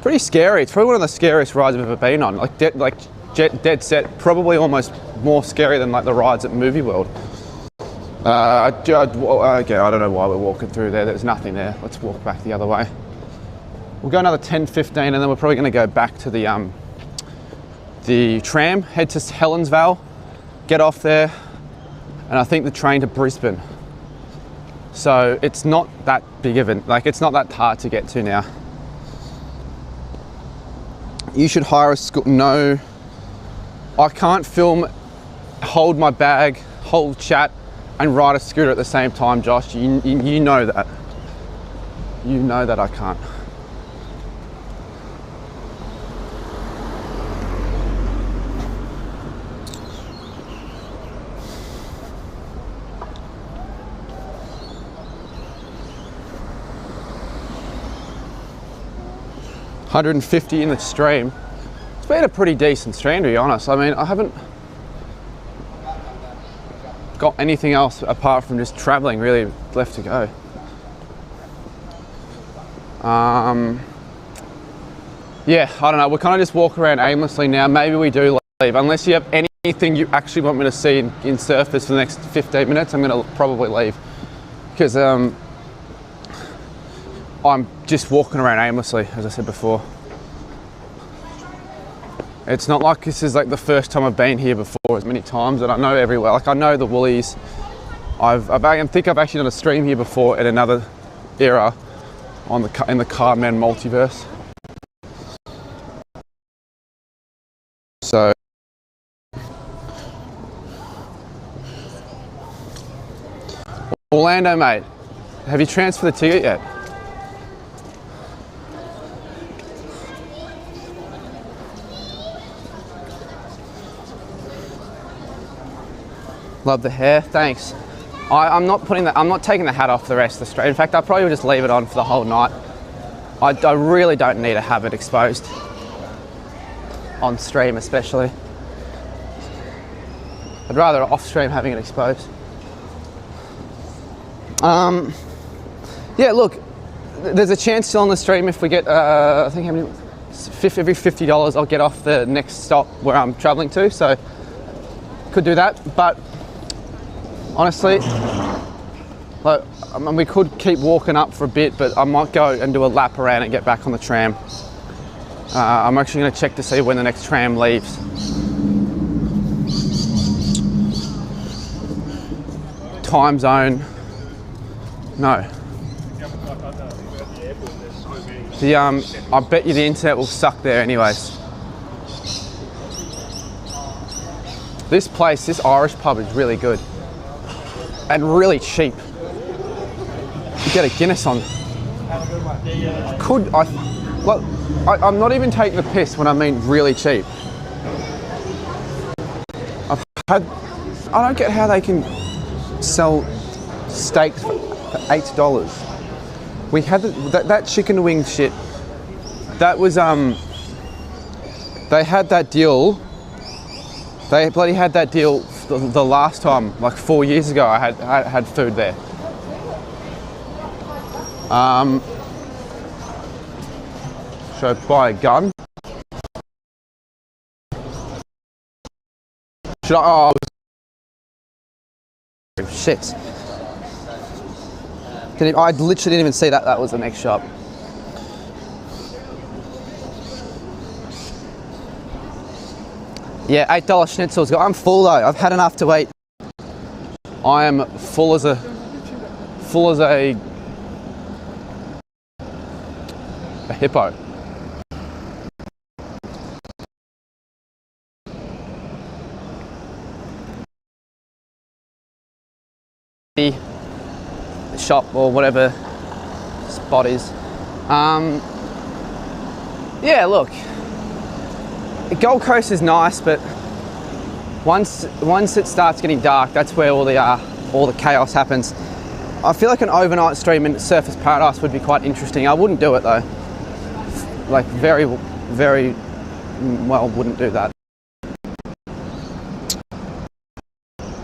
pretty scary. It's probably one of the scariest rides I've ever been on. Dead set, probably almost more scary than like the rides at Movie World. Again, I don't know why we're walking through there. There's nothing there. Let's walk back the other way. We'll go another 10, 15, and then we're probably going to go back to the tram, head to Helensvale, get off there, and I think the train to Brisbane. So it's not that big of it's not that hard to get to now. You should hire a school. No, I can't film, hold my bag, hold chat, and ride a scooter at the same time, Josh. You know that. You know that I can't. $150 in the stream. It's been a pretty decent stream, to be honest. I mean, I haven't got anything else apart from just traveling really left to go. Yeah, I don't know. We're kind of just walking around aimlessly now. Maybe we do leave. Unless you have anything you actually want me to see in Surfers for the next 15 minutes, I'm going to probably leave. Because I'm just walking around aimlessly, as I said before. It's not like this is like the first time I've been here before as many times, and I know everywhere. Like I know the Woolies. I think I've actually done a stream here before in another era in the Carman multiverse. So Orlando, mate, have you transferred the ticket yet? Love the hair, thanks. I'm not taking the hat off for the rest of the stream. In fact, I probably would just leave it on for the whole night. I really don't need to have it exposed. On stream especially. I'd rather off stream having it exposed. Yeah, look, there's a chance still on the stream if we get, I think how many? every $50 I'll get off the next stop where I'm traveling to, so could do that. But honestly, like, I mean, we could keep walking up for a bit, but I might go and do a lap around and get back on the tram. I'm actually going to check to see when the next tram leaves. Time zone. No. I bet you the internet will suck there anyways. This place, this Irish pub is really good. And really cheap. You get a Guinness on. I'm not even taking the piss when I mean really cheap. I don't get how they can sell steaks for $8. We had that chicken wing shit. That was they had that deal. They bloody had that deal the last time, like 4 years ago. I had food there. Should I buy a gun? Should I? Oh, shit. I literally didn't even see that was the next shop. Yeah, $8 schnitzels. I'm full though. I've had enough to eat. I am full as a hippo. The shop or whatever spot is. Yeah, look, the Gold Coast is nice, but once it starts getting dark, that's where all the chaos happens. I feel like an overnight stream in Surfers Paradise would be quite interesting. I wouldn't do it though. Like very well wouldn't do that.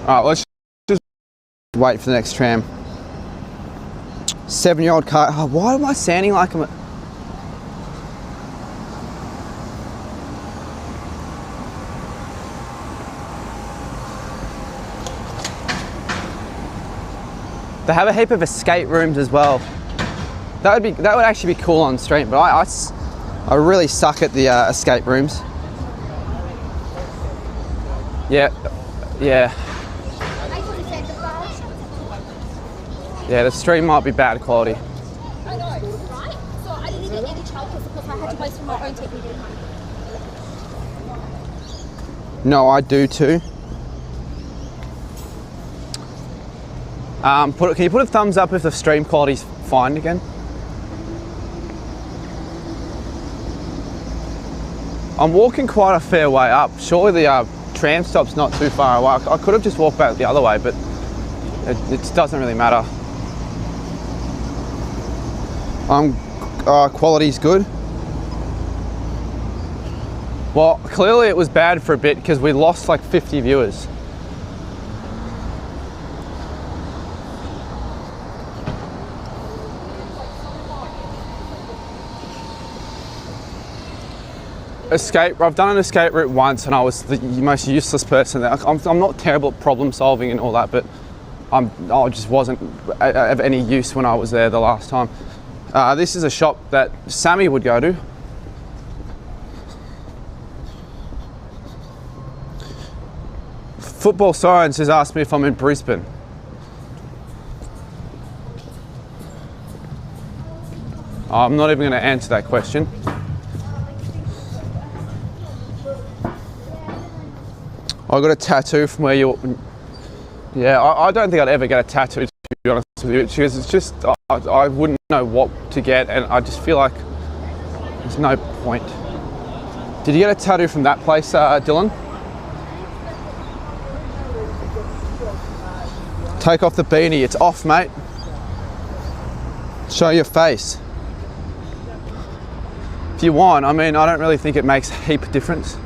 Alright, let's just wait for the next tram. 7-year-old car. Oh, why am I sounding like I'm They have a heap of escape rooms as well. That would actually be cool on stream, but I really suck at the escape rooms. Yeah. Yeah, the stream might be bad quality. I know, right? So I didn't get any childcare because I had to waste from my own technical time. No, I do too. Can you put a thumbs up if the stream quality's fine again? I'm walking quite a fair way up. Surely the tram stop's not too far away. I could have just walked back the other way, but it doesn't really matter. Quality's good. Well, clearly it was bad for a bit because we lost like 50 viewers. I've done an escape route once and I was the most useless person there. I'm not terrible at problem solving and all that, but I just wasn't of any use when I was there the last time. This is a shop that Sammy would go to. Football Science has asked me if I'm in Brisbane. I'm not even going to answer that question. I got a tattoo from where you... Yeah, I don't think I'd ever get a tattoo, to be honest with you, because it's just, I wouldn't know what to get, and I just feel like there's no point. Did you get a tattoo from that place, Dylan? Take off the beanie, it's off, mate. Show your face. If you want, I mean, I don't really think it makes a heap of difference.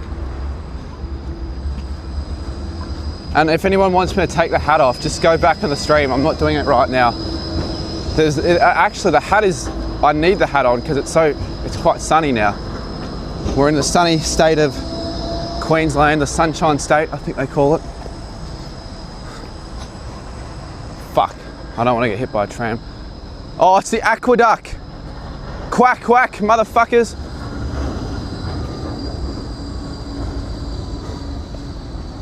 And if anyone wants me to take the hat off, just go back on the stream. I'm not doing it right now. Actually, the hat is, I need the hat on because it's quite sunny now. We're in the sunny state of Queensland, the Sunshine State, I think they call it. Fuck, I don't want to get hit by a tram. Oh, it's the aqueduct. Quack, quack, motherfuckers.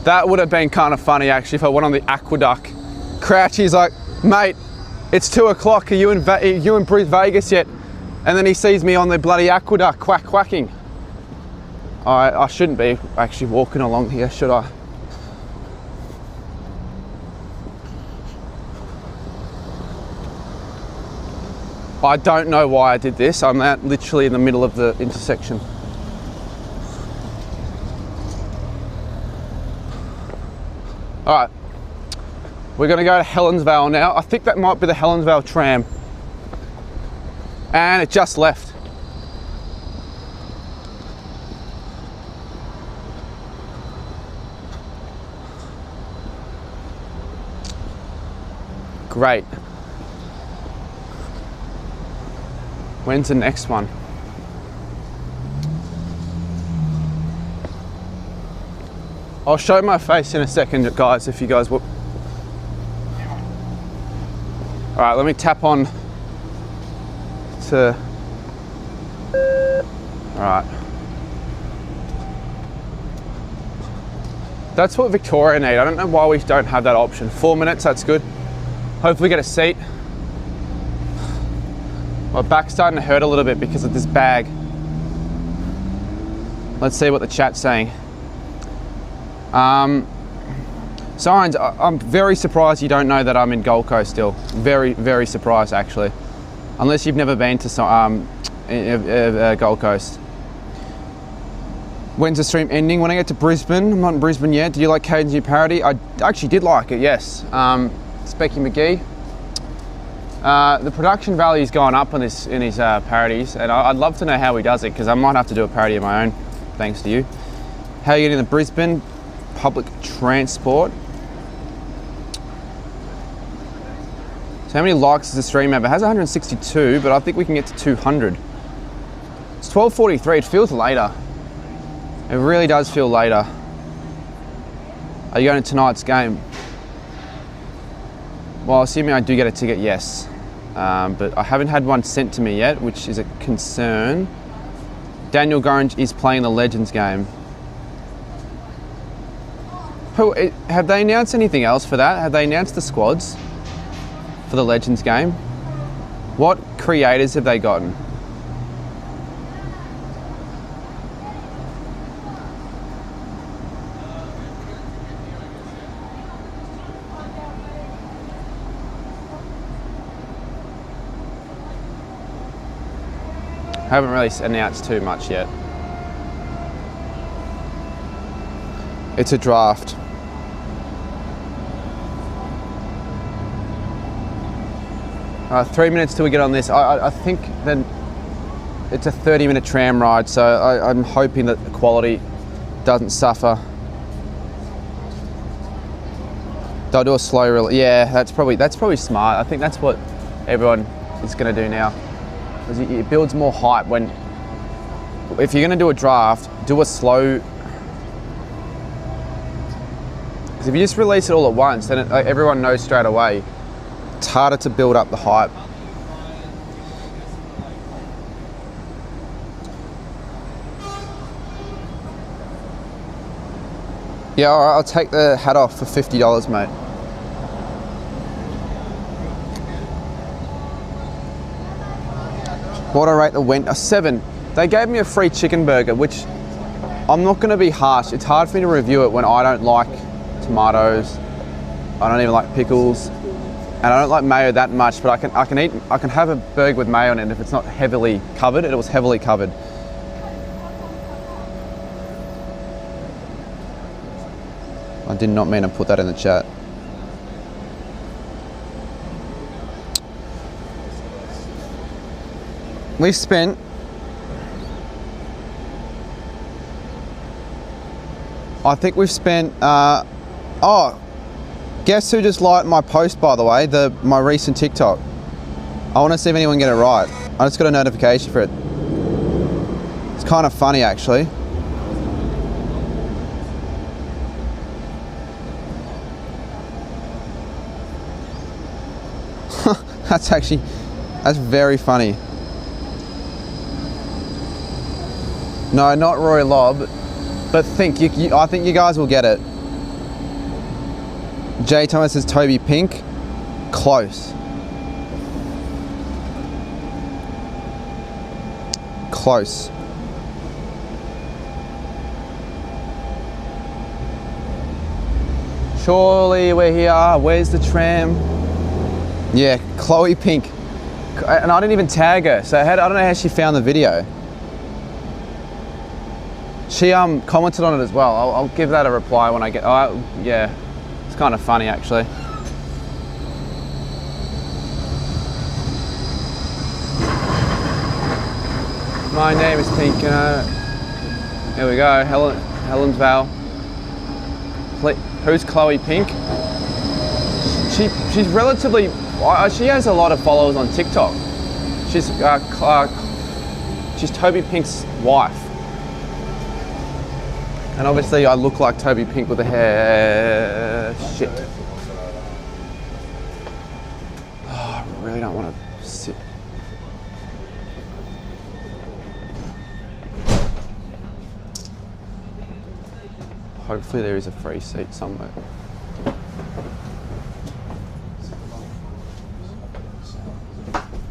That would have been kind of funny actually if I went on the aqueduct. Crouchy's like, mate, it's 2 o'clock, are you in Vegas yet? And then he sees me on the bloody aqueduct quack quacking. I shouldn't be actually walking along here, should I? I don't know why I did this. I'm out literally in the middle of the intersection. All right, we're gonna go to Helensvale now. I think that might be the Helensvale tram. And it just left. Great. When's the next one? I'll show my face in a second, guys, if you guys will. All right, let me tap on to, all right. That's what Victoria need. I don't know why we don't have that option. 4 minutes, that's good. Hopefully get a seat. My back's starting to hurt a little bit because of this bag. Let's see what the chat's saying. Signs, I'm very surprised you don't know that I'm in Gold Coast still. Very, very surprised actually. Unless you've never been to Gold Coast. When's the stream ending? When I get to Brisbane, I'm not in Brisbane yet. Do you like Caden's new parody? I actually did like it, yes. Specky McGee. The production value's gone up on this in his parodies, and I'd love to know how he does it because I might have to do a parody of my own, thanks to you. How are you getting to Brisbane? Public transport. So how many likes does the stream have? It has 162, but I think we can get to 200. It's 12:43. It feels later. It really does feel later. Are you going to tonight's game? Well, assuming I do get a ticket, yes. But I haven't had one sent to me yet, which is a concern. Daniel Gorringe is playing the Legends game. Have they announced anything else for that? Have they announced the squads for the Legends game? What creators have they gotten? Haven't really announced too much yet. It's a draft. 3 minutes till we get on this. I think then it's a 30-minute tram ride, so I'm hoping that the quality doesn't suffer. They'll do a slow release. Yeah, that's probably smart. I think that's what everyone is going to do now. Because it builds more hype when, if you're going to do a draft, do a slow. Because if you just release it all at once, then everyone knows straight away. It's harder to build up the hype. Yeah, all right, I'll take the hat off for $50, mate. What I rate the Wendy? A 7. They gave me a free chicken burger, which I'm not going to be harsh. It's hard for me to review it when I don't like tomatoes. I don't even like pickles, and I don't like mayo that much. But I can have a burger with mayo in it if it's not heavily covered. And it was heavily covered. I did not mean to put that in the chat. We've spent oh, guess who just liked my post, by the way, my recent TikTok. I want to see if anyone get it right. I just got a notification for it. It's kind of funny actually. That's very funny. No, not Roy Lobb, but I think you guys will get it. Jay Thomas says Toby Pink. Close. Close. Surely we're here. Where's the tram? Yeah, Chloe Pink. And I didn't even tag her, so I don't know how she found the video. She commented on it as well. I'll give that a reply when I get. Oh, yeah, it's kind of funny actually. My name is Pink. Here we go, Helensvale. Who's Chloe Pink? She's relatively. She has a lot of followers on TikTok. She's Toby Pink's wife. And obviously I look like Toby Pink with the hair. Shit. Oh, I really don't want to sit. Hopefully there is a free seat somewhere.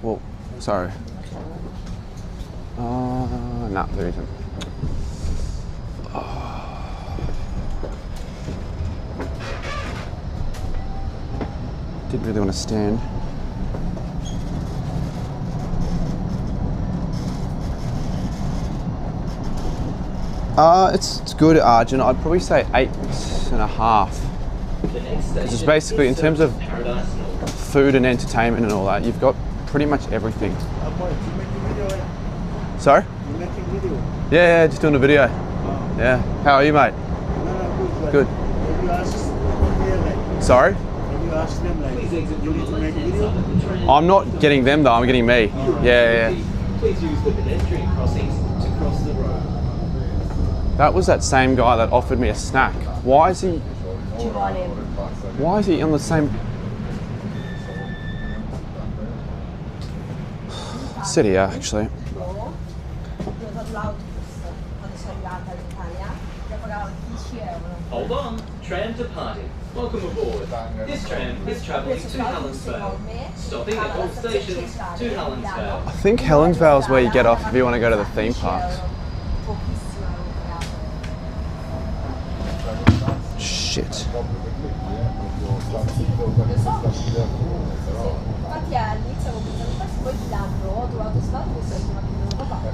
Well, sorry. No, there isn't. Didn't really want to stand. It's good, Arjun. I'd probably say 8.5. It's basically, in terms of food and entertainment and all that, you've got pretty much everything. Sorry? You making video? Yeah, just doing a video. Yeah. How are you, mate? No, Good. Have you asked them like, Sorry? have you asked them like, you need to make video? I'm not getting them though, I'm getting me. Yeah. Please use the pedestrian crossings to cross the road. That was that same guy that offered me a snack. Why is he on the same... Sit here, actually. Hold on, tram departing. Welcome aboard. This tram is travelling to Helensvale, stopping at all stations to Helensvale. I think Helensvale is where you get off if you want to go to the theme parks. Shit.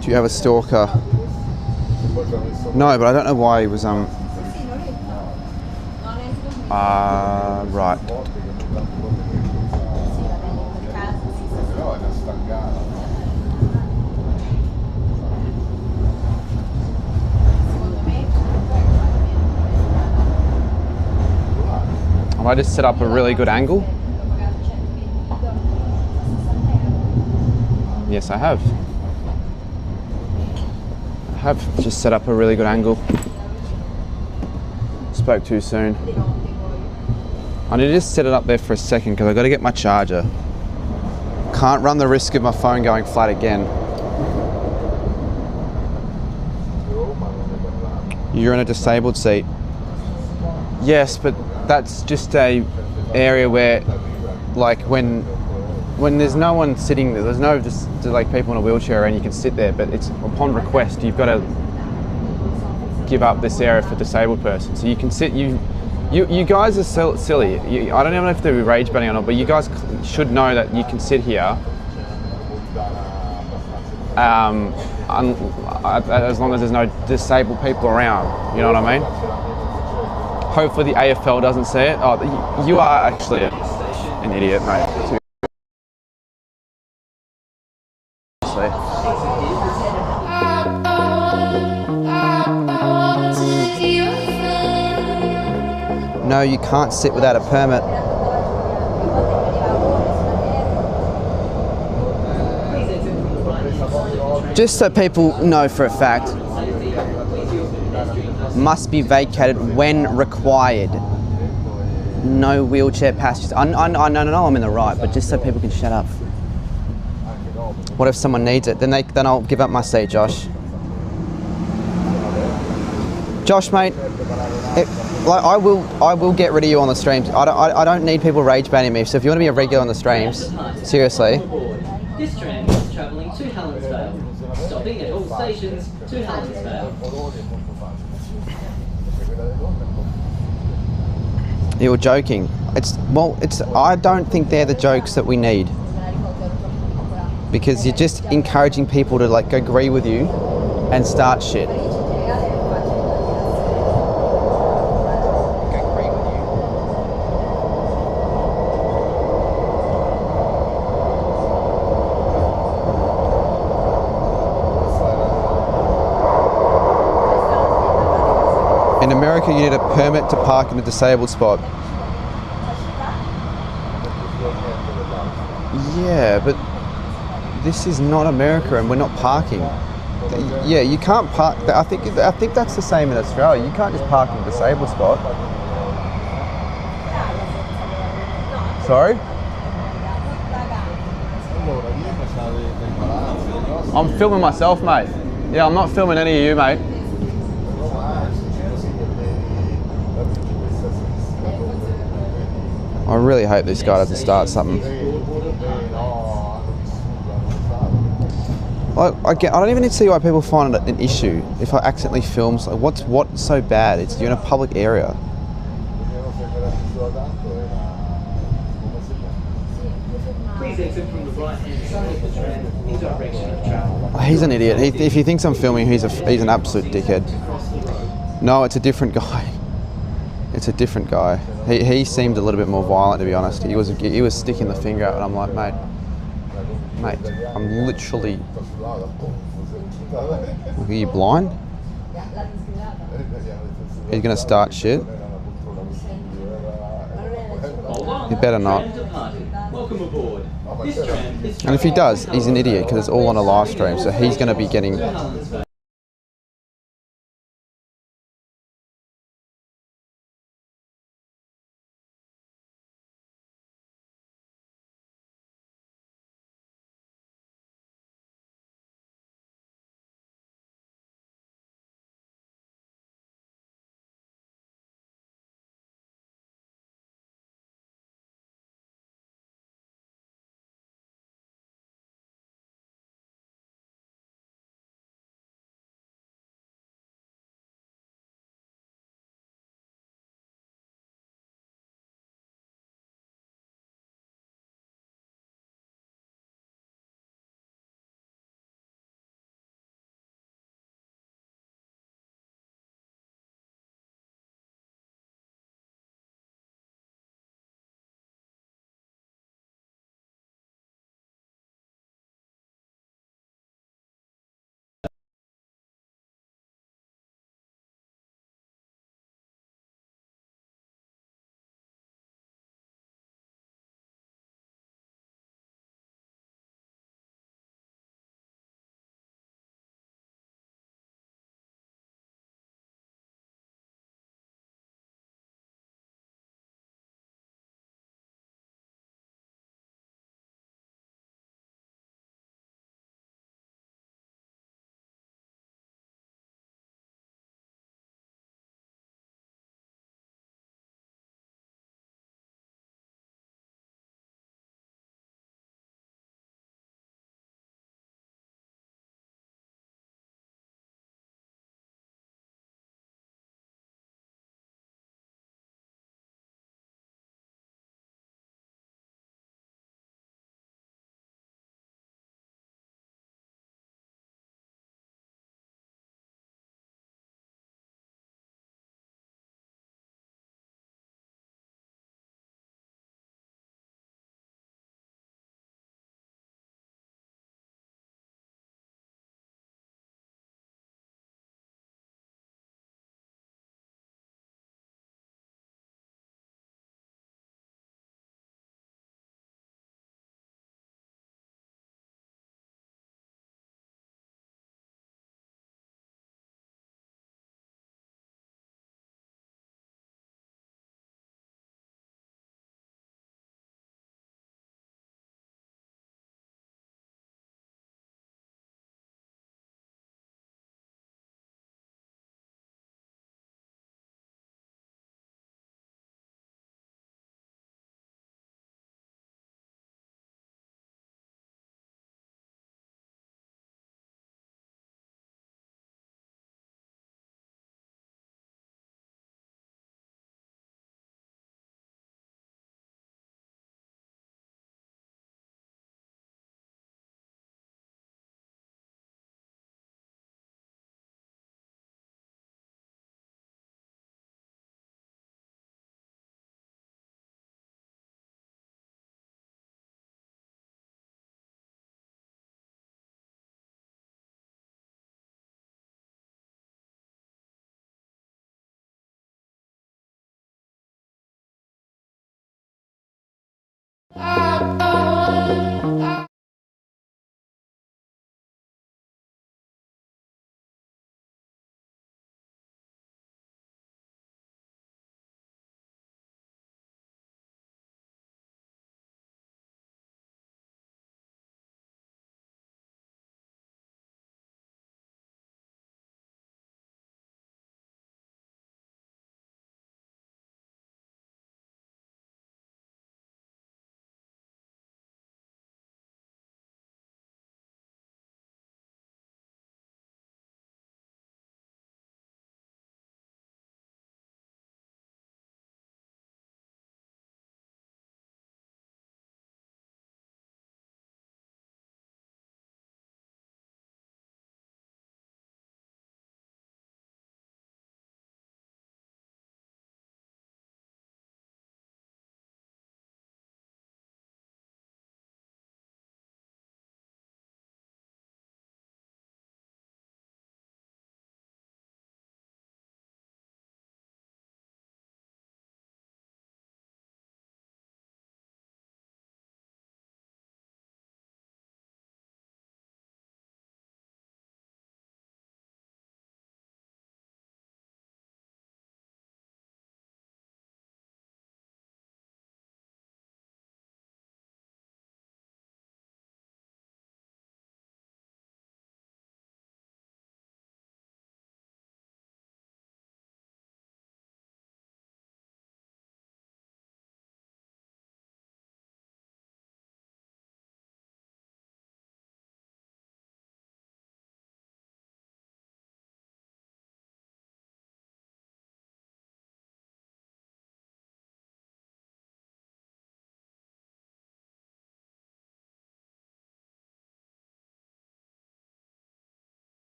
Do you have a stalker? No, but I don't know why he was right. Have I just set up a really good angle? Yes, I have. I have just set up a really good angle. Spoke too soon. I need to just set it up there for a second because I've got to get my charger. Can't run the risk of my phone going flat again. You're in a disabled seat. Yes, but that's just a area where, like, when there's no one sitting there, there's no just like people in a wheelchair and you can sit there, but it's upon request you've got to give up this area for disabled person. So you can sit. You guys are silly. I don't even know if they're rage baiting or not, but you guys should know that you can sit here as long as there's no disabled people around. You know what I mean? Hopefully the AFL doesn't see it. Oh, you are actually an idiot, mate. No, you can't sit without a permit. Just so people know for a fact, must be vacated when required. No wheelchair passengers. I know I'm in the right, but just so people can shut up. What if someone needs it? Then I'll give up my seat, Josh. Josh, mate, I will get rid of you on the streams. I don't need people rage banning me. So if you want to be a regular on the streams, seriously. This tram is travelling to Helensvale, stopping at all stations to Helensvale. You're joking. I don't think they're the jokes that we need. Because you're just encouraging people to like agree with you and start shit. In America, you need a permit to park in a disabled spot. Yeah, but this is not America, and we're not parking. Yeah, you can't park. I think that's the same in Australia. You can't just park in a disabled spot. Sorry? I'm filming myself, mate. Yeah, I'm not filming any of you, mate. I really hope this guy doesn't start something. I don't even need to see why people find it an issue if I accidentally film. So what's so bad? You're in a public area. Please exit from the right-hand side of the tram in direction of travel. He's an idiot. If he thinks I'm filming, he's an absolute dickhead. No, it's a different guy. It's a different guy. He seemed a little bit more violent, to be honest. He was sticking the finger out, and I'm like, mate, I'm literally. Are you blind? He's gonna start shit. He better not. Welcome aboard. This tram is And if he does, he's an idiot because it's all on a live stream. So he's gonna be getting.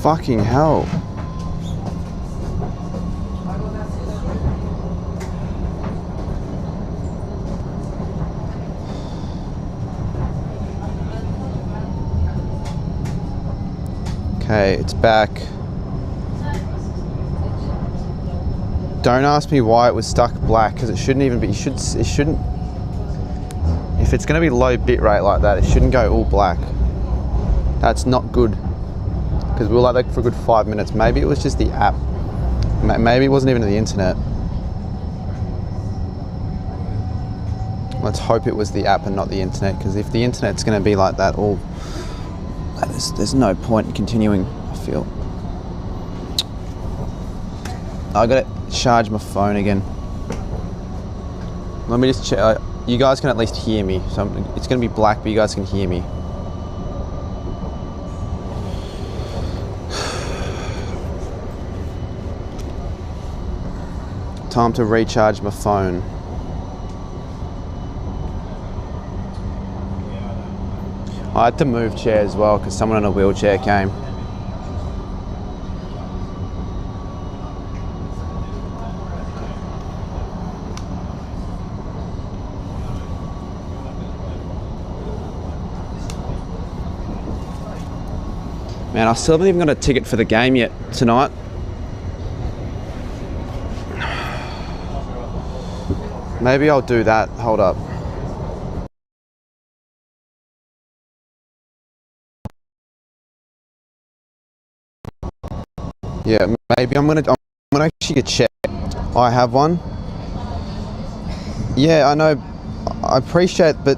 Fucking hell. Okay, it's back. Don't ask me why it was stuck black, because it shouldn't even be. It shouldn't. If it's going to be low bit rate like that, it shouldn't go all black. That's not good. Because we were like that for a good 5 minutes. Maybe it was just the app. Maybe it wasn't even the internet. Let's hope it was the app and not the internet, because if the internet's going to be like that, there's no point in continuing, I feel. I gotta charge my phone again. Let me just check. You guys can at least hear me. So it's gonna be black, but you guys can hear me. Time to recharge my phone. I had to move chair as well because someone in a wheelchair came. Man, I still haven't even got a ticket for the game yet tonight. Maybe I'll do that. Hold up. Yeah, maybe I'm gonna actually get checked. I have one. Yeah, I know. I appreciate, but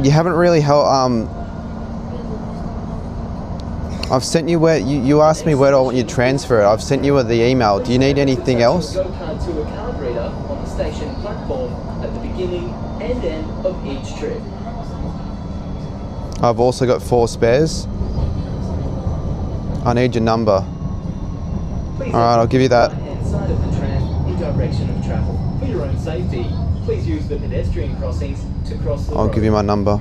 you haven't really helped. I've sent you where you asked me where do I want you to transfer it. I've sent you the email. Do you need anything else? Go card to a card reader on the station platform at the beginning and end of each trip. I've also got 4 spares. I need your number. Please Alright, I'll give you that. right-hand side of the tram in direction of travel. For your own safety, please use the pedestrian crossings to cross the I'll road. give you my number.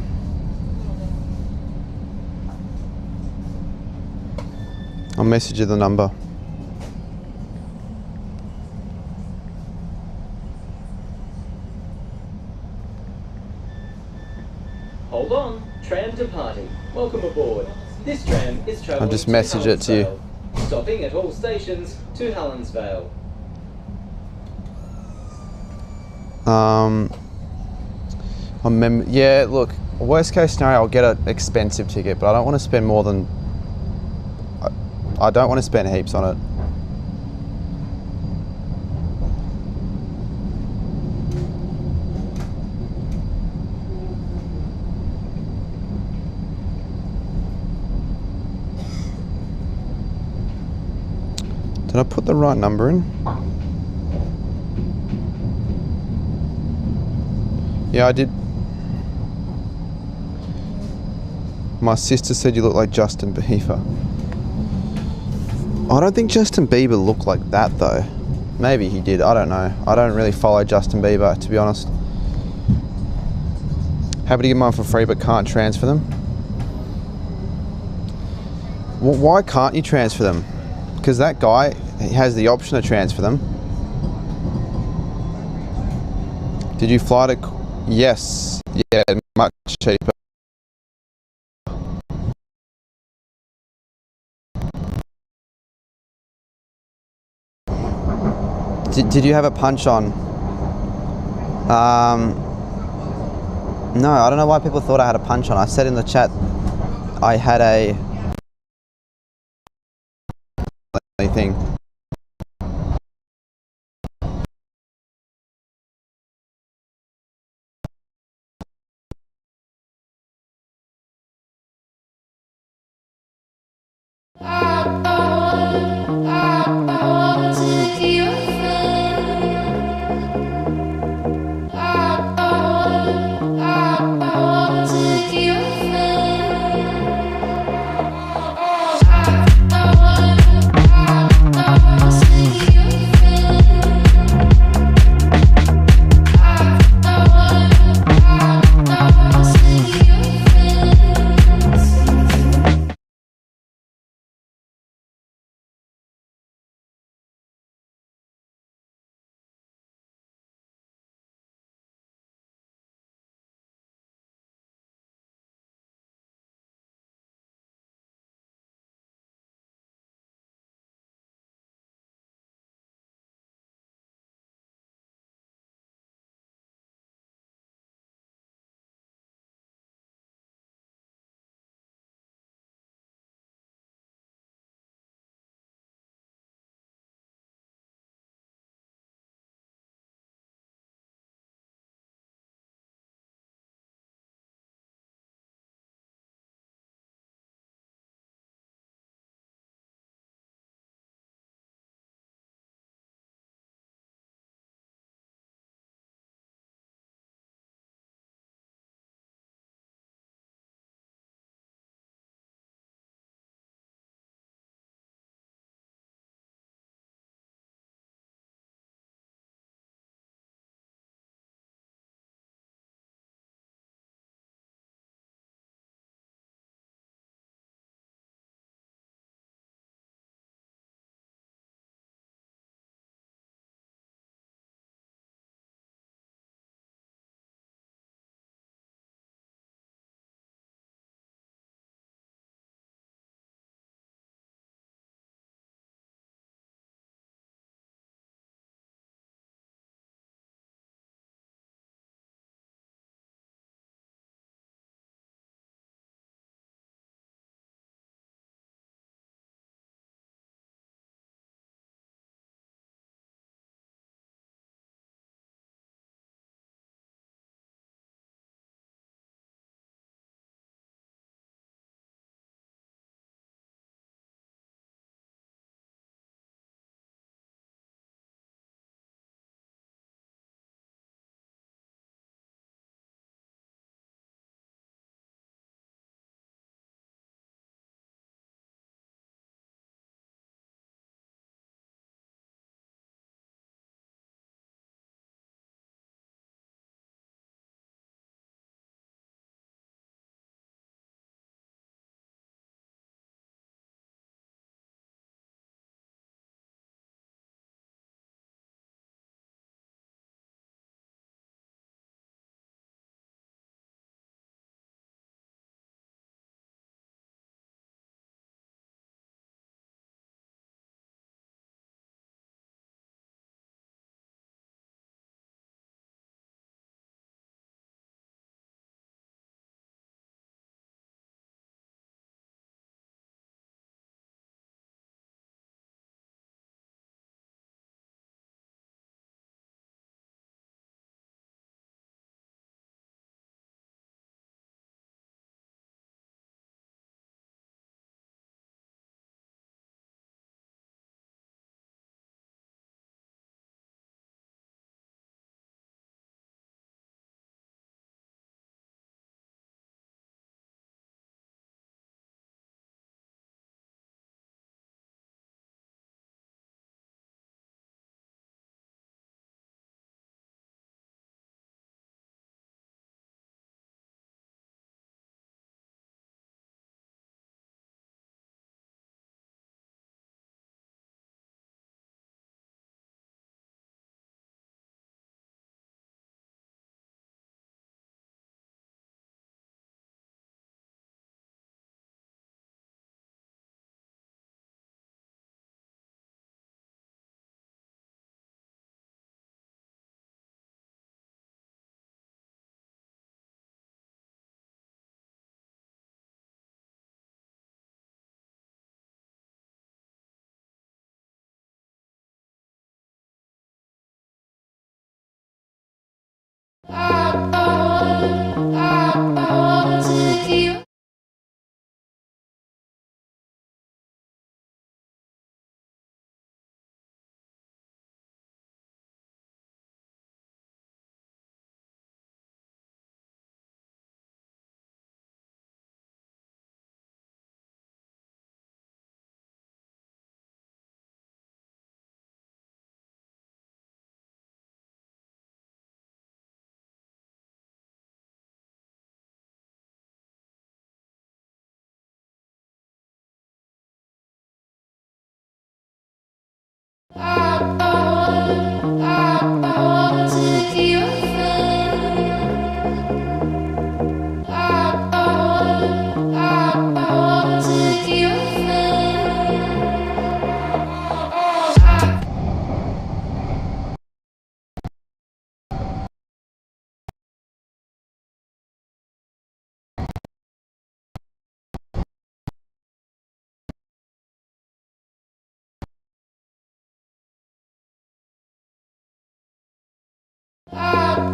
I'll message you the number. Hold on, tram departing. Welcome aboard. This tram is travelling I'll just message it to you. Helensvale, stopping at all stations to Helensvale. Yeah, look, worst case scenario, I'll get an expensive ticket, but I don't want to spend more than... I don't want to spend heaps on it. Did I put the right number in? Yeah, I did. My sister said you look like Justin Bieber. I don't think Justin Bieber looked like that though. Maybe he did, I don't know. I don't really follow Justin Bieber, to be honest. Happy to give mine for free but can't transfer them. Well, why can't you transfer them? Because that guy has the option to transfer them. Did you fly to... Yes. Yeah, much cheaper. Did you have a punch on? No, I don't know why people thought I had a punch on. I said in the chat I had a thing.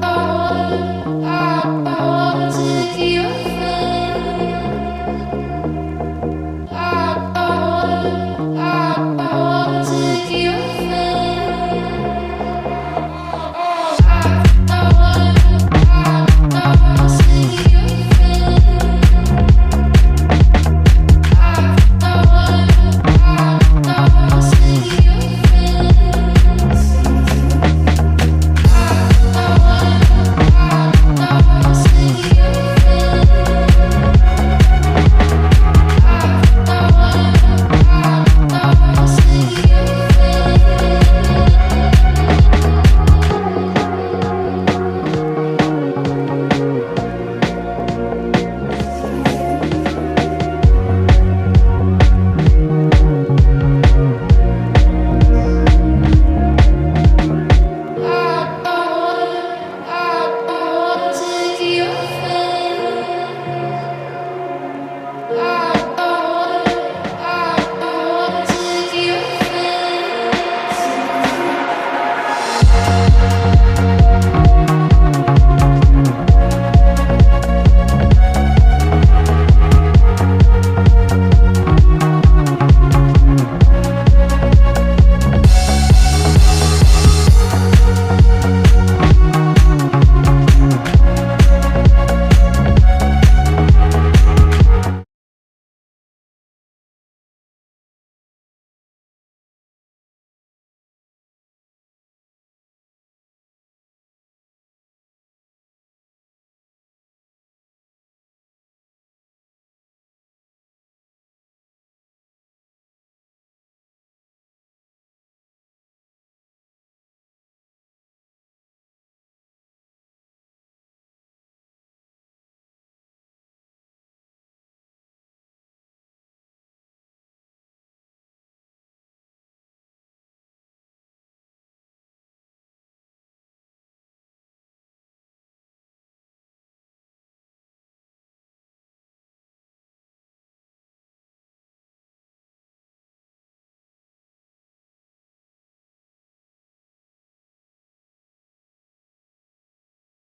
Oh,